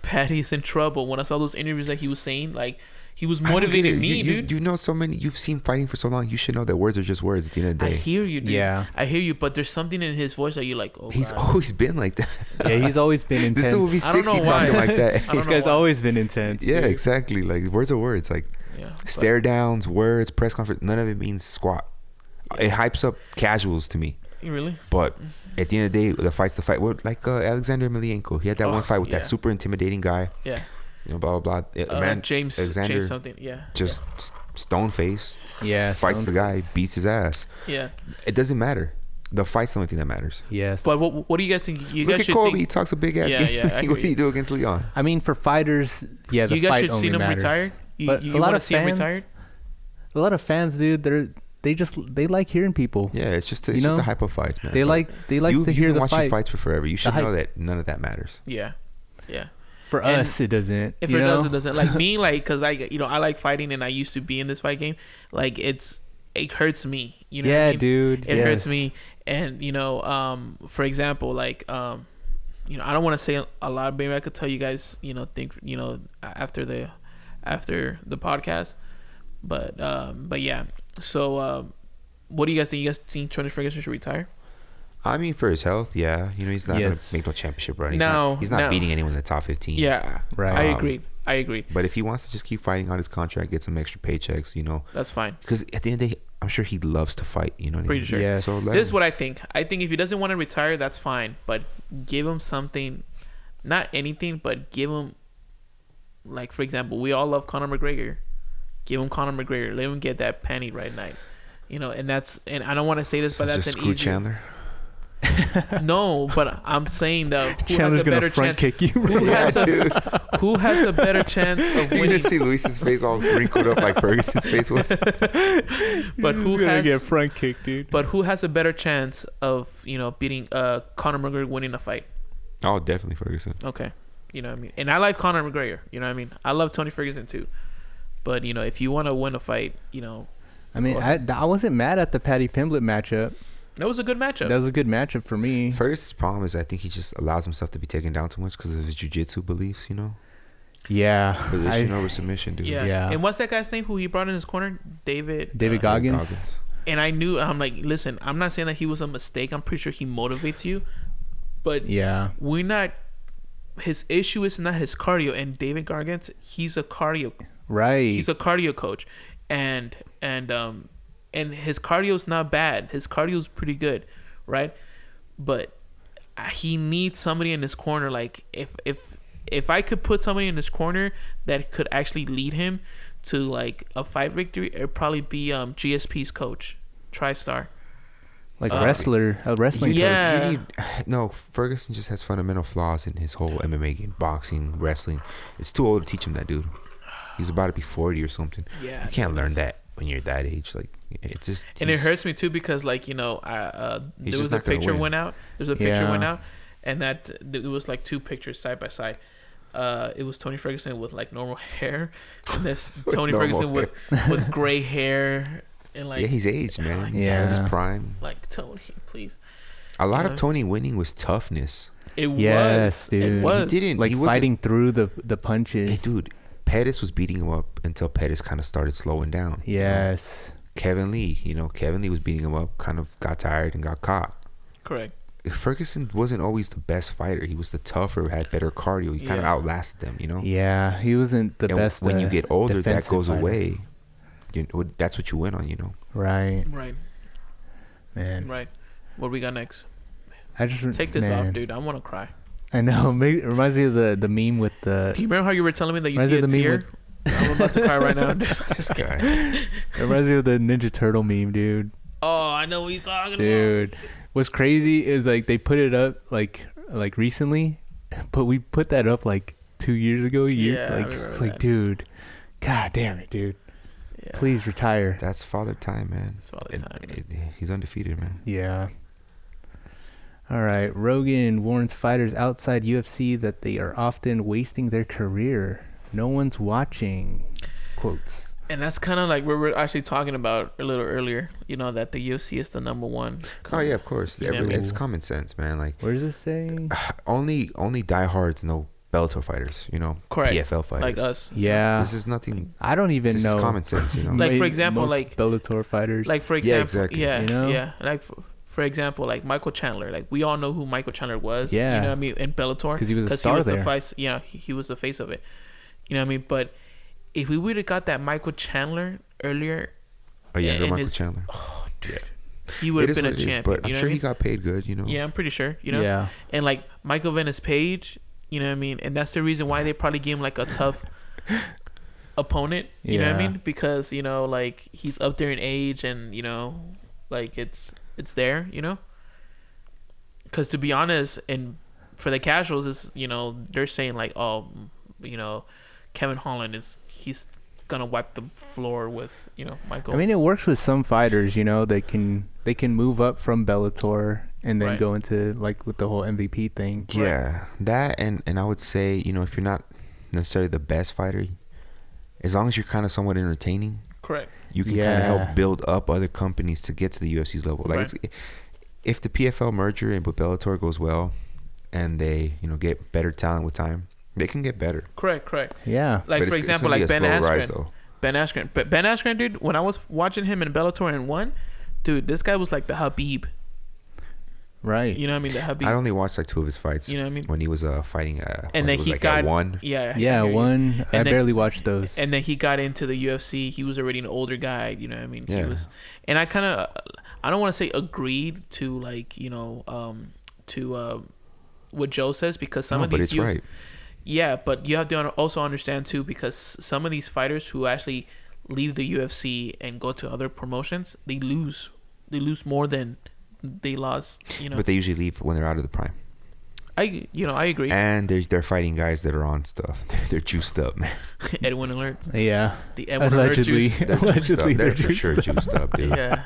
S2: Patty's in trouble. When I saw those interviews that he was saying, like, he was
S1: I don't get
S2: motivating
S1: it.
S2: me, dude.
S1: You know so many. You've seen fighting for so long. You should know that words are just words at the end of the
S2: I
S1: day.
S2: hear you, dude.
S3: Yeah.
S2: I hear you, but there's something in his voice that you're like, oh,
S1: He's
S2: God.
S1: always been like that.
S3: Yeah, he's always been
S1: This dude will be
S3: intense.
S2: I don't
S1: 60
S2: know why.
S1: talking like that.
S2: I don't
S3: This
S2: know
S3: guy's
S2: why.
S3: always been intense.
S1: Yeah,
S3: dude.
S1: exactly. Like words are words. Like
S2: Yeah, but-
S1: stare downs, words, press conference. None of it means squat. It hypes up casuals to me.
S2: Really?
S1: But at the end of the day, the fight's the fight. What like Alexander Emelianenko? He had that
S2: Oh,
S1: one fight with
S2: yeah.
S1: that super intimidating guy.
S2: Yeah.
S1: Blah blah blah.
S2: James
S1: Alexander
S2: something. Yeah.
S1: just stone face
S3: Yeah.
S1: fights the guy, beats his ass.
S2: Yeah.
S1: It doesn't matter. The fight's the only thing that matters.
S3: Yes.
S2: But what do you guys think? You
S1: Look
S2: guys
S1: at
S2: should
S1: Colby. He
S2: think.
S1: talks a big ass
S2: Yeah,
S1: game.
S2: yeah, I
S1: What
S2: agree.
S1: did he do against Leon?
S3: I mean, for fighters, yeah, the
S2: You guys
S3: fight
S2: should
S3: only
S2: see him
S3: matters.
S2: retired.
S3: But
S2: You
S3: a lot
S2: want to
S3: of
S2: see him
S3: fans,
S2: retired?
S3: a lot of fans, dude, they like hearing people.
S1: Yeah, it's just
S3: You
S1: just
S3: know?
S1: a hype of fights, man.
S3: They
S1: But
S3: like to
S1: you've
S3: hear
S1: been
S3: the
S1: watching
S3: fight.
S1: fights for forever. You should
S3: hype.
S1: know that none of that matters.
S2: Yeah. Yeah.
S3: For
S2: And
S3: us, it doesn't.
S2: If
S3: you
S2: it
S3: know?
S2: does, it doesn't. Like me, like, cause I like fighting and I used to be in this fight game. Like it hurts me. You know what I
S3: Yeah,
S2: mean?
S3: dude.
S2: It hurts
S3: yes.
S2: me. And for example, like I don't want to say a lot, maybe I could tell you guys, think, after the podcast. But yeah. So what do you guys think? You guys think Tony Ferguson should retire?
S1: I mean, for his health, yeah. He's not
S3: Yes.
S1: gonna make no championship run. He's
S2: No,
S1: not
S2: no.
S1: beating anyone in the top 15.
S2: Yeah.
S3: Right.
S2: I
S1: Um,
S2: agree.
S1: But if he wants to just keep fighting on his contract, get some extra paychecks,
S2: That's fine.
S1: because at the end of the day, I'm sure he loves to fight. You know what I
S2: Pretty
S1: mean?
S2: sure.
S3: Yes.
S1: So let
S2: This is
S1: him.
S2: what I think. I think if he doesn't want to retire, that's fine. But give him something, not anything, but give him, like, for example, we all love Conor McGregor. Give him Conor McGregor. Let him get that panty right night. And I don't want to say this, but that's
S1: just
S2: an
S1: screw
S2: easy.
S1: Chandler.
S2: No, but I'm saying that who
S3: Chandler's
S2: has a
S3: gonna
S2: better
S3: front
S2: chance?
S3: kick you.
S2: Who has a better chance of
S1: You
S2: winning?
S1: just see Luis's face all wrinkled up like Ferguson's face was.
S2: But who
S3: He's gonna
S2: has?
S3: get front kicked, dude?
S2: But who has a better chance of beating Conor McGregor winning a fight?
S1: Oh, definitely Ferguson.
S2: Okay. You know what I mean? And I like Conor McGregor. You know what I mean? I love Tony Ferguson too. But, if you want to win a fight,
S3: I mean, I wasn't mad at the Paddy Pimblett matchup.
S2: that was a good matchup.
S3: That was a good matchup for me.
S1: Ferguson's problem is I think he just allows himself to be taken down too much because of his jiu-jitsu beliefs.
S3: Yeah.
S1: Position over submission, dude.
S2: yeah.
S3: Yeah.
S2: And what's that guy's name who he brought in his corner? David
S3: Goggins.
S2: And I'm like, listen, I'm not saying that he was a mistake. I'm pretty sure he motivates you. But
S3: Yeah.
S2: his issue is not his cardio. And David Goggins, he's a cardio
S3: Right.
S2: He's a cardio coach, and his cardio's not bad. His cardio's pretty good, right? But he needs somebody in his corner. Like if I could put somebody in his corner that could actually lead him to like a fight victory, it'd probably be GSP's coach, TriStar.
S3: like a wrestling
S2: Yeah.
S1: No, Ferguson just has fundamental flaws in his whole MMA game, boxing, wrestling. It's too old to teach him that, dude. He's about to be 40 or something.
S2: Yeah,
S1: you can't learn that when you're that age. Like it's just.
S2: And it hurts me too because there was a picture went out. There's a picture went out, and that it was like two pictures side by side. It was Tony Ferguson with like normal hair, and this Tony Ferguson with gray hair and like.
S1: Yeah, he's aged, man. He's
S3: Yeah.
S1: out of his prime.
S2: Like Tony, please.
S1: A lot of Tony winning was toughness.
S2: It
S3: Yes,
S2: was.
S3: dude.
S2: It was.
S1: He didn't
S3: like
S1: he wasn't-
S3: fighting through the punches.
S1: Hey, dude, Pettis was beating him up until Pettis kind of started slowing down.
S3: Yes.
S1: Kevin Lee. Kevin Lee was beating him up, kind of got tired and got caught.
S2: Correct.
S1: Ferguson wasn't always the best fighter. He was the tougher, had better cardio. He kind of outlasted them,
S3: Yeah, he wasn't the best.
S1: When you get older, that goes
S3: fighter.
S1: away. That's what you win on,
S3: Right.
S2: Right.
S3: Man.
S2: Right. What we got next?
S3: I just
S2: Take this off, dude. I want to cry.
S3: I know. It reminds me of the meme with the.
S2: Do you remember how you were telling me that you
S3: Reminds
S2: see
S3: me
S2: a
S3: of the meme
S2: tear? I'm about to cry right now. Just kidding.
S3: It reminds me of the Ninja Turtle meme, dude.
S2: Oh, I know what you're talking about.
S3: Dude, what's crazy is like they put it up like recently, but we put that up like 2 years ago.
S2: Yeah, I
S3: like
S2: remember
S3: it's like,
S2: that.
S3: dude, god damn it, dude.
S2: Yeah.
S3: Please retire.
S1: That's father time, man.
S2: It's father time, man.
S1: He's undefeated, man.
S3: Yeah. All right. Rogan warns fighters outside UFC that they are often wasting their career. No one's watching. Quotes.
S2: And that's kind of like what we were actually talking about a little earlier. That the UFC is the number one.
S1: Oh yeah, of course.
S2: Yeah, man.
S1: It's common sense, man. Like
S3: Where does it say?
S1: only diehards know Bellator fighters.
S2: Correct.
S1: PFL fighters.
S2: Like us.
S3: Yeah.
S1: This is nothing.
S3: I don't even
S1: This
S3: know.
S1: is common sense.
S2: Like, for example,
S3: most
S2: like-
S3: Bellator fighters.
S2: Like, for example.
S1: exactly.
S2: Yeah.
S3: You know?
S2: Yeah. Like, for example, like Michael Chandler. Like, we all know who Michael Chandler was.
S3: Yeah.
S2: You know what I mean? In Bellator.
S3: because he was a star there.
S2: The face, he was the face of it. You know what I mean? But if we would have got that Michael Chandler earlier,
S1: A younger
S2: and
S1: Michael
S2: his-
S1: Chandler.
S2: he would
S1: It
S2: have
S1: is
S2: been a
S1: what it is,
S2: champion.
S1: but I'm
S2: you know
S1: sure
S2: what I
S1: he
S2: mean?
S1: got paid good.
S2: Yeah, I'm pretty sure.
S3: Yeah.
S2: And like Michael Venice Page, you know what I mean? And that's the reason why they probably gave him like a tough opponent, you know what I
S3: Yeah.
S2: mean? Because, like he's up there in age and, like it's there, Because to be honest, and for the casuals, is they're saying like, oh, Kevin Holland he's gonna wipe the floor with Michael.
S3: I mean, it works with some fighters. They can move up from Bellator and then
S2: Right.
S3: go into like with the whole MVP thing.
S1: Yeah, that and I would say if you're not necessarily the best fighter, as long as you're kind of somewhat entertaining,
S2: Correct.
S1: you can kind
S3: Yeah.
S1: of help build up other companies to get to the UFC's level. Like
S2: Right.
S1: if the PFL merger and with Bellator goes well, and they get better talent with time, they can get better.
S2: Correct.
S3: Yeah.
S2: Like
S1: But
S2: for
S1: it's
S2: example,
S1: gonna be
S2: like
S1: a
S2: Ben
S1: slow rise,
S2: Askren.
S1: though.
S2: Ben Askren. But Ben Askren, dude, when I was watching him in Bellator and won, dude, this guy was like the Habib.
S3: Right.
S2: You know what I mean? The Habib.
S1: I only watched like 2 of his fights.
S2: You know what I mean?
S1: When he was fighting,
S2: And then he
S1: like
S2: got
S1: at 1.
S2: Yeah. I
S3: Yeah.
S2: hear you.
S3: One. I
S2: then-
S3: barely watched those.
S2: And then he got into the UFC. He was already an older guy. You know what I mean?
S1: Yeah.
S2: He was, and I kind of, I don't want to say agreed to like what Joe says because some of
S1: but
S2: these
S1: it's right.
S2: Yeah, but you have to also understand too because some of these fighters who actually leave the UFC and go to other promotions, they lose more than they lost.
S1: But they usually leave when they're out of the prime.
S2: I agree.
S1: And they're fighting guys that are on stuff. They're juiced up, man.
S2: Edwin Alerts,
S3: Yeah.
S2: the Edwin Alert
S3: Allegedly.
S2: juice.
S1: They're juiced up.
S3: Allegedly,
S1: They're for
S3: juiced
S1: sure
S3: up.
S1: juiced up, dude.
S2: Yeah.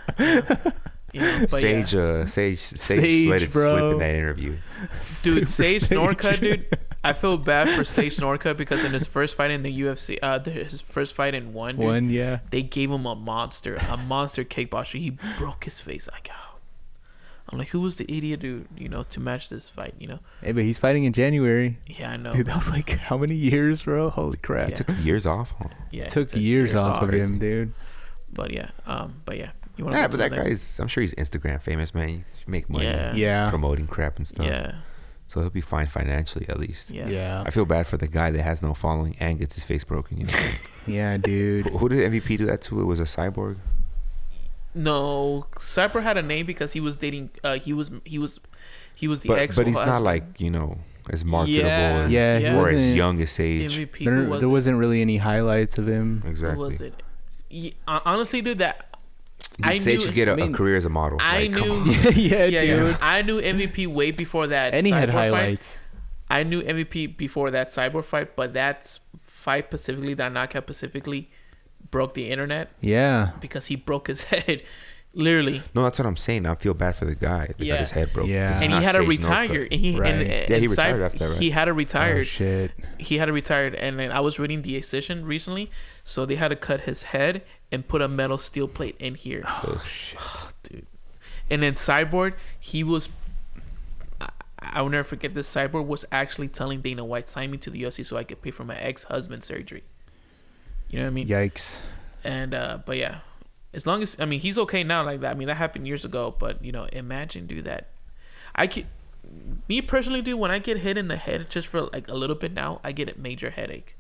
S2: But
S1: Sage,
S2: yeah.
S1: Sage let it
S3: bro.
S1: slip in that interview.
S2: Dude,
S3: Super
S2: Sage
S3: Sage.
S2: Norcutt, dude. I feel bad for Sage Norcutt because in his first fight in the UFC, his first fight in one, dude,
S3: One. Yeah.
S2: they gave him a monster kickboxer. He broke his face. Like, oh. I'm like, who was the idiot, dude? To match this fight.
S3: Hey, but he's fighting in January.
S2: Yeah, I know.
S3: Dude, that was like how many years, bro? Holy crap.
S2: Yeah.
S1: Took years off. Huh?
S2: Yeah,
S3: Took years off of
S2: Crazy.
S3: him, dude.
S2: But yeah. You wanna
S1: Yeah,
S2: go
S1: but
S2: to
S1: that
S2: the next?
S1: guy's, I'm sure he's Instagram famous, man. He should make money
S2: Yeah.
S3: Yeah.
S1: promoting crap and stuff.
S2: Yeah.
S1: So he'll be fine financially at least.
S2: Yeah.
S3: Yeah.
S1: I feel bad for the guy that has no following and gets his face broken.
S3: Yeah, dude.
S1: Who did MVP do that to? It was a Cyborg.
S2: No, Cyber had a name because he was dating. He was the ex.
S1: But he's not like as marketable
S2: Yeah.
S1: as,
S3: Yeah, he
S1: or as
S3: wasn't-
S1: young as Sage.
S2: MVP.
S3: There,
S2: Who was
S3: there
S2: it?
S3: wasn't really any highlights of him.
S1: Exactly.
S2: Who was it? Honestly, dude, that I
S1: Sage
S2: knew.
S1: should get a
S3: I mean,
S1: career as a model.
S2: I
S1: Like, come
S2: knew.
S1: on.
S3: yeah,
S2: Yeah,
S3: dude.
S2: yeah. I knew MVP way before that.
S3: And he had
S2: Cyborg fight.
S3: highlights.
S2: I knew MVP before that Cyborg fight, but that fight specifically, that knockout specifically, broke the internet
S3: Yeah.
S2: because he broke his head, literally.
S1: No, that's what I'm saying. I feel bad for the guy that
S2: Yeah.
S1: got his head broken.
S3: Yeah.
S1: 'cause
S2: And
S1: it's
S2: he
S1: not
S2: had to
S1: Sage
S2: retire.
S1: Norcutt.
S2: And he,
S3: Right.
S1: Yeah, he retired after that, right?
S2: He had to retire.
S3: Oh, shit.
S2: He had to retire, and then I was reading the Excision recently, so they had to cut his head and put a metal steel plate in here.
S3: Oh, shit.
S2: Dude. And then Cyborg, he was. I will never forget this. Cyborg was actually telling Dana White, sign me to the UFC so I could pay for my ex-husband's surgery. You know what I mean?
S3: Yikes.
S2: And but yeah, As long as, I mean, he's okay now like that. I mean, that happened years ago, but, you know, imagine do that. Me personally, dude, when I get hit in the head just for like a little bit now, I get a major headache.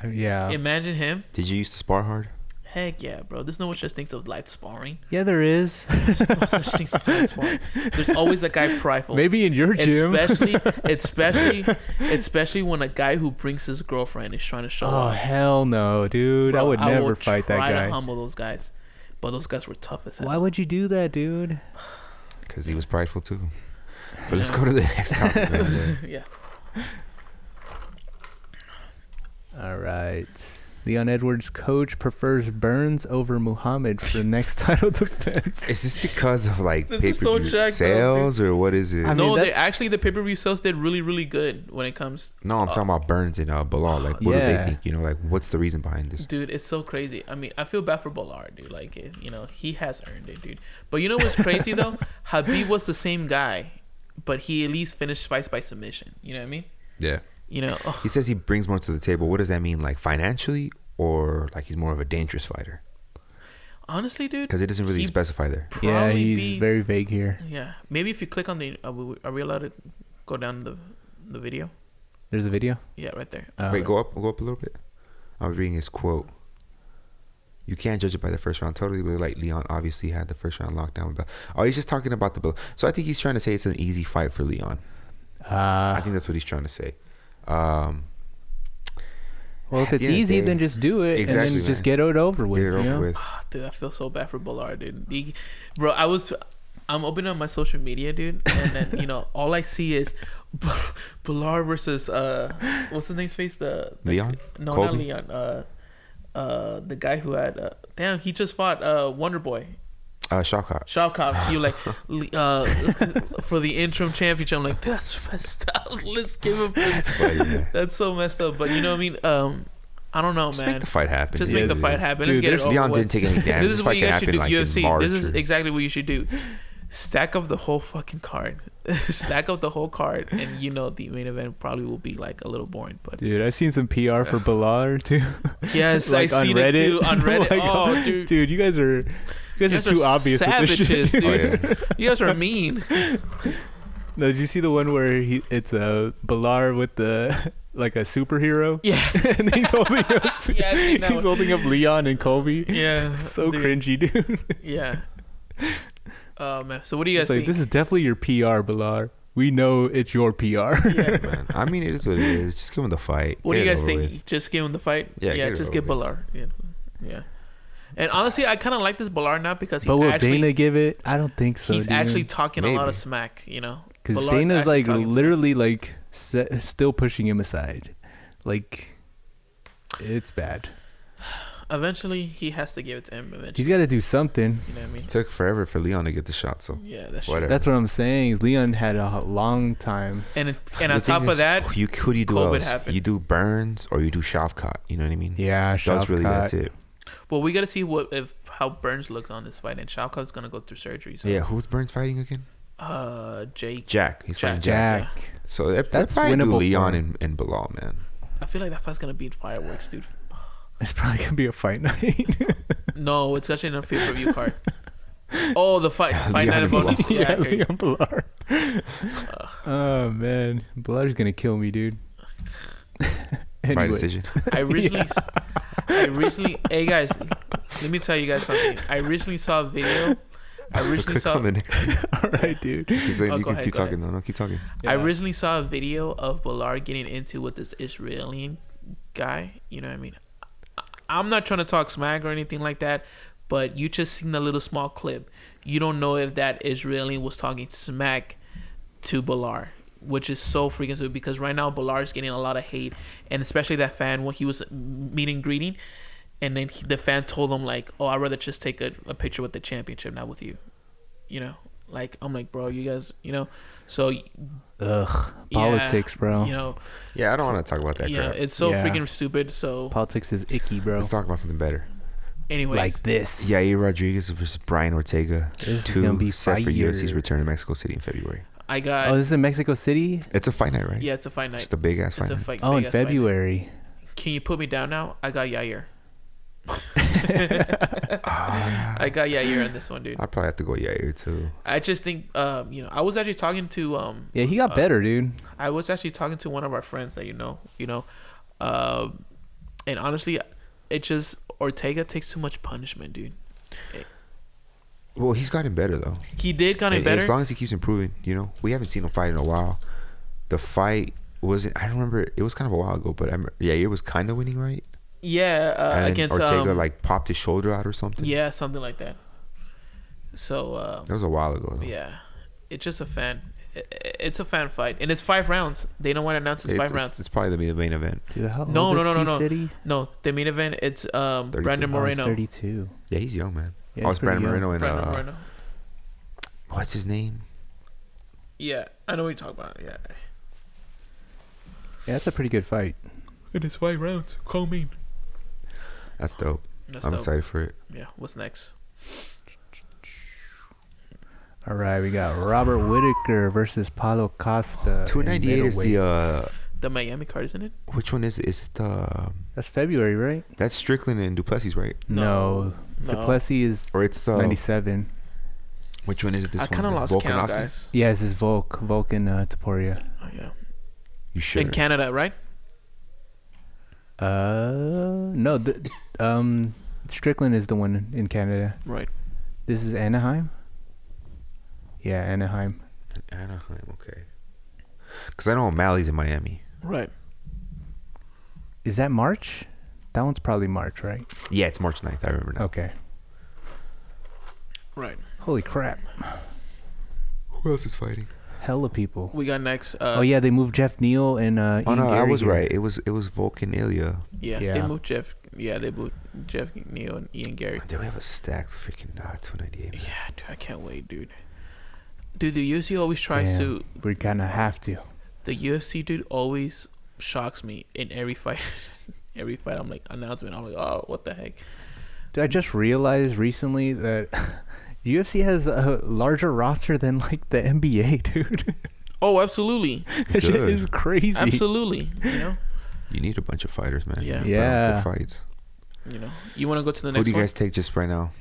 S3: Yeah.
S2: Imagine him.
S1: Did you used to spar hard?
S2: Heck yeah, bro. There's no such thing of life sparring.
S3: Yeah, there is.
S2: There's no such thing as life sparring. There's always a guy prideful.
S3: Maybe in your gym.
S2: Especially when a guy who brings his girlfriend is trying to show
S3: Oh,
S2: off.
S3: hell no, dude.
S2: Bro,
S3: I would never fight that
S2: I
S3: guy.
S2: to humble those guys. But those guys were tough as hell.
S3: Why would you do that, dude?
S1: Because he was prideful too. But let's go to the next topic. Man.
S2: Yeah.
S3: All right. Leon Edwards' coach prefers Burns over Muhammad for the next title defense.
S1: Is this because of like
S2: This is so
S1: pay-per-view
S2: jacked up,
S1: sales or what is it?
S3: I mean,
S2: No,
S3: that's-
S2: actually the pay-per-view sales did really, really good when it comes.
S1: No, I'm talking about Burns and Belal. Like, what do
S3: Yeah.
S1: they think? You know, like, what's the reason behind this?
S2: Dude, it's so crazy. I mean, I feel bad for Belal, dude. Like, you know, he has earned it, dude. But you know what's crazy though? Habib was the same guy, but he at least finished fights by submission. You know what I mean?
S1: Yeah.
S2: You know.
S1: He says he brings more to the table. What does that mean? Like financially, or like he's more of a dangerous fighter?
S2: Honestly, dude.
S1: Because it doesn't really
S2: he
S1: specify there.
S3: Yeah,
S2: probably
S3: he's
S2: beats-
S3: very vague here.
S2: Yeah, maybe if you click on the, are we allowed to go down the video?
S3: There's a video.
S2: Yeah, right there.
S1: Wait, go up a little bit. I was reading his quote. You can't judge it by the first round. Totally, like Leon obviously had the first round lockdown. But he's just talking about the. So I think he's trying to say it's an easy fight for Leon. I think that's what he's trying to say.
S3: Well, if
S1: At
S3: it's
S1: the end of the
S3: easy,
S1: day-
S3: then just do it
S1: Exactly,
S3: and then just
S1: man.
S3: get it over with.
S1: Get it
S3: you
S1: over
S3: know?
S1: with.
S2: Dude, I feel so bad for Belal, dude. Bro, I'm opening up my social media, dude, and then you know all I see is Belal versus what's his name's face? The
S1: Leon?
S2: No,
S1: Colby?
S2: not Leon. The guy who had damn, he just fought Wonder Boy.
S1: Shavkat.
S2: You like for the interim championship. I'm like, that's messed up. Let's give him. That's so messed up. But you know what I mean? I don't know,
S1: Just
S2: man.
S1: make the fight happen.
S2: Just
S1: Yeah,
S2: make the
S1: it
S2: fight
S1: is.
S2: happen.
S3: Dude,
S2: Let's get it over
S1: Leon
S2: with.
S1: didn't take any damage.
S2: This is
S1: This
S2: what
S1: fight
S2: you
S1: can
S2: guys should
S1: happen
S2: do.
S1: like in
S2: UFC.
S1: March.
S2: This is
S1: or-
S2: exactly what you should do. Stack up the whole fucking card. Stack up the whole card, and you know the main event probably will be like a little boring. But
S3: Dude, I've seen some PR for Belal too.
S2: yes,
S3: Like
S2: I seen it too on Reddit.
S3: Like,
S2: Oh, dude.
S3: Dude, you guys are too obvious with this
S2: savages,
S3: shit.
S2: dude.
S1: Oh, yeah.
S2: You guys are mean.
S3: No, did you see the one where it's a Belal with the like a superhero?
S2: Yeah.
S3: And he's holding up
S2: Yeah, I've seen that
S3: he's
S2: one.
S3: holding up Leon and Colby.
S2: Yeah.
S3: So
S2: dude.
S3: cringy, dude.
S2: Yeah. Oh man. So what do you guys
S3: It's like
S2: think?
S3: this is definitely your PR, Belal. We know it's your PR.
S2: Yeah.
S1: Man, I mean, it is what it is. Just give him the fight.
S2: What do
S1: Get
S2: you
S1: it
S2: guys
S1: over
S2: think?
S1: with.
S2: Just give him the fight.
S1: Yeah, get it
S2: just
S1: over
S2: get
S1: with.
S2: Belal. Yeah. Yeah. And honestly, I kind of like this Belal now because
S3: But will
S2: actually
S3: Dana give it? I don't think so.
S2: he's
S3: dude.
S2: actually talking a lot
S1: Maybe.
S2: of smack. You know,
S3: Because
S2: Bellar's
S3: Dana's
S2: actually
S3: like
S2: talking smack.
S3: literally like still pushing him aside. Like, it's bad.
S2: Eventually, he has to give it to him. Eventually,
S3: He's got to do something.
S2: you know what I mean?
S1: It took forever for Leon to get the shot, so
S2: Yeah, that's
S1: whatever.
S2: true.
S3: That's what I'm saying. Is Leon had a long time.
S2: And on
S1: The
S2: top
S1: thing
S2: of
S1: is,
S2: that,
S1: who do you do
S2: COVID
S1: else?
S2: happened.
S1: You do Burns or you do Shavkat. You know what I mean?
S3: Yeah,
S1: That's
S3: Shavkat.
S1: it.
S2: well, we got to see how Burns looks on this fight, and Shavkat's gonna go through surgery. So.
S1: Yeah, who's Burns fighting again?
S2: Jake.
S1: Jack. He's fighting Jack.
S3: Jack.
S1: So that
S3: That's
S1: probably do
S3: winnable for
S1: Leon
S3: him.
S1: and Belal, man.
S2: I feel like that fight's gonna be in fireworks, dude.
S3: It's probably gonna be a fight night.
S2: No, it's actually in a pay-per-view card. Oh, the fight
S1: Leon
S2: night
S1: and
S2: about
S1: Belal.
S2: yeah, I heard you.
S3: Leon Bellar. Oh man, Bellar's gonna kill me, dude.
S1: By
S3: Anyways.
S1: decision.
S2: I recently, hey guys, let me tell you guys something. I recently saw a video.
S1: Click on the next.
S3: All right, dude.
S1: Keep saying,
S2: Oh,
S1: you
S2: go
S1: can
S2: ahead,
S1: keep
S2: go
S1: talking though. No, keep talking.
S2: I
S3: Yeah.
S2: recently saw a video of Belal getting into with this Israeli guy. You know what I mean? I'm not trying to talk smack or anything like that, but you just seen a little small clip. You don't know if that Israeli was talking smack to Belal, which is so freaking stupid because right now Belal is getting a lot of hate, and especially that fan when he was meeting greeting, and then the fan told him like, "Oh, I'd rather just take a picture with the championship, not with you." You know, like I'm like, bro, you guys, you know, so
S3: Ugh,
S2: yeah,
S3: politics, bro.
S2: You know,
S1: Yeah, I don't want to talk about that
S2: yeah,
S1: crap.
S2: it's so
S3: Yeah.
S2: freaking stupid. So,
S3: Politics is icky, bro.
S1: Let's talk about something better.
S2: anyways,
S3: Like this.
S1: Yair Rodriguez versus Brian Ortega.
S3: This is
S1: 2
S3: gonna be
S1: set for
S3: fire.
S1: UFC's return to Mexico City in February.
S2: I got
S3: Oh, this is in Mexico City.
S1: It's a fight night, right?
S2: yeah, it's a fight night.
S1: Just a big ass
S2: It's
S1: fight
S2: a
S1: night.
S2: fight.
S3: Oh, in
S2: big-ass fight night.
S3: February.
S2: Can you put me down now? I got Yair. I got Yair on this one, dude.
S1: I'd probably have to go Yair too.
S2: I just think, I was actually talking to
S3: Yeah, he got better, dude.
S2: I was actually talking to one of our friends that and honestly, it just Ortega takes too much punishment, dude.
S1: Well, he's gotten better though.
S2: He did gotten better
S1: as long as he keeps improving. We haven't seen him fight in a while. The fight wasn't. I don't remember. It was kind of a while ago, but Yair was kind of winning, right?
S2: Yeah,
S1: and
S2: against
S1: Ortega like popped his shoulder out or something.
S2: Yeah, something like that. So
S1: that was a while ago though.
S2: Yeah, it's just a fan. It's a fan fight, and it's 5 rounds. They don't want to announce it's 5 rounds.
S1: It's probably the main event.
S3: Dude, how
S2: No.
S3: old is T-City?
S2: No, the main event. It's Brandon Moreno.
S3: 32.
S1: Yeah, he's young, man.
S3: Yeah,
S1: It's Brandon Moreno and
S2: Brandon Moreno.
S1: what's his name?
S2: Yeah, I know what you're talking about. Yeah.
S3: Yeah, that's a pretty good fight.
S2: It is 5 rounds. Call me.
S1: That's dope. I'm excited for it.
S2: Yeah. What's next?
S3: All right, we got Robert Whittaker versus Paulo Costa.
S1: 298 is
S2: the Miami card, isn't it?
S1: Which one is it? Is it the?
S3: That's February, right?
S1: That's Strickland and Duplessis, right?
S3: No. Duplessis is
S1: or it's
S3: 97.
S1: Which one is it? This
S2: I
S1: one?
S2: kind of lost
S1: Vulcan
S2: count,
S1: Oscar?
S2: guys.
S3: Yeah, this is Vulcan Taporia.
S2: Oh, yeah.
S1: You should.
S2: In Canada, right?
S3: No. Strickland is the one in Canada.
S2: Right.
S3: This is Anaheim. Yeah, Anaheim.
S1: Anaheim, okay. Because I know O'Malley's in Miami.
S2: Right.
S3: Is that March? That one's probably March, right?
S1: Yeah, it's March 9th. I remember now.
S3: Okay.
S2: Right.
S3: Holy crap.
S1: Who else is fighting?
S3: Hella people.
S2: We got next.
S3: Oh, yeah, they moved Jeff Neal and Ian
S1: no,
S3: Gary
S1: I was
S3: here.
S1: right. It was Vulcan Ilya.
S2: Yeah,
S3: Yeah.
S2: they moved Jeff. Yeah, they moved Jeff Neal and Ian Gary.
S1: Dude, we have a stacked freaking 298. Man.
S2: Yeah, dude, I can't wait, dude. Dude, the UFC always tries to.
S3: We're gonna have to.
S2: The UFC, dude, always shocks me in every fight. Every fight, I'm like, announcement. I'm like, oh, what the heck?
S3: Dude, I just realized recently that UFC has a larger roster than like the NBA, dude.
S2: Oh, absolutely.
S3: That shit is crazy.
S2: Absolutely.
S1: You need a bunch of fighters, man.
S2: Yeah.
S3: Yeah.
S1: Good fights.
S2: You want to go to the
S1: Who
S2: next
S1: do you
S2: one?
S1: guys take just right now?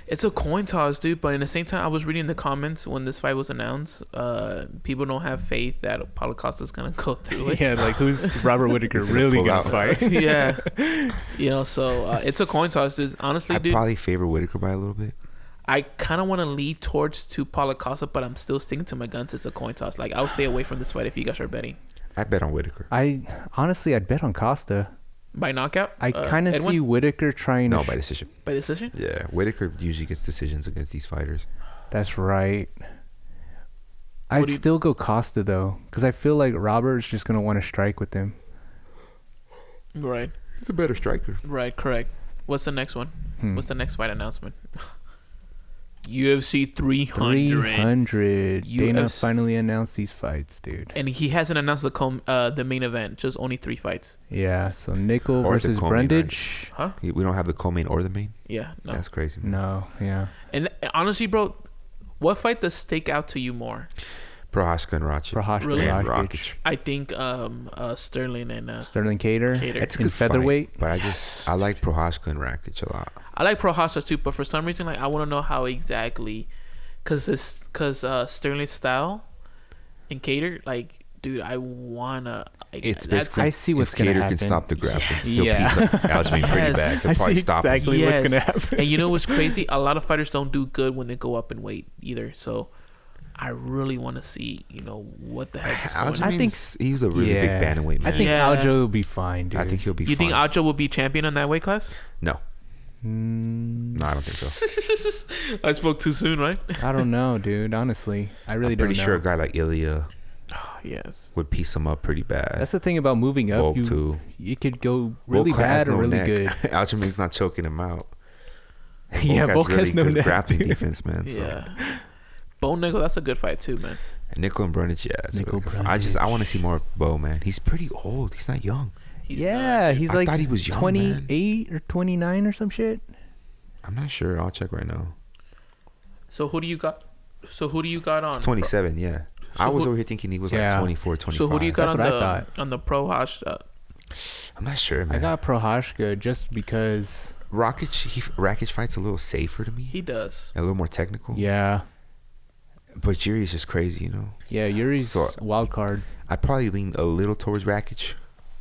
S2: It's a coin toss, dude. But in the same time, I was reading the comments when this fight was announced. People don't have faith that Paulo Costa's gonna go through it.
S3: Yeah, like who's Robert Whittaker really gonna fight?
S2: Yeah, so it's a coin toss, dude. Honestly,
S1: I
S2: dude,
S1: probably favor Whittaker by a little bit.
S2: I kind of want to lead towards to Paulo Costa, but I'm still sticking to my guns. It's a coin toss. Like, I'll stay away from this fight if you guys are betting.
S1: I bet on Whittaker.
S3: I'd bet on Costa.
S2: By knockout?
S3: I kind of see Whittaker trying
S1: No,
S3: to...
S1: by decision.
S2: By decision?
S1: Yeah, Whittaker usually gets decisions against these fighters.
S3: That's right. I'd still go Costa, though, because I feel like Robert's just going to want to strike with him.
S2: Right.
S1: He's a better striker.
S2: Right, correct. What's the next one? What's the next fight announcement? UFC 300.
S3: 300. Dana finally announced these fights, dude.
S2: And he hasn't announced the main event. Just only 3 fights.
S3: Yeah, so Nickal versus Brundage.
S2: Huh?
S1: We don't have the co-main or the main?
S2: Yeah. No.
S1: That's crazy, man.
S3: No, yeah.
S2: And honestly, bro, what fight does stick out to you more?
S1: Prochazka and Rakic.
S3: Prochazka
S2: Really?
S3: and
S1: Rakic.
S2: I think Sterling and
S3: Sterling Kattar.
S2: It's
S1: a good
S3: featherweight.
S1: Fight, but I like Prochazka and Rakic a lot.
S2: I like Prochazka too, but for some reason, like, I want to know how exactly, cause Sterling's style and Kattar, like, dude, I wanna. Like,
S1: It's basically
S3: I see what's
S1: if
S3: gonna
S1: Kattar
S3: happen.
S1: can stop the grappling.
S2: Yes.
S1: Still
S3: Yeah.
S1: keeps Aljamain pretty bad. He'll
S3: I
S1: probably
S3: see
S1: stop him.
S3: exactly what's gonna happen.
S2: And you know what's crazy? A lot of fighters don't do good when they go up in weight either. So I really want to see, what the heck is going on.
S1: Aljamain,
S3: I think
S1: he was a really big bantamweight, man.
S3: I think
S2: Yeah.
S3: Aljo will be fine, dude.
S1: I think he'll be
S2: You
S1: fine.
S2: think Aljo will be champion in that weight class?
S1: No. No, I don't think so.
S2: I spoke too soon, right?
S3: I don't know, dude. Honestly, I really
S1: I'm
S3: don't know.
S1: pretty sure a guy like Ilya
S2: Yes.
S1: would piece him up pretty bad.
S3: That's the thing about moving up.
S1: Volk too.
S3: You could go really
S1: Volk has
S3: bad or
S1: no
S3: really
S1: neck.
S3: good.
S1: Aljamain's not choking him out.
S3: Yeah, Volk
S1: really
S3: has no
S1: good
S3: neck.
S1: grappling
S3: dude.
S1: defense, man. So.
S2: Yeah. Bone Nickal, that's a good fight too, man.
S1: And Nickal and Brundage, yeah. That's
S3: Nickal,
S1: a really good fight. I want to see more of Bo, man. He's pretty old. He's not young.
S2: He's
S3: Yeah,
S2: not,
S3: he's
S1: I
S3: like
S1: thought he was young,
S3: 28 or 29 or some shit.
S1: I'm not sure. I'll check right now.
S2: So who do you got? On?
S1: He's 27, yeah.
S2: So
S1: I was
S2: who-
S1: over here thinking he was like
S3: Yeah.
S1: 24, 25.
S2: So who do you got
S3: That's what I
S2: on the Pro Hash?
S1: I'm not sure, man.
S3: I got Prochazka just because
S1: Rakic fights a little safer to me.
S2: He does.
S1: A little more technical.
S3: Yeah.
S1: But Yuri's just crazy, you know.
S3: Yeah, Yuri's wild card.
S1: I'd probably lean a little towards Rakic,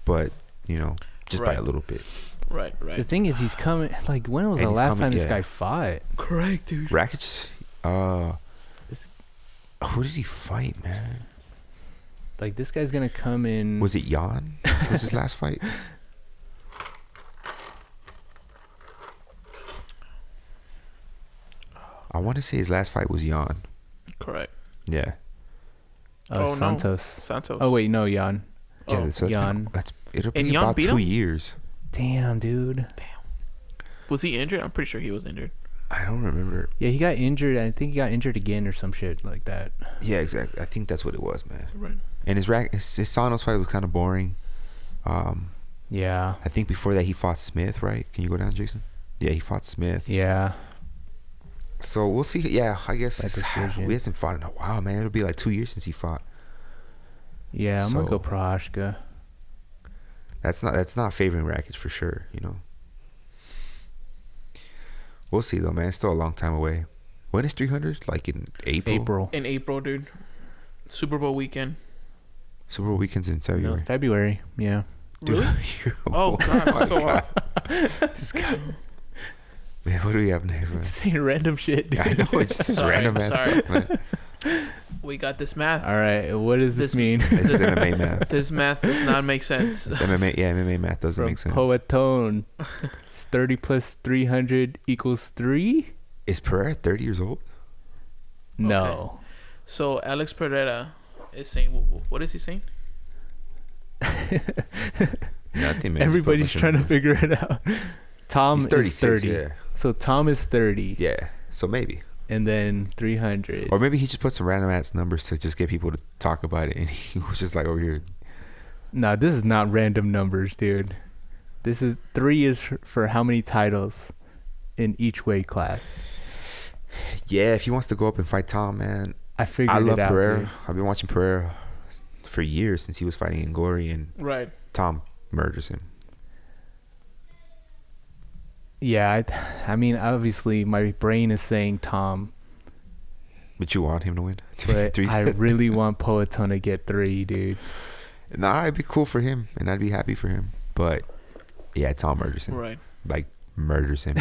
S1: but you know, just by a little bit.
S2: Right.
S3: The thing is, he's coming. Like, when was the last time this guy fought?
S2: Correct, dude.
S1: Rakic. Who did he fight, man?
S3: Like, this guy's gonna come in.
S1: Was it Jan? Was his last fight? I want to say his last fight was Jan.
S2: Correct.
S1: Yeah.
S3: Santos.
S2: Santos.
S3: Oh wait, no, Jan.
S1: Yeah,
S2: Oh,
S3: Jan.
S1: It'll be
S2: And Jan
S1: about
S2: beat
S1: 2
S2: him?
S1: years.
S3: Damn, dude.
S2: Was he injured? I'm pretty sure he was injured.
S1: I don't remember.
S3: Yeah, he got injured. I think he got injured again or some shit like that.
S1: Yeah, exactly. I think that's what it was, man.
S2: Right.
S1: And his Santos fight was kind of boring.
S3: Yeah.
S1: I think before that he fought Smith, right? Can you go down, Jason? Yeah, he fought Smith.
S3: Yeah.
S1: So we'll see. Yeah, I guess
S3: decision.
S1: we hasn't fought in a while, man. It'll be like 2 years since he fought.
S3: Yeah, I'm gonna go Prochazka.
S1: That's not favoring Rakic for sure, you know. We'll see though, man. It's still a long time away. When is 300? Like in April?
S2: In April, dude. Super Bowl weekend.
S1: Super Bowl weekends in February.
S3: No, February. Yeah.
S1: Dude,
S2: Really? Oh God, I'm so off.
S3: This guy
S1: Man, what do we have next, man?
S3: saying random shit, dude.
S1: I know it's just
S2: Sorry,
S1: random ass
S2: sorry.
S1: stuff, man.
S2: We got this math.
S3: All right, what does this mean?
S1: It's MMA math.
S2: This math does not make sense.
S1: It's MMA, yeah, MMA math doesn't
S3: From
S1: make sense.
S3: Poetone. 30 plus 300 equals 3?
S1: Is Pereira 30 years old?
S3: No.
S2: So Alex Pereira is saying, what is he saying?
S1: Nothing, man.
S3: Everybody's trying to figure it out. Tom
S1: He's
S3: is 30.
S1: yeah.
S3: So Tom is 30.
S1: Yeah, so maybe.
S3: And then 300.
S1: Or maybe he just put some random ass numbers to just get people to talk about it, and he was just like over here.
S3: Nah, this is not random numbers, dude. This is 3 is for how many titles in each weight class.
S1: Yeah, if he wants to go up and fight Tom, man.
S3: I figured
S1: I love
S3: it out,
S1: Pereira.
S3: dude.
S1: I've been watching Pereira for years since he was fighting in Glory, and
S2: Right.
S1: Tom murders him.
S3: Yeah, I mean, obviously my brain is saying Tom,
S1: But you want him to win?
S3: but
S1: Three-
S3: I really want Poetone to get 3, dude.
S1: Nah, it'd be cool for him, and I'd be happy for him. But yeah, Tom murders him.
S2: Right.
S1: Like murders him.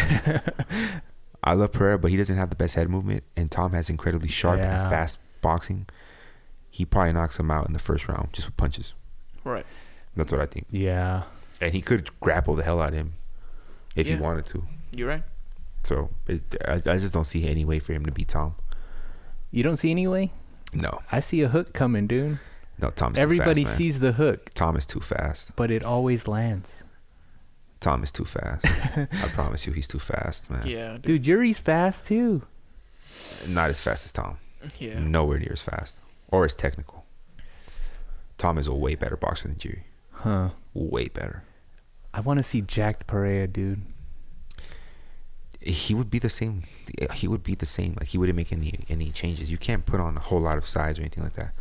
S1: I love Pereira, but he doesn't have the best head movement, and Tom has incredibly sharp and fast boxing. He probably knocks him out in the first round just with punches.
S2: Right.
S1: That's what I think.
S3: Yeah.
S1: And he could grapple the hell out of him if he wanted to.
S2: You're right.
S1: So I just don't see any way for him to beat Tom.
S3: You don't see any way?
S1: No.
S3: I see a hook coming, dude.
S1: No, Tom's
S3: Everybody
S1: too fast, man.
S3: sees the hook,
S1: Tom is too fast.
S3: but it always lands.
S1: Tom is too fast. I promise you, he's too fast, man.
S2: Yeah.
S3: Dude, Yuri's fast too.
S1: Not as fast as Tom.
S2: Yeah.
S1: Nowhere near as fast or as technical. Tom is a way better boxer than Jerry.
S3: Huh.
S1: Way better.
S3: I want to see jacked Pereira, dude.
S1: He would be the same. He would be the same. Like, he wouldn't make any changes. You can't put on a whole lot of size or anything like that.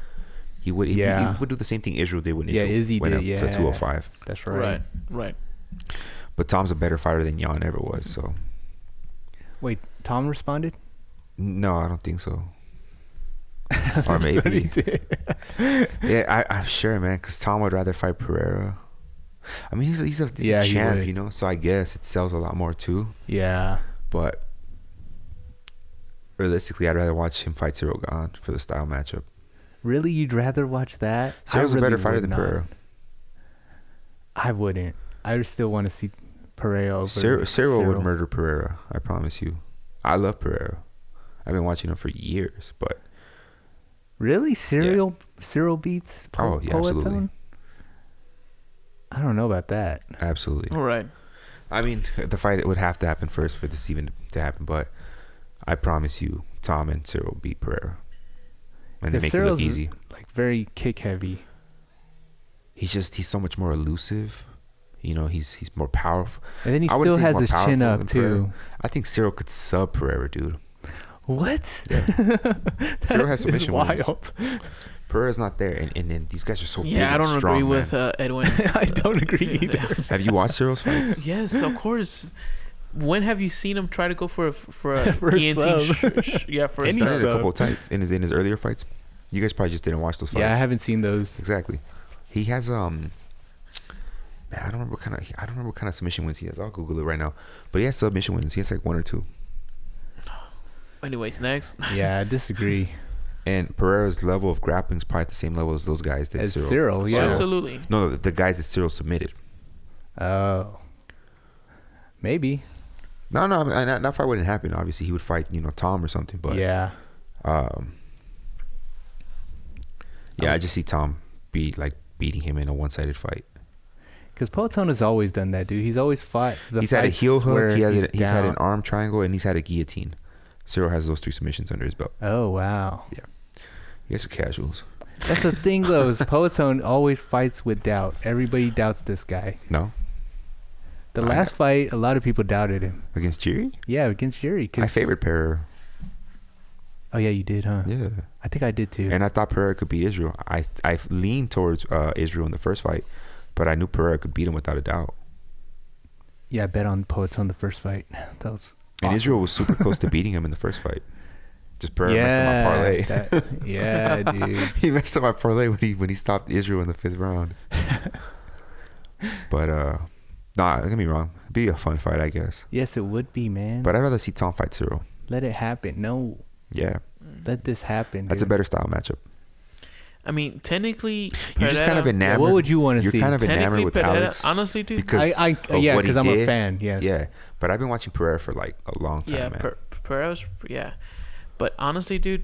S1: He would. He would do the same thing Israel did when Israel
S3: Izzy
S1: went
S3: did,
S1: up
S3: yeah.
S1: to 205.
S3: That's right.
S2: Right. Right.
S1: But Tom's a better fighter than Jan ever was. So
S3: Wait, Tom responded?
S1: no, I don't think so. Or maybe. Yeah, I'm sure, man. Because Tom would rather fight Pereira. I mean, he's a champ, you know. So I guess it sells a lot more too.
S3: Yeah.
S1: But realistically, I'd rather watch him fight Cyril Gahn for the style matchup.
S3: Really, you'd rather watch that?
S1: Cyril's
S3: I
S1: a better
S3: really
S1: fighter
S3: would
S1: than
S3: not.
S1: Pereira.
S3: I wouldn't. I would still want to see Pereira over
S1: Cyril would murder Pereira. I promise you. I love Pereira. I've been watching him for years, but
S3: Really? Cyril beats
S1: yeah, absolutely.
S3: Poetone? I don't know about that.
S1: Absolutely.
S2: All right.
S1: I mean, the fight would have to happen first for this even to happen, but I promise you, Tom and Cyril beat Pereira. And they make it look easy.
S3: Like very kick heavy.
S1: He's so much more elusive. You know, he's more powerful.
S3: And then he
S1: I wouldn't
S3: still
S1: say
S3: has
S1: more
S3: his chin
S1: powerful
S3: up
S1: than
S3: too.
S1: Pereira. I think Cyril could sub Pereira, dude.
S3: What?
S1: Yeah. Cyril has
S3: That is
S1: submission wins.
S3: wild.
S1: Pereira's not there, and then these guys are so big
S2: Yeah, I
S1: and
S2: don't
S1: strong,
S2: agree
S1: man.
S2: with Edwin.
S3: I don't agree either.
S1: Have you watched Cyril's fights?
S2: Yes, of course. When have you seen him try to go for a
S3: For a
S2: ENT? Yeah, for a
S1: He's
S3: Any
S1: done it
S2: sub.
S1: a couple of times in his earlier fights. You guys probably just didn't watch those fights.
S3: Yeah, I haven't seen those.
S1: Exactly. He has man, I don't remember what kind of submission wins he has. I'll Google it right now. But he has submission wins. He has like 1 or 2.
S2: Anyways, next.
S3: Yeah, I disagree.
S1: And Pereira's level of grappling is probably at the same level as those guys that
S3: As
S1: Cyril.
S3: Cyril, yeah.
S2: Absolutely.
S1: No, the guys that Cyril submitted.
S3: Oh. Maybe.
S1: No, that fight wouldn't happen. Obviously, he would fight, Tom or something. But
S3: Yeah.
S1: Yeah, I just see Tom beating him in a one-sided fight.
S3: Because Poton has always done that, dude. He's always fought.
S1: He's had a heel hook. He's had an
S3: down.
S1: arm triangle, and he's had a guillotine. Cyril has those 3 submissions under his belt.
S3: Oh, wow.
S1: You guys are casuals.
S3: That's the thing, though. Is Poton always fights with doubt. Everybody doubts this guy.
S1: No,
S3: The last fight, a lot of people doubted him.
S1: against Jiri,
S3: Yeah, against Yuri.
S1: I favored Pereira.
S3: Oh, yeah, you did, huh?
S1: Yeah,
S3: I think I did, too.
S1: and I thought Pereira could beat Israel. I leaned towards Israel in the first fight, but I knew Pereira could beat him without a doubt.
S3: Yeah, I bet on Poton the first fight. That was
S1: And
S3: awesome.
S1: Israel was super close to beating him in the first fight. Just Pereira messed up my parlay.
S3: Yeah, dude.
S1: He messed up my parlay when he stopped Israel in the 5th round. But nah, don't get me wrong. It'd be a fun fight, I guess.
S3: Yes, it would be, man.
S1: But I'd rather see Tom fight Cyril.
S3: Let it happen. No,
S1: Yeah,
S3: let this happen.
S1: that's a
S3: dude.
S1: better style matchup.
S2: I mean, technically,
S1: You're just kind of
S2: Pereira-
S1: enamored.
S3: What would you want to
S1: You're
S3: see?
S1: kind of enamored
S2: technically
S1: with
S2: Pereira,
S1: Alex.
S2: honestly, dude.
S1: Because of
S3: yeah,
S1: what he
S3: because I'm a
S1: did.
S3: fan. Yes.
S1: Yeah, but I've been watching Pereira for like a long time,
S2: Yeah,
S1: man.
S2: Pereira's but honestly, dude,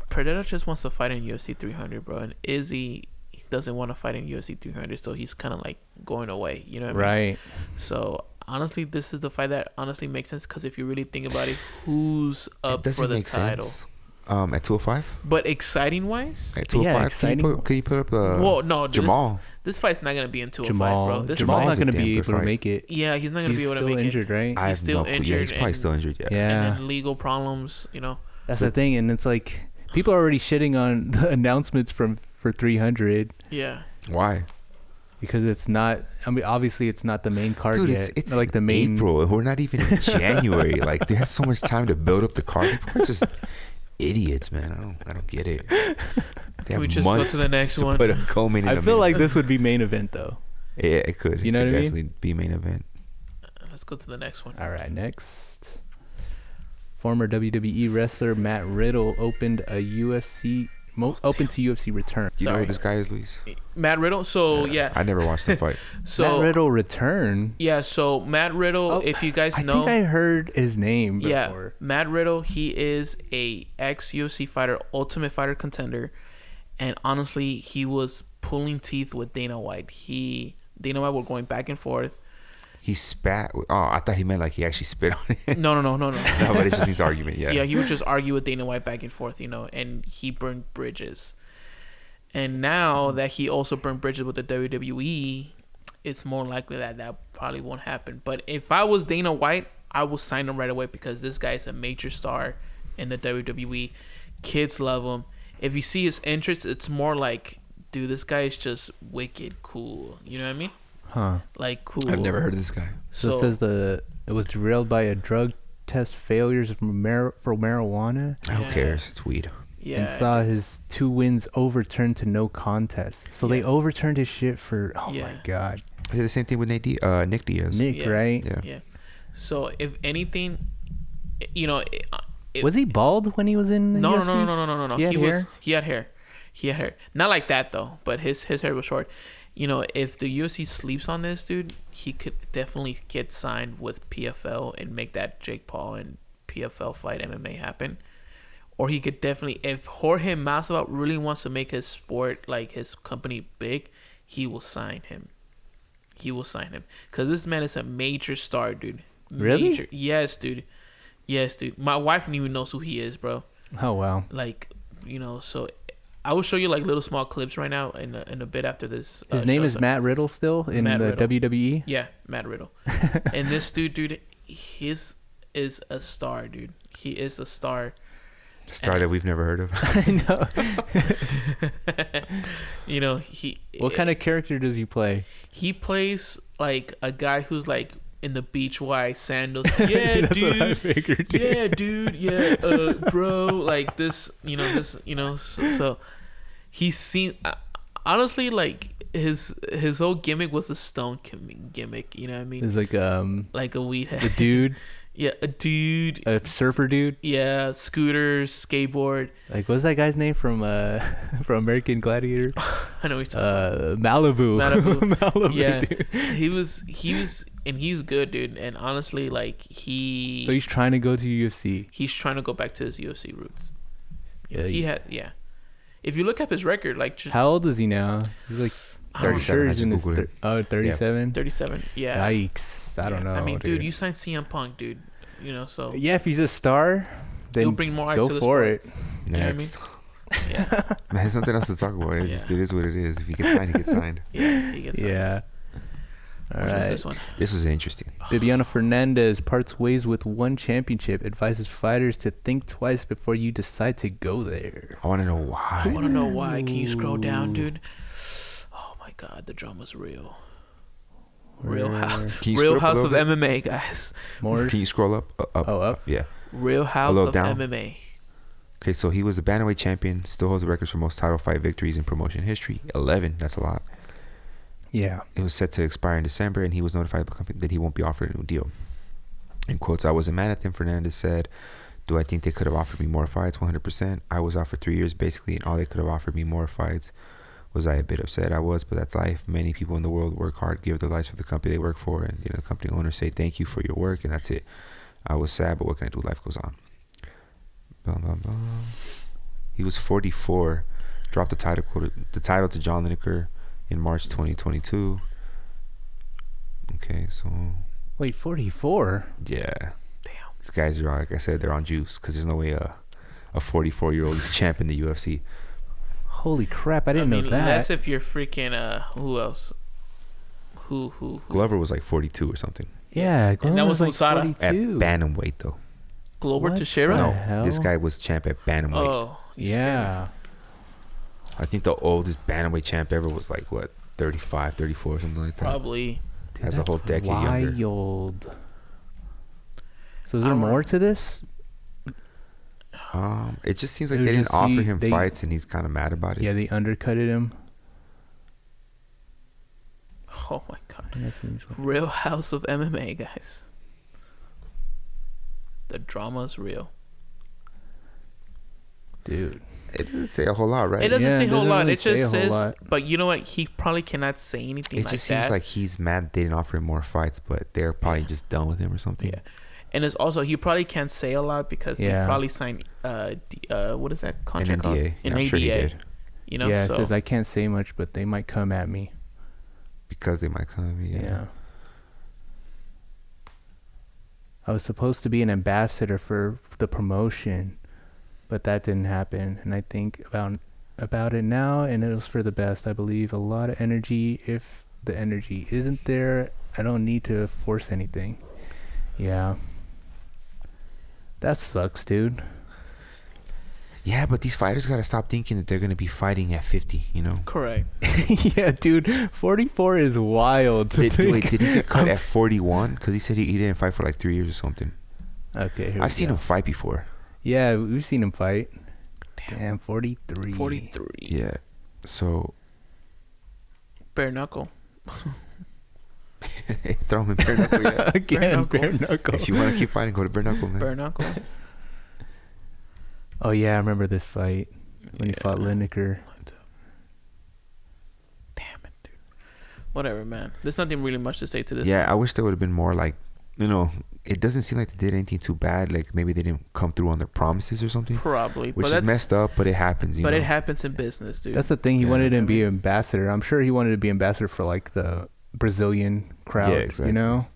S2: Pereira just wants to fight in UFC 300, bro. And Izzy doesn't want to fight in UFC 300, so he's kind of like going away. You know what I mean?
S3: Right.
S2: So honestly, this is the fight that honestly makes sense because if you really think about it, who's up for the title?
S1: Sense. At 205.
S2: But exciting wise,
S1: At 205,
S3: exciting
S1: can you put up
S2: well, no, dude,
S1: Jamal?
S2: This fight's not gonna be in 205, bro. This
S3: Jamal's
S2: fight,
S3: not going to
S1: a damn
S3: be
S1: good
S3: able to
S1: fight.
S3: make it.
S2: yeah, he's not gonna
S3: He's
S2: be able to
S3: still
S2: make
S3: injured,
S2: it.
S3: right?
S1: I have
S2: still
S1: no clue. Yeah,
S2: injured
S1: he's probably
S2: and-
S1: still injured. Yeah.
S3: Yeah.
S2: And then legal problems, you know.
S3: That's the thing, and it's like people are already shitting on the announcements for 300
S2: Yeah.
S1: Why?
S3: because it's not. I mean, obviously, it's not the main card
S1: Dude,
S3: yet.
S1: it's
S3: like the main.
S1: April. We're not even in January. Like they have so much time to build up the card. People are just idiots, man. I don't get it. They
S2: Can
S1: have
S2: we just go
S1: months
S2: to the next one?
S1: put a co-main in
S3: I
S1: a
S3: feel
S1: minute.
S3: like this would be main event though.
S1: Yeah, it could.
S3: You know
S1: it
S3: what
S1: could
S3: I mean?
S1: definitely be main event.
S2: Let's go to the next one.
S3: All right, next. Former WWE wrestler Matt Riddle opened a open to UFC return.
S1: You know
S2: Sorry.
S1: who this guy is, Luis?
S2: Matt Riddle. So yeah.
S1: I never watched the fight.
S2: So
S3: Matt Riddle return.
S2: yeah. So Matt Riddle.
S3: Oh,
S2: if you guys
S3: I
S2: know,
S3: think I heard his name before.
S2: yeah, Matt Riddle. He is a ex UFC fighter, Ultimate Fighter contender, and honestly, he was pulling teeth with Dana White. Dana White were going back and forth.
S1: He spat. Oh, I thought he meant like he actually spit on it.
S2: No.
S1: No, but it just means argument. Yeah.
S2: Yeah, he would just argue with Dana White back and forth, you know, and he burned bridges. And now that he also burned bridges with the WWE, it's more likely that probably won't happen. But if I was Dana White, I would sign him right away because this guy is a major star in the WWE. Kids love him. If you see his entrance, it's more like, dude, this guy is just wicked cool. You know what I mean?
S3: Huh.
S2: Like cool.
S1: I've never heard of this guy.
S3: So it says it was derailed by a drug test failures for marijuana
S1: Who
S2: Yeah.
S1: cares? It's weed.
S2: yeah.
S3: and saw his 2 wins overturned to no contest. So they
S2: Yeah.
S3: overturned his shit for my
S2: Yeah.
S3: god.
S1: They did the same thing with Nick Diaz.
S3: Nick,
S2: Yeah.
S3: right?
S1: Yeah.
S2: Yeah. So if anything, you know,
S3: Was he bald when he was in the
S2: No.
S3: UFC? He had hair?
S2: He had hair. Not like that though, but his hair was short. You know, if the UFC sleeps on this dude, he could definitely get signed with PFL and make that Jake Paul and PFL fight MMA happen. Or he could definitely, if Jorge Masvidal really wants to make his sport, like his company, big, he will sign him. Because this man is a major star, dude.
S3: Really?
S2: Major. Yes, dude. My wife even knows who he is, bro.
S3: Oh wow.
S2: Like, you know, so I will show you like little small clips right now in a bit after this.
S3: His name is Matt Riddle still in
S2: Matt
S3: the
S2: Riddle.
S3: WWE.
S2: Yeah, Matt Riddle. And this dude, his is a star, dude. He is a star.
S1: A star that we've never heard of.
S3: I know.
S2: You know,
S3: What kind of character does he play?
S2: he plays like a guy who's like in the beach white sandals. Yeah,
S3: That's
S2: dude.
S3: what I figured, dude.
S2: Yeah, dude. Yeah, bro. Like this, So he seemed honestly like his whole gimmick was a stone gimmick. You know what I mean?
S3: It's
S2: Like a weed head.
S3: a dude,
S2: Yeah, a dude.
S3: a surfer dude.
S2: Yeah, scooters, skateboard.
S3: Like, what's that guy's name from American Gladiator?
S2: I know what you're talking about.
S3: Malibu. Malibu,
S2: Yeah,
S3: dude.
S2: he was, and he's good, dude. And honestly, like
S3: So he's trying to go to UFC.
S2: he's trying to go back to his UFC roots.
S3: Yeah,
S2: He had, yeah. If you look up his record, like
S3: How old is he now? He's like
S2: I don't know,
S1: 37.
S3: he's in his 37.
S2: 37. Yeah.
S3: Yikes! I don't know.
S2: I mean, dude, you signed CM Punk, dude. So
S3: Yeah, if he's a star,
S2: he'll
S3: then
S2: bring more eyes
S3: go
S2: to the
S3: for
S2: sport.
S3: it.
S2: You know what I mean?
S1: Next.
S2: Yeah,
S1: Man, there's nothing else to talk about. It just,
S2: Yeah.
S1: it is what it is. If he gets signed, he gets signed.
S2: yeah, he gets
S3: Yeah. All
S2: Which was
S3: right.
S2: this one?
S1: This was interesting.
S3: Bibiano Fernandez parts ways with one championship. Advises fighters to think twice before you decide to go there.
S1: I want to know
S2: I
S1: why.
S2: want to know why. Can you scroll down,
S3: Ooh.
S2: dude? Oh my God, the drama's real. Real House,
S1: Can you
S2: Real
S1: scroll up a
S2: House of
S1: little
S2: MMA, guys.
S3: More.
S1: Can you scroll up? Up.
S3: Oh, up.
S1: Yeah.
S2: Real House
S1: little
S2: of
S1: down.
S2: MMA.
S1: Okay, so he was the bantamweight champion. Still holds the records for most title fight victories in promotion history. 11. That's a lot.
S3: Yeah.
S1: It was set to expire in December, and he was notified by the company that he won't be offered a new deal. In quotes, I wasn't mad at them, Fernandez said. Do I think they could have offered me more fights? 100%. I was offered 3 years, basically, and all they could have offered me more fights. Was I a bit upset? I was, but that's life. Many people in the world work hard, give their lives for the company they work for, and the company owners say thank you for your work, and that's it. I was sad, but what can I do? Life goes on. Blah, blah, blah. He was 44. Dropped the title to John Lineker in March 2022. Okay, so
S3: Wait, 44?
S1: yeah,
S2: Damn.
S1: these guys are, like I said, they're on juice because there's no way a 44-year-old is champ in the UFC.
S3: Holy crap! I didn't know that.
S2: That's if you're freaking who else? Who?
S1: Glover was like 42 or something.
S3: Yeah,
S2: And that was
S3: like
S2: Usada?
S1: At
S3: 42.
S1: bantamweight though.
S2: Glover
S3: What
S2: Teixeira?
S3: the
S1: No,
S3: hell?
S1: this guy was champ at bantamweight.
S2: Oh, you
S3: Yeah.
S1: I think the oldest bantamweight champ ever was like what, 35, 34, something like that.
S2: probably.
S3: Dude,
S1: Has a whole
S3: that's
S1: decade younger.
S3: wild. So is there
S2: I don't
S3: more
S2: know.
S3: to this?
S1: It just seems like
S3: It
S1: they
S3: was
S1: didn't
S3: just
S1: offer
S3: he-
S1: him
S3: they-
S1: fights, and he's kind of mad about it.
S3: Yeah, they undercutted him.
S2: Oh my God. Real House of MMA, guys. The drama's real.
S3: Dude.
S1: It doesn't say a whole lot, right?
S2: It doesn't
S3: Yeah,
S2: say
S3: it
S2: a whole
S3: doesn't
S2: lot.
S3: really
S2: It
S3: say a
S2: just
S3: whole
S2: says,
S3: lot.
S2: but you know what? He probably cannot say anything
S1: It
S2: like
S1: just
S2: that.
S1: seems like he's mad they didn't offer him more fights, but they're probably
S2: Yeah.
S1: just done with him or something.
S2: Yeah. And it's also, he probably can't say a lot because
S3: Yeah.
S2: he probably signed, what is that
S1: An
S2: contract
S1: NDA.
S2: called?
S1: Yeah,
S2: An
S1: I'm
S2: ADA.
S1: sure he did.
S2: You know,
S3: Yeah, it
S2: so
S3: says I can't say much, but they might come at me.
S1: Because they might come.
S3: Yeah. I was supposed to be an ambassador for the promotion, but that didn't happen. And I think about it now, and it was for the best. I believe a lot of energy. If the energy isn't there, I don't need to force anything. Yeah. That sucks, dude.
S1: Yeah, but these fighters got to stop thinking that they're going to be fighting at 50, you know?
S2: correct.
S3: Yeah, dude. 44 is wild to think.
S1: Wait, did he get cut
S3: I'm
S1: at 41? Because he said he didn't fight for like 3 years or something.
S3: Okay, here we
S1: I've seen
S3: go.
S1: him fight before.
S3: Yeah, we've seen him fight. Damn, 43.
S2: 43.
S1: Yeah. So,
S2: Bare knuckle.
S1: throw him in bare knuckle, yeah.
S3: Again,
S2: Bare
S3: bare knuckle.
S1: If you want to keep fighting, go to bare knuckle, man.
S2: Bare knuckle.
S3: Oh yeah, I remember this fight when he fought Lineker.
S2: Damn it, dude. Whatever, man. There's nothing really much to say to this.
S1: Yeah, I wish there would have been more like, you know, it doesn't seem like they did anything too bad. Like maybe they didn't come through on their promises or something.
S2: Probably.
S1: Which
S2: but
S1: is
S2: that's
S1: messed up, but it happens, you
S2: But
S1: know?
S2: it happens in business, dude.
S3: That's the thing. He
S1: Yeah,
S3: wanted
S1: I
S3: to be ambassador. I'm sure he wanted to be ambassador for like the Brazilian crowd,
S1: Yeah, exactly.
S3: you know.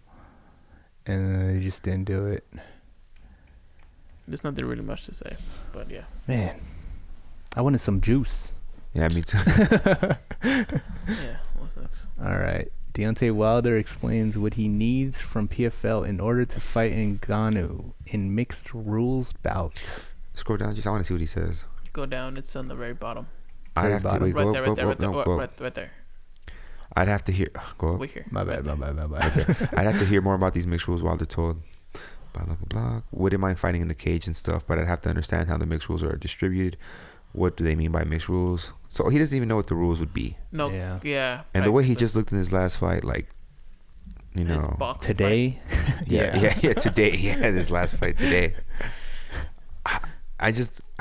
S3: And they just didn't do it.
S2: There's nothing really much to say. But yeah.
S3: Man, I wanted some juice.
S1: Yeah, me too.
S2: Yeah. What's next?
S3: All right. Deontay Wilder explains what he needs from PFL in order to fight Ngannou in mixed rules bout.
S1: Scroll down, just I want to see what he says.
S2: Go down. It's on the very bottom.
S1: I'd
S3: Very
S1: have to
S3: bottom.
S1: wait,
S2: Right
S1: go
S2: there,
S1: up,
S2: right there,
S1: go
S2: right
S1: up,
S2: there.
S1: no, go up.
S2: Right there.
S1: I'd have to hear. Go up.
S2: Whittaker.
S3: My bad.
S1: I'd have to hear more about these mixed rules while they're told. Blah, blah, blah, blah. Wouldn't mind fighting in the cage and stuff, but I'd have to understand how the mixed rules are distributed. What do they mean by mixed rules? So he doesn't even know what the rules would be.
S2: No. Yeah.
S1: And the way he just looked in his last fight, like, you
S2: His
S1: know,
S2: boxing
S3: Today,
S1: yeah, today, this last fight today. I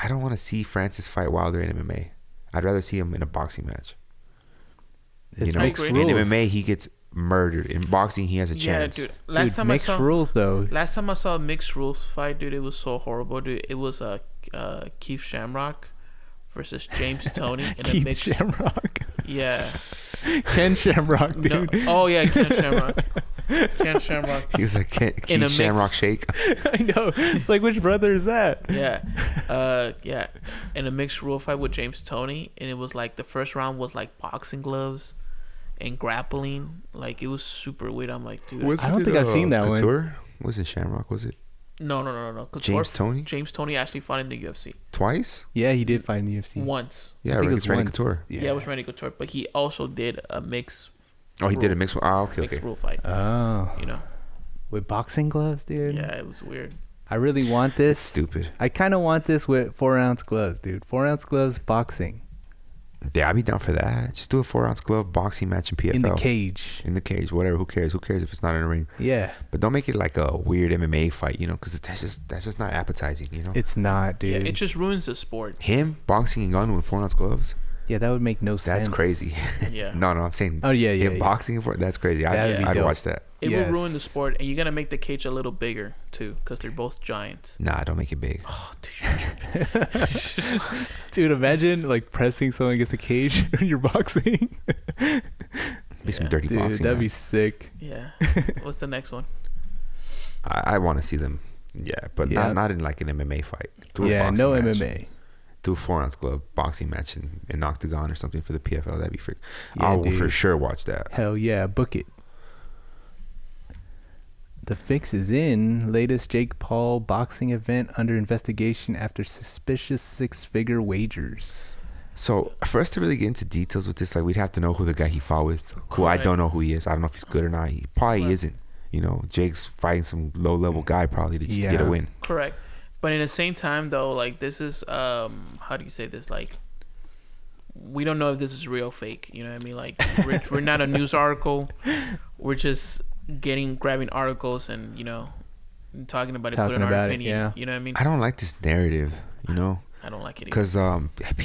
S1: don't want to see Francis fight Wilder in MMA. I'd rather see him in a boxing match.
S3: it's
S1: You know,
S3: mixed
S1: in
S3: rules.
S1: MMA he gets murdered. In boxing he has a
S2: Yeah,
S1: chance.
S2: dude.
S3: Dude, mixed rules though.
S2: Last time I saw a mixed rules fight, dude, it was so horrible, dude. It was Keith Shamrock versus James Toney in a
S3: Keith
S2: mixed.
S3: Shamrock.
S2: Yeah.
S3: Ken Shamrock,
S2: No.
S3: dude.
S2: Oh yeah, Ken Shamrock. Ken Shamrock.
S1: He was like
S2: In a
S1: Keith Shamrock
S2: mix.
S1: Shake.
S3: I know. It's like, which brother is that?
S2: Yeah. Yeah. In a mixed rule fight with James Toney, and it was like the first round was like boxing gloves and grappling. Like it was super weird. I'm like, dude.
S3: I don't think I've seen that one.
S1: Couture? Was it Shamrock? Was it
S2: No. Couture-
S1: James Toney?
S2: James Toney actually fought in the UFC
S1: Twice?
S3: Yeah, he did fight in the UFC.
S2: once.
S1: Yeah,
S3: I think it
S1: it's
S3: was
S1: Randy
S3: once.
S1: Couture.
S2: Yeah, it was Randy Couture, but he also did a mixed
S1: Oh, he did a mixed one. Ah, okay,
S2: mixed
S1: okay.
S2: rule fight.
S3: Oh,
S2: You know.
S3: with boxing gloves, dude.
S2: Yeah, it was weird.
S3: I really want this.
S1: Stupid.
S3: I kind of want this with 4-ounce gloves, dude. 4-ounce gloves, boxing
S1: Yeah, I'd be down for that. Just do a 4-ounce glove boxing match in PFL.
S3: in the cage.
S1: In the cage, whatever. Who cares? Who cares if it's not in a ring?
S3: Yeah,
S1: But don't make it like a weird MMA fight, you know, because that's just not appetizing, you know.
S3: it's not,
S2: Yeah,
S3: dude.
S2: it just ruins the sport.
S1: Him boxing and gun with 4-ounce gloves.
S3: Yeah, that would make no sense.
S1: That's crazy.
S2: Yeah.
S1: No, I'm saying.
S3: Oh, yeah,
S1: him
S3: yeah.
S1: boxing for that's crazy.
S3: That'd be
S1: I'd
S3: dope.
S1: watch that.
S2: It will ruin the
S3: Yes.
S2: sport, and you're gonna make the cage a little bigger too, because they're both giants.
S1: Nah, don't make it big.
S2: Oh, dude.
S3: Dude, imagine like pressing someone against the cage when you're boxing.
S1: Be some
S2: Yeah.
S1: dirty
S3: Dude,
S1: boxing.
S3: that'd
S1: man.
S3: be sick.
S2: Yeah. What's the next one?
S1: I want to see them. Yeah, but
S3: Yeah.
S1: not in like an MMA fight. Do a
S3: Yeah,
S1: boxing
S3: no
S1: match.
S3: MMA.
S1: Do a 4-ounce glove boxing match in an octagon or something for the PFL. That'd be freak.
S3: Yeah,
S1: I will for
S3: dude.
S1: sure watch that.
S3: Hell yeah, book it. The fix is in. Latest Jake Paul boxing event under investigation after suspicious 6-figure wagers.
S1: So for us to really get into details with this, like we'd have to know who the guy he fought with. Who I
S2: Correct.
S1: don't know who he is. I don't know if he's good or not. He probably
S2: Correct.
S1: isn't. You know, Jake's fighting some low level guy probably to just get a
S3: Yeah.
S1: win.
S2: Correct. But in the same time, though, like this is how do you say this? Like, we don't know if this is real or fake. You know what I mean? Like, we're not a news article. We're just grabbing articles and talking about it,
S3: Talking
S2: putting our
S3: about it,
S2: opinion.
S3: yeah.
S2: You know what I mean?
S1: I don't like this narrative, you know,
S2: I don't like it either.
S1: because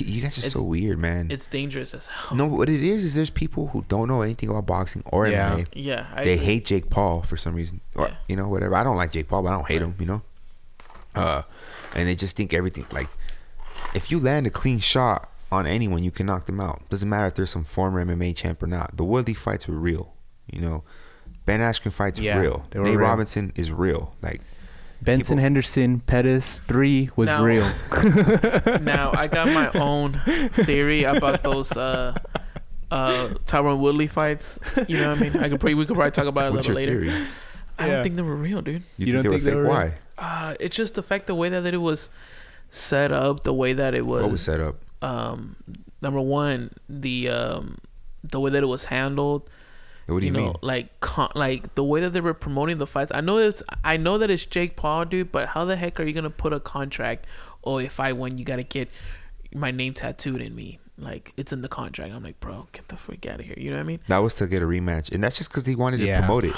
S1: you guys are so weird, man.
S2: It's dangerous as hell.
S1: No, what it is there's people who don't know anything about boxing or
S3: Yeah.
S1: MMA.
S2: Yeah, I
S1: They
S2: agree.
S1: hate Jake Paul for some reason, or
S2: Yeah.
S1: whatever. I don't like Jake Paul, but I don't hate
S2: Right.
S1: him, and they just think everything. Like, if you land a clean shot on anyone, you can knock them out. Doesn't matter if there's some former MMA champ or not. The Woodley fights were real, Ben Askren fights
S3: Yeah,
S1: real.
S3: they were
S1: Nate
S3: real.
S1: Robinson is real. Like,
S3: Benson
S1: People-
S3: Henderson Pettis 3 was
S2: Now-
S3: real.
S2: Now I got my own theory about those Tyron Woodley fights. You know what I mean? We could probably talk about it a
S1: what's
S2: little
S1: your
S2: later.
S1: theory?
S2: I
S3: Yeah.
S2: don't think they were real, dude.
S3: You don't think they were
S1: fake?
S3: real?
S1: Why?
S2: It's just the fact the way that it was set up, the way that it was.
S1: What was set up?
S2: Number one, the way that it was handled.
S1: What do you mean?
S2: Like the way that they were promoting the fights. I know that it's Jake Paul, dude. But how the heck are you gonna put a contract? Oh, if I win, you gotta get my name tattooed in me. Like, it's in the contract. I'm like, bro, get the freak out of here. You know what I mean?
S1: That was to get a rematch, and that's just because they wanted to
S3: Yeah.
S1: promote it.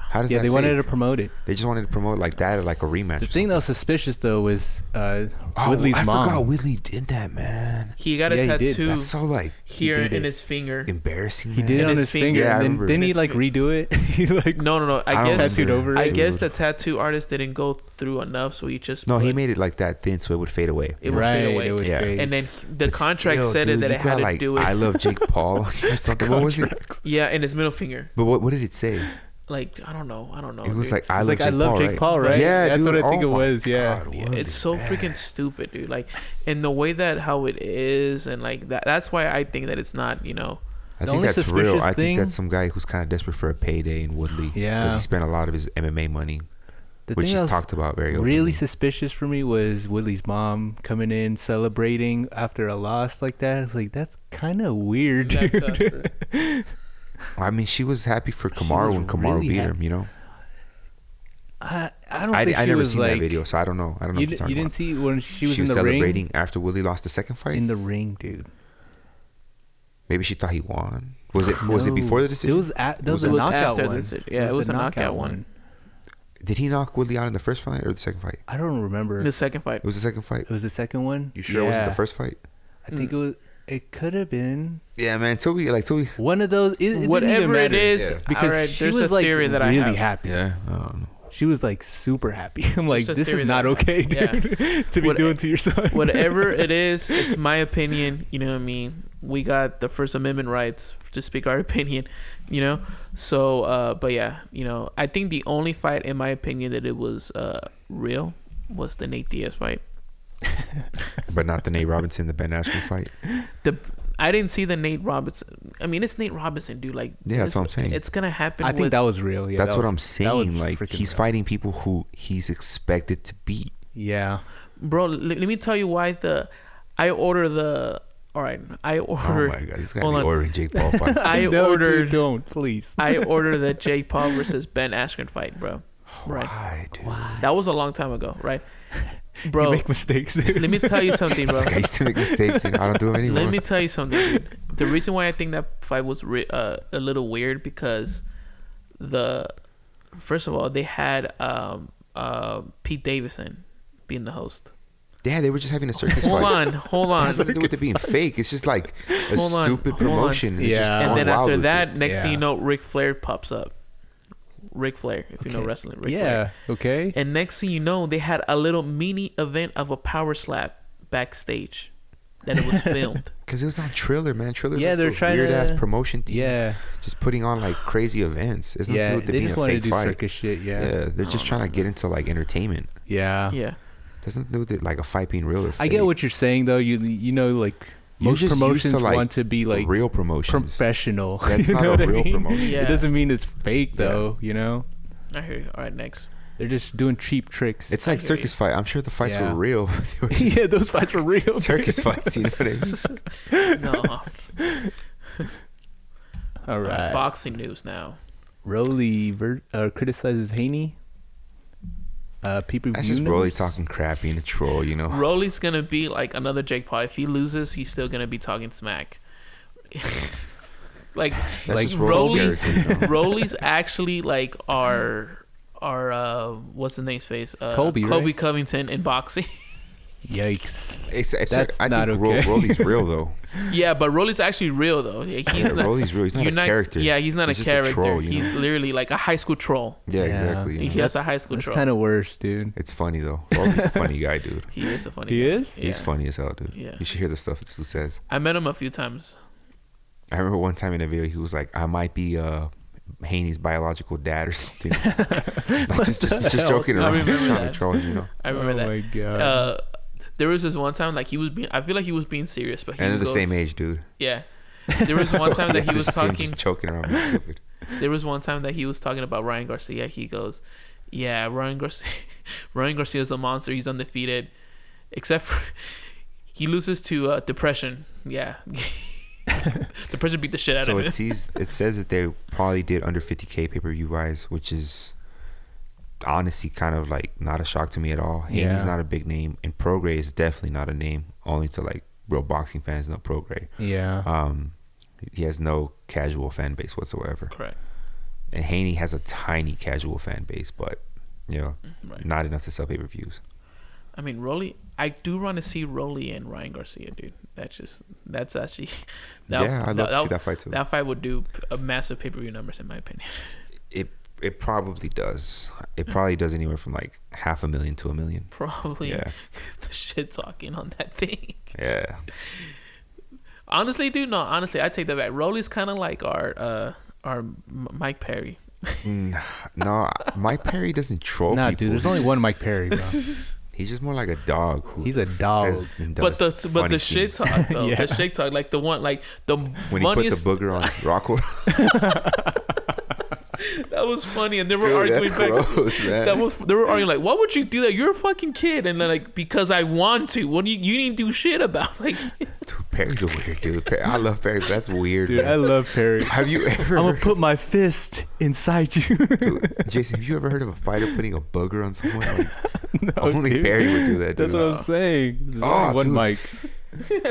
S1: How does
S3: Yeah,
S1: that
S3: they wanted
S1: fit?
S3: to promote it.
S1: They just wanted to promote like that, or like a rematch.
S3: The
S1: or
S3: thing that was
S1: something.
S3: suspicious though was
S1: Oh,
S3: Woodley's
S1: I
S3: mom.
S1: forgot Woodley did that, man.
S2: He got a
S3: Yeah, he did.
S2: tattoo
S1: That's so like
S2: here
S3: did
S2: in
S3: it.
S2: his finger.
S1: embarrassing.
S3: He
S1: man.
S3: did it
S2: And
S3: on
S2: his
S3: his finger,
S1: finger. Yeah, I
S3: and then
S1: remember.
S3: didn't he
S2: His
S3: like redo it? He like
S2: No.
S1: I
S2: I
S1: don't
S2: guess
S3: tattooed over
S2: I
S3: it.
S2: guess the tattoo artist didn't go through enough, so he just
S1: No, he
S2: put-
S1: made it like that thin so it would fade away.
S2: it would fade away.
S3: It would
S1: Yeah.
S3: fade.
S2: And then the
S1: But
S2: contract
S1: still,
S2: said
S1: dude,
S2: that
S1: you
S2: it had
S1: got,
S2: to
S1: like,
S2: do it.
S1: I love Jake Paul or something. What was it?
S3: Contracts.
S2: Yeah, in his middle finger.
S1: But what did it say?
S2: Like, I don't know.
S1: It was
S2: dude.
S1: like I
S3: It's
S1: love
S3: like,
S1: Jake
S3: I love
S1: Paul,
S3: Jake
S1: right?
S3: Paul, right?
S1: Yeah,
S3: That's
S1: dude.
S3: what I think
S1: Oh
S3: it
S1: my
S3: was. Yeah.
S1: God,
S2: Yeah,
S1: what
S2: it's
S1: is
S2: so
S1: that?
S2: freaking stupid, dude. Like, and the way that how it is, and like that. That's why I think that it's not.
S1: I
S3: The
S1: think
S3: only
S1: that's real.
S3: suspicious
S1: I
S3: thing-
S1: think that's some guy who's kind of desperate for a payday in Woodley.
S3: Yeah.
S1: Because he spent a lot of his MMA money,
S3: The
S1: which
S3: thing
S1: he's
S3: that was
S1: talked about very openly.
S3: really suspicious for me was Woodley's mom coming in celebrating after a loss like that. It's like, that's kind of weird, dude.
S1: I mean, she was happy for Kamaru
S3: was
S1: when Kamaru
S3: really
S1: beat
S3: happy.
S1: him. You know.
S3: I don't think
S1: I
S3: she
S1: never
S3: was
S1: seen
S3: like.
S1: that video, so I don't know. I don't know.
S3: You,
S1: what you're
S3: you
S1: talking
S3: didn't
S1: about.
S3: see when she was
S1: She
S3: in
S1: was
S3: the
S1: celebrating
S3: ring.
S1: after Willie lost the second fight.
S3: In the ring, dude.
S1: Maybe she thought he won. Was it before the decision?
S3: It was that was a
S2: It was
S3: knockout
S2: after the
S3: one.
S2: decision. Yeah, it was
S3: the
S2: a knockout one.
S1: Did he knock Willie out in the first fight or the second fight?
S3: I don't remember.
S2: The second fight.
S1: It was the second fight.
S3: It was the second one.
S1: You sure it wasn't the first fight?
S3: I think it was. It could have been
S1: Yeah, man. Toby.
S3: one of those. It
S2: Whatever it is,
S1: Yeah.
S3: because
S2: alright,
S3: she
S2: there's
S3: was
S2: a
S3: like
S2: theory that I
S3: really
S2: have.
S3: happy.
S1: Yeah. I don't know.
S3: She was like super happy. I'm like,
S2: There's a
S3: this
S2: theory
S3: is
S2: that
S3: not
S2: I have.
S3: okay, dude, to be doing to your son.
S2: Whatever it is, it's my opinion. You know what I mean? We got the First Amendment rights to speak our opinion. You know, so but yeah, you know, I think the only fight, in my opinion, that it was real was the Nate Diaz fight.
S1: But not the Nate Robinson, the Ben Askren fight.
S2: I didn't see the Nate Robinson. I mean, it's Nate Robinson, dude. Like,
S1: Yeah, that's what I'm saying.
S2: It's gonna happen.
S3: I think that was real. Yeah,
S1: That's
S3: that
S1: what
S3: was-
S1: I'm
S3: that
S1: saying.
S3: was
S1: Like
S3: freaking
S1: he's
S3: real.
S1: fighting people who he's expected to beat.
S3: Yeah.
S2: bro. Let me tell you why I order the. All right, I
S1: Oh
S2: ordered.
S1: my god, this guy
S2: hold
S1: be
S2: on.
S1: ordering Jake Paul fights.
S2: I
S3: No,
S2: ordered.
S3: dude, don't please.
S2: I ordered the Jake Paul versus Ben Askren fight, bro. Right.
S1: Why, dude?
S2: That was a long time ago, right?
S3: You
S2: Bro,
S3: make mistakes, dude.
S2: let me tell you something, bro.
S1: Like I used to make mistakes. You know, I don't do them anymore.
S2: Let me tell you something, dude. The reason why I think that fight was a little weird because first of all, they had Pete Davidson being the host.
S1: Yeah, they were just having a circus
S2: Hold
S1: fight.
S2: on.
S1: It has nothing to do with it being fake. It's just like a
S2: Hold on,
S1: stupid
S2: hold on.
S1: promotion. It's
S3: Yeah.
S1: just
S2: And
S1: going
S2: then
S1: wild
S2: after
S1: with
S2: that,
S1: it.
S2: next thing you
S3: Yeah.
S2: know, Ric Flair pops up. Ric Flair, if you know wrestling. Ric
S3: Yeah.
S2: Flair.
S3: Okay.
S2: And next thing you know, they had a little mini event of a power slap backstage that it was filmed.
S1: Because it was on Triller, man. Triller's
S3: Yeah,
S1: just
S3: they're
S1: a
S3: trying
S1: weird ass
S3: to-
S1: promotion team.
S3: Yeah.
S1: Just putting on like crazy events. It's nothing to
S3: Yeah.
S1: do with it
S3: They
S1: being
S3: just
S1: a
S3: wanted to
S1: fake
S3: do
S1: fight.
S3: circus shit.
S1: Yeah,
S3: Yeah.
S1: they're just trying to get into like entertainment.
S3: Yeah.
S2: Yeah.
S1: Doesn't do with it like a fight being real or fake.
S3: I get what you're saying though. You know, like
S1: You're
S3: most
S1: just used
S3: promotions
S1: to, like,
S3: want to be like
S1: real promotions.
S3: professional.
S1: That's
S3: you
S1: not
S3: know
S1: a
S3: what I
S1: real
S3: mean?
S1: promotion.
S2: Yeah.
S3: It doesn't mean it's fake though. You know,
S2: I hear you. All right, next.
S3: they're just doing cheap tricks.
S1: It's like
S2: I hear
S1: circus fight. I'm sure the fights
S3: Yeah.
S1: were real. They were just
S3: yeah, those fights are real.
S1: circus fights. You know what I mean?
S2: No.
S3: All right.
S2: Boxing news now.
S3: Rolly criticizes Haney. PPV
S1: That's just Rolly
S3: numbers.
S1: talking crap, being a troll. You know.
S2: Rolly's gonna be like another Jake Paul. If he loses, he's still gonna be talking smack. like
S1: That's
S3: like
S1: just Rolly's
S2: Rolly,
S1: character, you know?
S2: Rolly's actually like our what's the name's face?
S3: Colby,
S2: Colby
S3: right?
S2: Covington in boxing.
S3: Yikes.
S1: It's
S3: That's
S1: I
S3: not
S1: think
S3: okay.
S1: Rolly's real though.
S2: Yeah, but Rolly's actually real though. Yeah, he's
S1: Yeah,
S2: not,
S1: Rolly's real. He's not
S2: you're
S1: a character.
S2: Yeah, he's not
S1: He's
S2: a
S1: just
S2: character.
S1: troll, you
S2: He's
S1: know?
S2: literally like a high school troll.
S1: Yeah,
S3: Yeah.
S1: exactly. you
S2: He
S1: know?
S2: has a high school
S3: That's
S2: troll.
S3: kind of worse, dude.
S1: It's funny though. Rolly's a funny guy, dude.
S2: He is a funny.
S3: He
S2: guy.
S3: is?
S2: Yeah.
S1: He's funny as hell, dude.
S2: Yeah.
S1: You should hear the stuff Stu says.
S2: I met him a few times.
S1: I remember one time in a video he was like, "I might be Haney's biological dad or something." Like, just joking
S2: I
S1: around,
S2: remember
S1: just trying
S2: that.
S1: to troll him, you know.
S2: I remember
S3: Oh
S2: that.
S3: my god.
S2: There was this one time like he was being. I feel like he was being serious, but he
S1: And they're the
S2: goes-
S1: same age, dude.
S2: Yeah. There was one time that he was
S1: Just see him
S2: talking.
S1: just joking around, being stupid.
S2: There was one time that he was talking about Ryan Garcia. He goes, "Yeah, Ryan Garcia. Ryan Garcia is a monster. He's undefeated, except for he loses to depression. Yeah, depression beat the shit out
S1: So
S2: of him.
S1: it says that they probably did under 50K pay-per-view wise, which is honestly kind of like not a shock to me at all. Haney's
S3: Yeah.
S1: not a big name, and Prograis is definitely not a name. Only to like real boxing fans know Prograis.
S3: Yeah.
S1: He has no casual fan base whatsoever.
S2: Correct.
S1: And Haney has a tiny casual fan base, but you know,
S2: Right.
S1: not enough to sell pay-per-views.
S2: I mean, Rolly. I do want to see Rolly and Ryan Garcia, dude. That's actually.
S1: Yeah, I'd love to see that fight too.
S2: That fight would do a massive pay-per-view numbers, in my opinion.
S1: It probably does. It probably does anywhere from like 500,000 to 1 million.
S2: Probably.
S1: Yeah.
S2: The shit talking on that thing.
S1: Yeah.
S2: Honestly, dude, no. Honestly, I take that back. Rolly's kind of like our Mike Perry.
S1: No, Mike Perry doesn't troll
S3: Nah,
S1: people.
S3: dude. There's only one Mike Perry, bro.
S1: He's just more like a dog. Who
S3: He's a dog.
S1: says and
S2: But
S1: does
S2: the
S1: funny
S2: shit
S1: things.
S2: talk though,
S3: Yeah.
S2: the shit talk, like the one, like the
S1: When he put the
S2: funniest.
S1: booger on Rockwood.
S2: That was funny, and they were
S1: Dude,
S2: arguing
S1: that's
S2: back.
S1: gross, man.
S2: They were arguing like, "Why would you do that? You're a fucking kid." And they're like, "Because I want to." What do you didn't do shit about? Like,
S1: Dude, Perry's a weird dude. I love Perry. But that's weird.
S3: Dude, I love Perry.
S1: Have you ever?
S3: I'm gonna put my fist inside you.
S1: Dude, Jason, have you ever heard of a fighter putting a booger on someone? Like,
S3: No,
S1: only
S3: dude.
S1: Perry would do that.
S3: That's
S1: Dude.
S3: what I'm saying. There's
S1: Oh,
S3: only one
S1: dude.
S3: mic.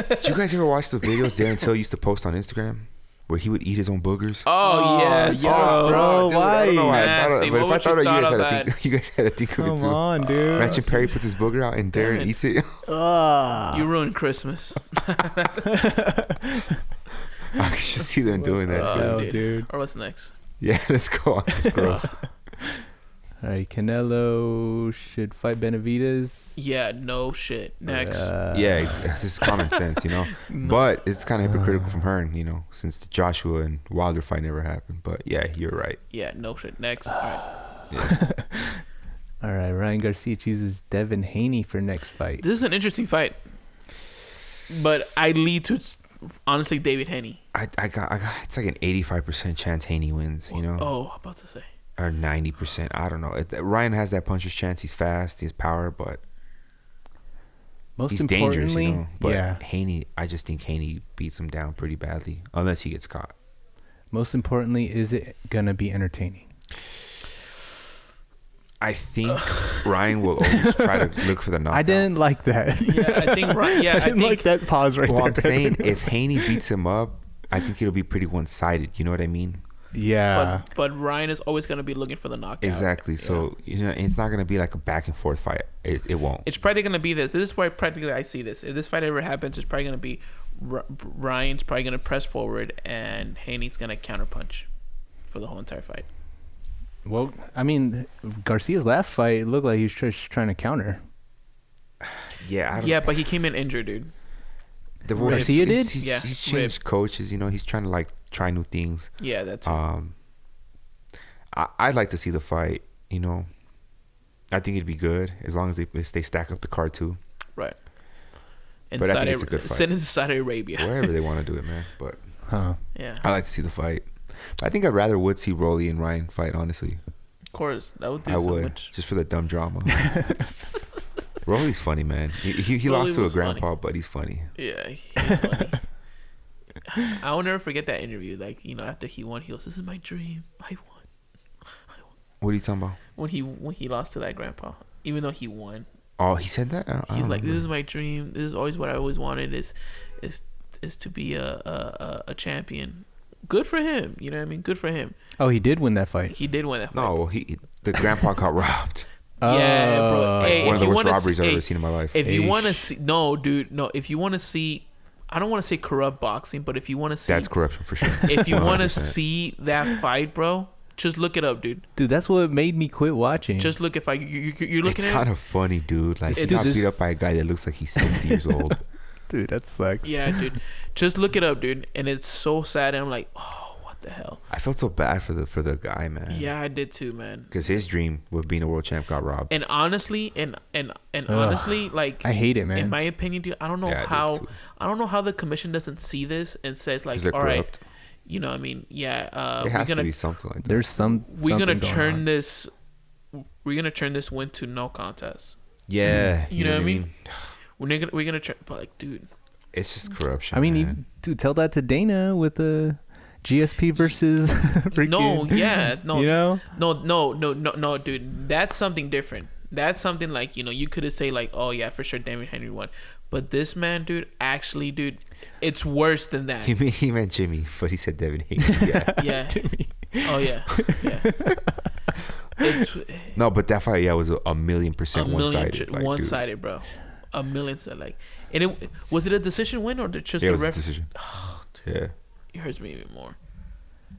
S1: Did you guys ever watch the videos Deontay used to post on Instagram where he would eat his own boogers?
S2: Oh, yes,
S3: yeah,
S2: bro.
S3: bro.
S1: Dude, I don't know why I thought
S2: Nasty.
S1: of, but if
S2: What
S1: I thought
S2: you
S1: of you guys
S2: thought
S1: had
S2: of
S1: to think, you guys had to think of it
S3: Come
S1: too.
S3: on, dude.
S1: Imagine Perry puts his booger out and Darren
S2: Damn it.
S1: eats it.
S2: You ruined Christmas.
S1: I could just see them doing that.
S2: Oh,
S3: Hell,
S2: dude.
S3: dude.
S2: Or what's next?
S1: Yeah, let's go on. That's gross.
S3: All right, Canelo should fight Benavidez.
S2: Yeah, no shit. Next.
S1: Yeah, it's just common sense, you know. But it's kind of hypocritical from her, you know, since the Joshua and Wilder fight never happened. But yeah, you're right.
S2: Yeah, no shit. Next. All right.
S1: Yeah.
S3: All right, Ryan Garcia chooses Devin Haney for next fight.
S2: This is an interesting fight. But I lead to, honestly, David Haney.
S1: I got. It's like an 85% chance Haney wins, you know,
S2: Oh, I'm about to say.
S1: or 90%. I don't know. Ryan has that puncher's chance. He's fast. He has power, but
S3: Most
S1: he's dangerous,
S3: importantly,
S1: you know. But
S3: yeah.
S1: Haney, I just think Haney beats him down pretty badly, unless he gets caught.
S3: Most importantly, is it gonna be entertaining?
S1: I think Ryan will always try to look for the knockout.
S3: I didn't like that.
S2: Yeah, I think Ryan. Yeah,
S3: I didn't like that pause right
S1: Well,
S3: there.
S1: I'm saying if Haney beats him up, I think it'll be pretty one-sided. You know what I mean?
S3: Yeah.
S2: But Ryan is always going to be looking for the knockout.
S1: Exactly. So you know, it's not gonna be like a back and forth fight. It won't.
S2: It's probably going to be this. This is why practically I see this. If this fight ever happens, it's probably going to be Ryan's probably going to press forward and Haney's going to counterpunch for the whole entire fight.
S3: Well, I mean, Garcia's last fight, it looked like he was just trying to counter.
S1: Yeah. I don't,
S2: Yeah, but he came in injured, dude.
S1: The
S3: Garcia did?
S1: He's
S2: Yeah,
S1: changed
S2: ribbed.
S1: coaches. You know, he's trying to like try new things.
S2: Yeah, that's
S1: I'd like to see the fight. You know, I think it'd be good as long as they stack up the card too,
S2: right. And
S1: But I think it's a good fight.
S2: Send it to Saudi Arabia.
S1: wherever they want to do it, man. But
S3: Huh.
S2: Yeah,
S1: I like to see the fight. But I think I'd rather would see Rolly and Ryan fight. Honestly,
S2: of course. That would do
S1: I
S2: so
S1: would
S2: much.
S1: just for the dumb drama. Rolly's funny, man. He
S2: Rolly
S1: lost to a
S2: was
S1: grandpa, but he's funny.
S2: Yeah, he's funny. I will never forget that interview. Like, you know, after he won, he goes, "This is my dream. I won."
S1: What are you talking about?
S2: When he lost to that grandpa, even though he won,
S1: Oh, he said that. I
S2: he's
S1: don't
S2: like, "This
S1: remember.
S2: is my dream. This is always what I always wanted. Is to be a champion." Good for him. You know what I mean? Good for him.
S3: Oh, he did win that fight.
S2: He did win that fight.
S1: No, well, the grandpa got robbed.
S2: Yeah, bro. Hey,
S1: One
S2: if
S1: of the
S2: you
S1: worst
S2: wanna
S1: robberies
S2: see-
S1: I've
S2: hey,
S1: ever seen in my life.
S2: If you want to
S3: Eish.
S2: see, no, dude, no. If you want to see, I don't want to say corrupt boxing, but if you want to see,
S1: That's corruption for sure.
S2: if you want to
S1: 100%.
S2: see that fight, bro, just look it up, dude.
S3: Dude, that's what made me quit watching.
S2: Just look if I you're looking
S1: It's
S2: at
S1: kind of funny, dude. Like he
S2: It's-
S1: got beat up by a guy that looks like he's 60 years old.
S3: Dude, that sucks.
S2: it. Yeah, dude. Just look it up, dude. And it's so sad. And I'm like, oh, what the hell?
S1: I felt so bad for the guy, man.
S2: Yeah, I did too, man.
S1: Because his dream of being a world champ got robbed.
S2: And honestly, honestly, like
S3: I hate it, man.
S2: in my opinion, dude, I don't know
S1: Yeah, I do
S2: how
S1: too.
S2: I don't know how the commission doesn't see this and says like,
S1: 'Cause they're
S2: all right,
S1: corrupt.
S2: you know, I mean, yeah,
S1: It
S2: we're
S1: has to
S2: gonna
S1: be something like that.
S3: There's some.
S2: we're gonna
S3: something going
S2: turn
S3: on.
S2: this we're gonna turn this win to no contest.
S1: Yeah,
S2: You know what I mean? We're gonna try, but like, dude,
S1: It's just corruption.
S3: I mean,
S1: man.
S3: dude, tell that to Dana with the GSP versus. freaking,
S2: no, yeah, no,
S3: You know.
S2: no, dude, that's something different. That's something like, you know, you could have say like, oh yeah, for sure, David Henry won. But this man, dude, actually, dude, it's worse than that.
S1: he meant Jimmy, but he said Devin Haney. Yeah.
S2: Yeah. Oh yeah. Yeah. It's
S1: No, but that fight, yeah, was a million percent one-sided. Like,
S2: one
S1: dude.
S2: sided, bro. A million like, and it was it a decision win or just
S1: Yeah, it
S2: a
S1: was a
S2: ref?
S1: decision. Yeah.
S2: It hurts me even more.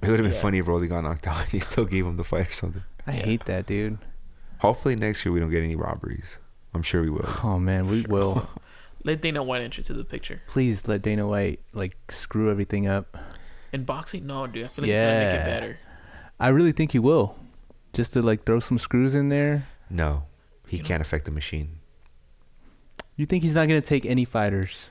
S1: It would have been
S2: Yeah.
S1: funny if Rolly got knocked out. He still gave him the fight or something.
S3: I
S2: Yeah.
S3: hate that, dude.
S1: Hopefully next year we don't get any robberies. I'm sure we will.
S3: Oh man, we will.
S2: Let Dana White enter to the picture.
S3: Please let Dana White like screw everything up.
S2: In boxing, no, dude. I feel like he's gonna make it
S3: Yeah.
S2: better.
S3: I really think he will. Just to like throw some screws in there.
S1: No, he
S2: You know?
S1: can't affect the machine.
S3: You think he's not gonna take any fighters?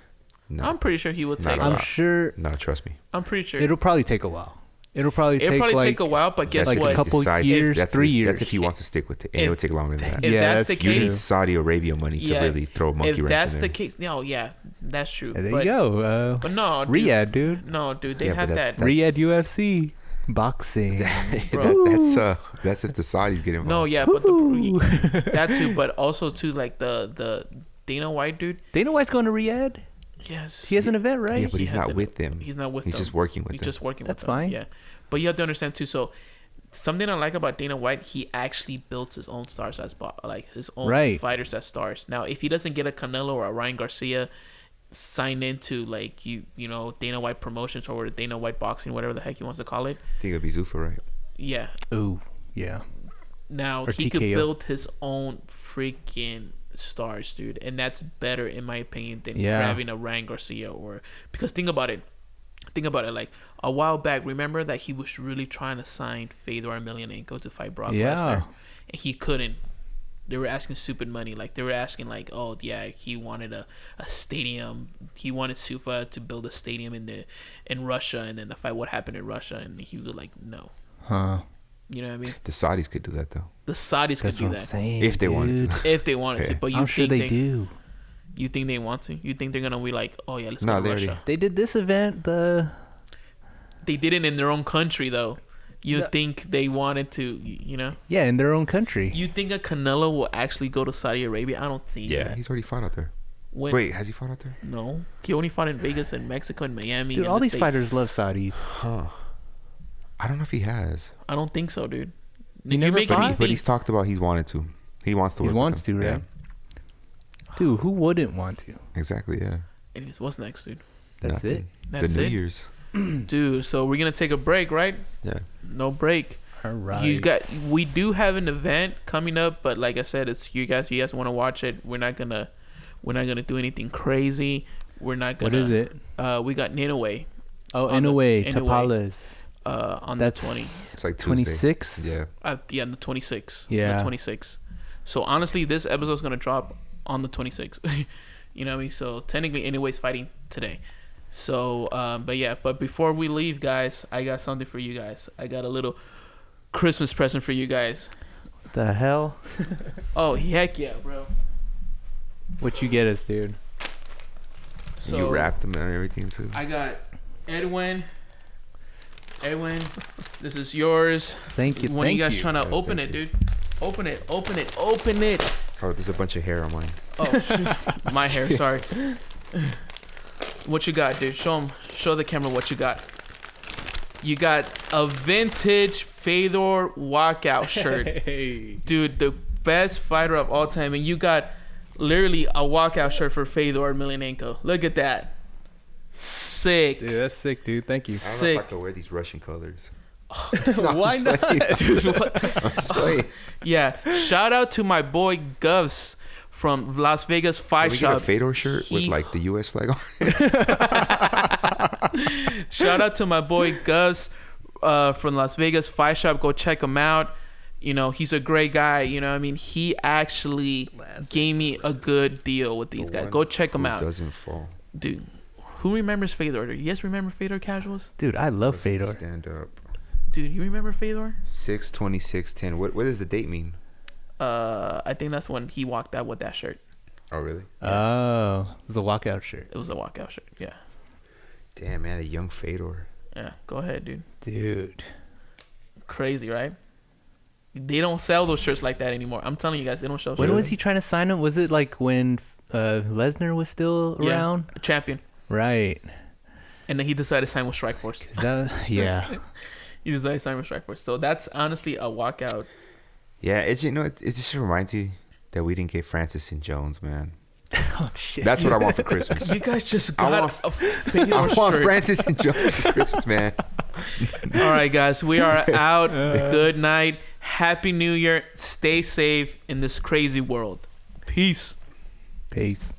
S1: No,
S2: I'm pretty sure he will
S1: Not
S2: take.
S1: a
S3: I'm
S1: lot.
S3: sure
S1: no, trust me.
S2: I'm pretty sure
S3: it'll probably take a while. It'll probably
S2: it'll
S3: take
S2: probably
S3: like
S2: take a while. But guess
S1: That's if
S3: like
S1: he
S3: a
S2: what?
S3: couple
S1: decides-
S3: years,
S1: that's
S3: 3
S1: if,
S3: years.
S1: That's if he wants to stick with it, and it
S2: If-
S1: would take longer than that.
S2: If
S3: Yeah,
S2: that's the
S3: that's
S1: You need
S2: case,
S1: Saudi Arabia money to
S3: Yeah.
S1: really throw a monkey
S2: if
S1: wrench
S2: that's
S1: in
S2: the
S1: there.
S2: case, no, yeah, That's true.
S3: There you go.
S2: But no, dude,
S3: Riyadh, dude.
S2: No, dude, they
S1: Yeah,
S2: had
S1: but
S2: that.
S3: Riyadh UFC boxing.
S2: Bro.
S1: That's if the Saudis get involved.
S2: No, yeah, but that too, but also too like the Dana White dude.
S3: Dana White's going to Riyadh.
S2: Yes,
S3: He has an event, right?
S1: Yeah, but he's not with them.
S2: He's not with them.
S1: He's just working with
S2: He's
S1: them.
S2: just working
S3: That's
S2: with them.
S3: fine.
S2: Yeah, but you have to understand too. So something I like about Dana White, he actually built his own stars as like his own fighters as stars. Now, if he doesn't get a Canelo or a Ryan Garcia signed into like you know Dana White Promotions or Dana White Boxing, whatever the heck he wants to call it.
S1: I think it'd be Zuffa, right?
S2: Yeah.
S3: Ooh, yeah.
S2: Now
S3: Or
S2: he
S3: TKO.
S2: could build his own freaking stars, dude, and that's better in my opinion than grabbing a Ryan Garcia or because think about it, like a while back, remember that he was really trying to sign Fedor Emelianenko to fight Brock Lesnar, and he couldn't. They were asking stupid money, like they were asking like, oh yeah, he wanted a stadium, he wanted Zuffa to build a stadium in Russia, and then the fight what happened in Russia, and he was like no. You know what I mean?
S1: The Saudis could do that though.
S2: The Saudis could do that
S3: saying,
S1: if they wanted to.
S2: if they wanted to, but you
S3: I'm
S2: think
S3: sure they do.
S2: You think they want to? You think they're gonna be like, oh yeah, let's
S1: No,
S2: go to
S1: they
S2: Russia?
S1: already-
S3: They did this event.
S2: They did it in their own country though. You think they wanted to? You know?
S3: Yeah, in their own country.
S2: You think a Canelo will actually go to Saudi Arabia? I don't see that.
S1: He's already fought out there.
S2: When,
S1: Wait, has he fought out there?
S2: No, he only fought in Vegas and Mexico and Miami.
S3: Dude,
S2: and
S3: all
S2: the
S3: these
S2: States.
S3: fighters love Saudis.
S1: Huh. I don't know if he has.
S2: I don't think so, dude.
S3: He never
S2: make me
S3: fought?
S1: But he's talked about he's wanted to. He wants to.
S3: He
S1: work
S3: wants
S1: with
S3: to,
S1: them.
S3: right? Dude, who wouldn't want to?
S1: Yeah, exactly. Yeah.
S2: Anyways, what's next, dude?
S3: That's
S1: Nothing.
S3: it.
S2: That's
S1: the New
S2: it,
S1: Year's.
S2: dude. So we're gonna take a break, right?
S1: Yeah.
S2: No break.
S3: All right.
S2: We do have an event coming up, but like I said, it's you guys. You guys want to watch it? We're not gonna do anything crazy. We're not gonna.
S3: What is it?
S2: We got Ninaway.
S3: Oh, Inouye,
S2: Inouye.
S3: Tapala's.
S2: On
S3: That's
S2: the 20.
S1: It's like
S3: 26th.
S1: Yeah.
S2: Yeah, on the 26th.
S3: Yeah.
S2: On the 26th. So honestly, this episode's gonna drop on the 26th. You know what I mean? So technically, anyways, fighting today. So, but before we leave, guys, I got something for you guys. I got a little Christmas present for you guys.
S3: What the hell?
S2: Oh heck yeah, bro!
S3: What you get us, dude?
S2: So
S1: you wrapped them and everything too.
S2: I got Edwin. Edwin, this is yours.
S3: Thank you.
S2: When
S3: Thank
S2: you guys
S3: you.
S2: trying to
S1: Yeah,
S2: open
S1: thank
S2: it,
S1: you.
S2: dude. Open it.
S1: Oh, there's a bunch of hair on mine.
S2: Oh, shoot. My hair. Sorry. What you got, dude? Show the camera what you got. You got a vintage Fedor walkout shirt.
S3: Hey.
S2: Dude, the best fighter of all time. And you got literally a walkout shirt for Fedor Emelianenko. Look at that. Sick.
S3: Dude, that's sick, dude. Thank you.
S1: I don't know if
S2: Sick.
S1: I could wear these Russian colors.
S3: Why not?
S2: Dude, what the-
S1: I'm just playing.
S2: Yeah. Shout out to my boy Gus from Las Vegas Fight
S1: Can we get a
S2: Shop.
S1: Fedor shirt with like the U.S. flag on it?
S2: Shout out to my boy Gus from Las Vegas Fight Shop. Go check him out. You know, he's a great guy. You know what I mean? He actually gave me a good deal with these guys. Go check him out.
S1: Doesn't fall.
S2: Dude, who remembers Fedor? You guys remember Fedor Casuals?
S3: Dude, I love Fedor.
S1: Stand up.
S2: Dude, you remember Fedor?
S1: 6/26/10. What does the date mean?
S2: I think that's when he walked out with that shirt.
S1: Oh, really?
S3: Oh, it was a walkout shirt.
S2: It was a walkout shirt. Yeah.
S1: Damn, man, a young Fedor.
S2: Yeah. Go ahead, dude.
S3: Dude.
S2: Crazy, right? They don't sell those shirts like that anymore. I'm telling you guys, they don't sell.
S3: When
S2: shirts.
S3: was he trying to sign him? Was it like when Lesnar was still around?
S2: A champion.
S3: Right.
S2: And then he decided to sign with Strikeforce.
S3: Is that, yeah.
S2: He decided to sign with Strikeforce. So that's honestly a walkout.
S1: Yeah, it just reminds you that we didn't get Francis and Jones, man.
S3: Oh, shit.
S1: That's what I want for Christmas.
S2: You guys just
S1: I
S2: got
S1: want-
S2: a Fedor
S1: I want
S2: shirt.
S1: Francis and Jones for Christmas, man.
S2: All right, guys, we are out. Good night. Happy New Year. Stay safe in this crazy world. Peace.
S3: Peace.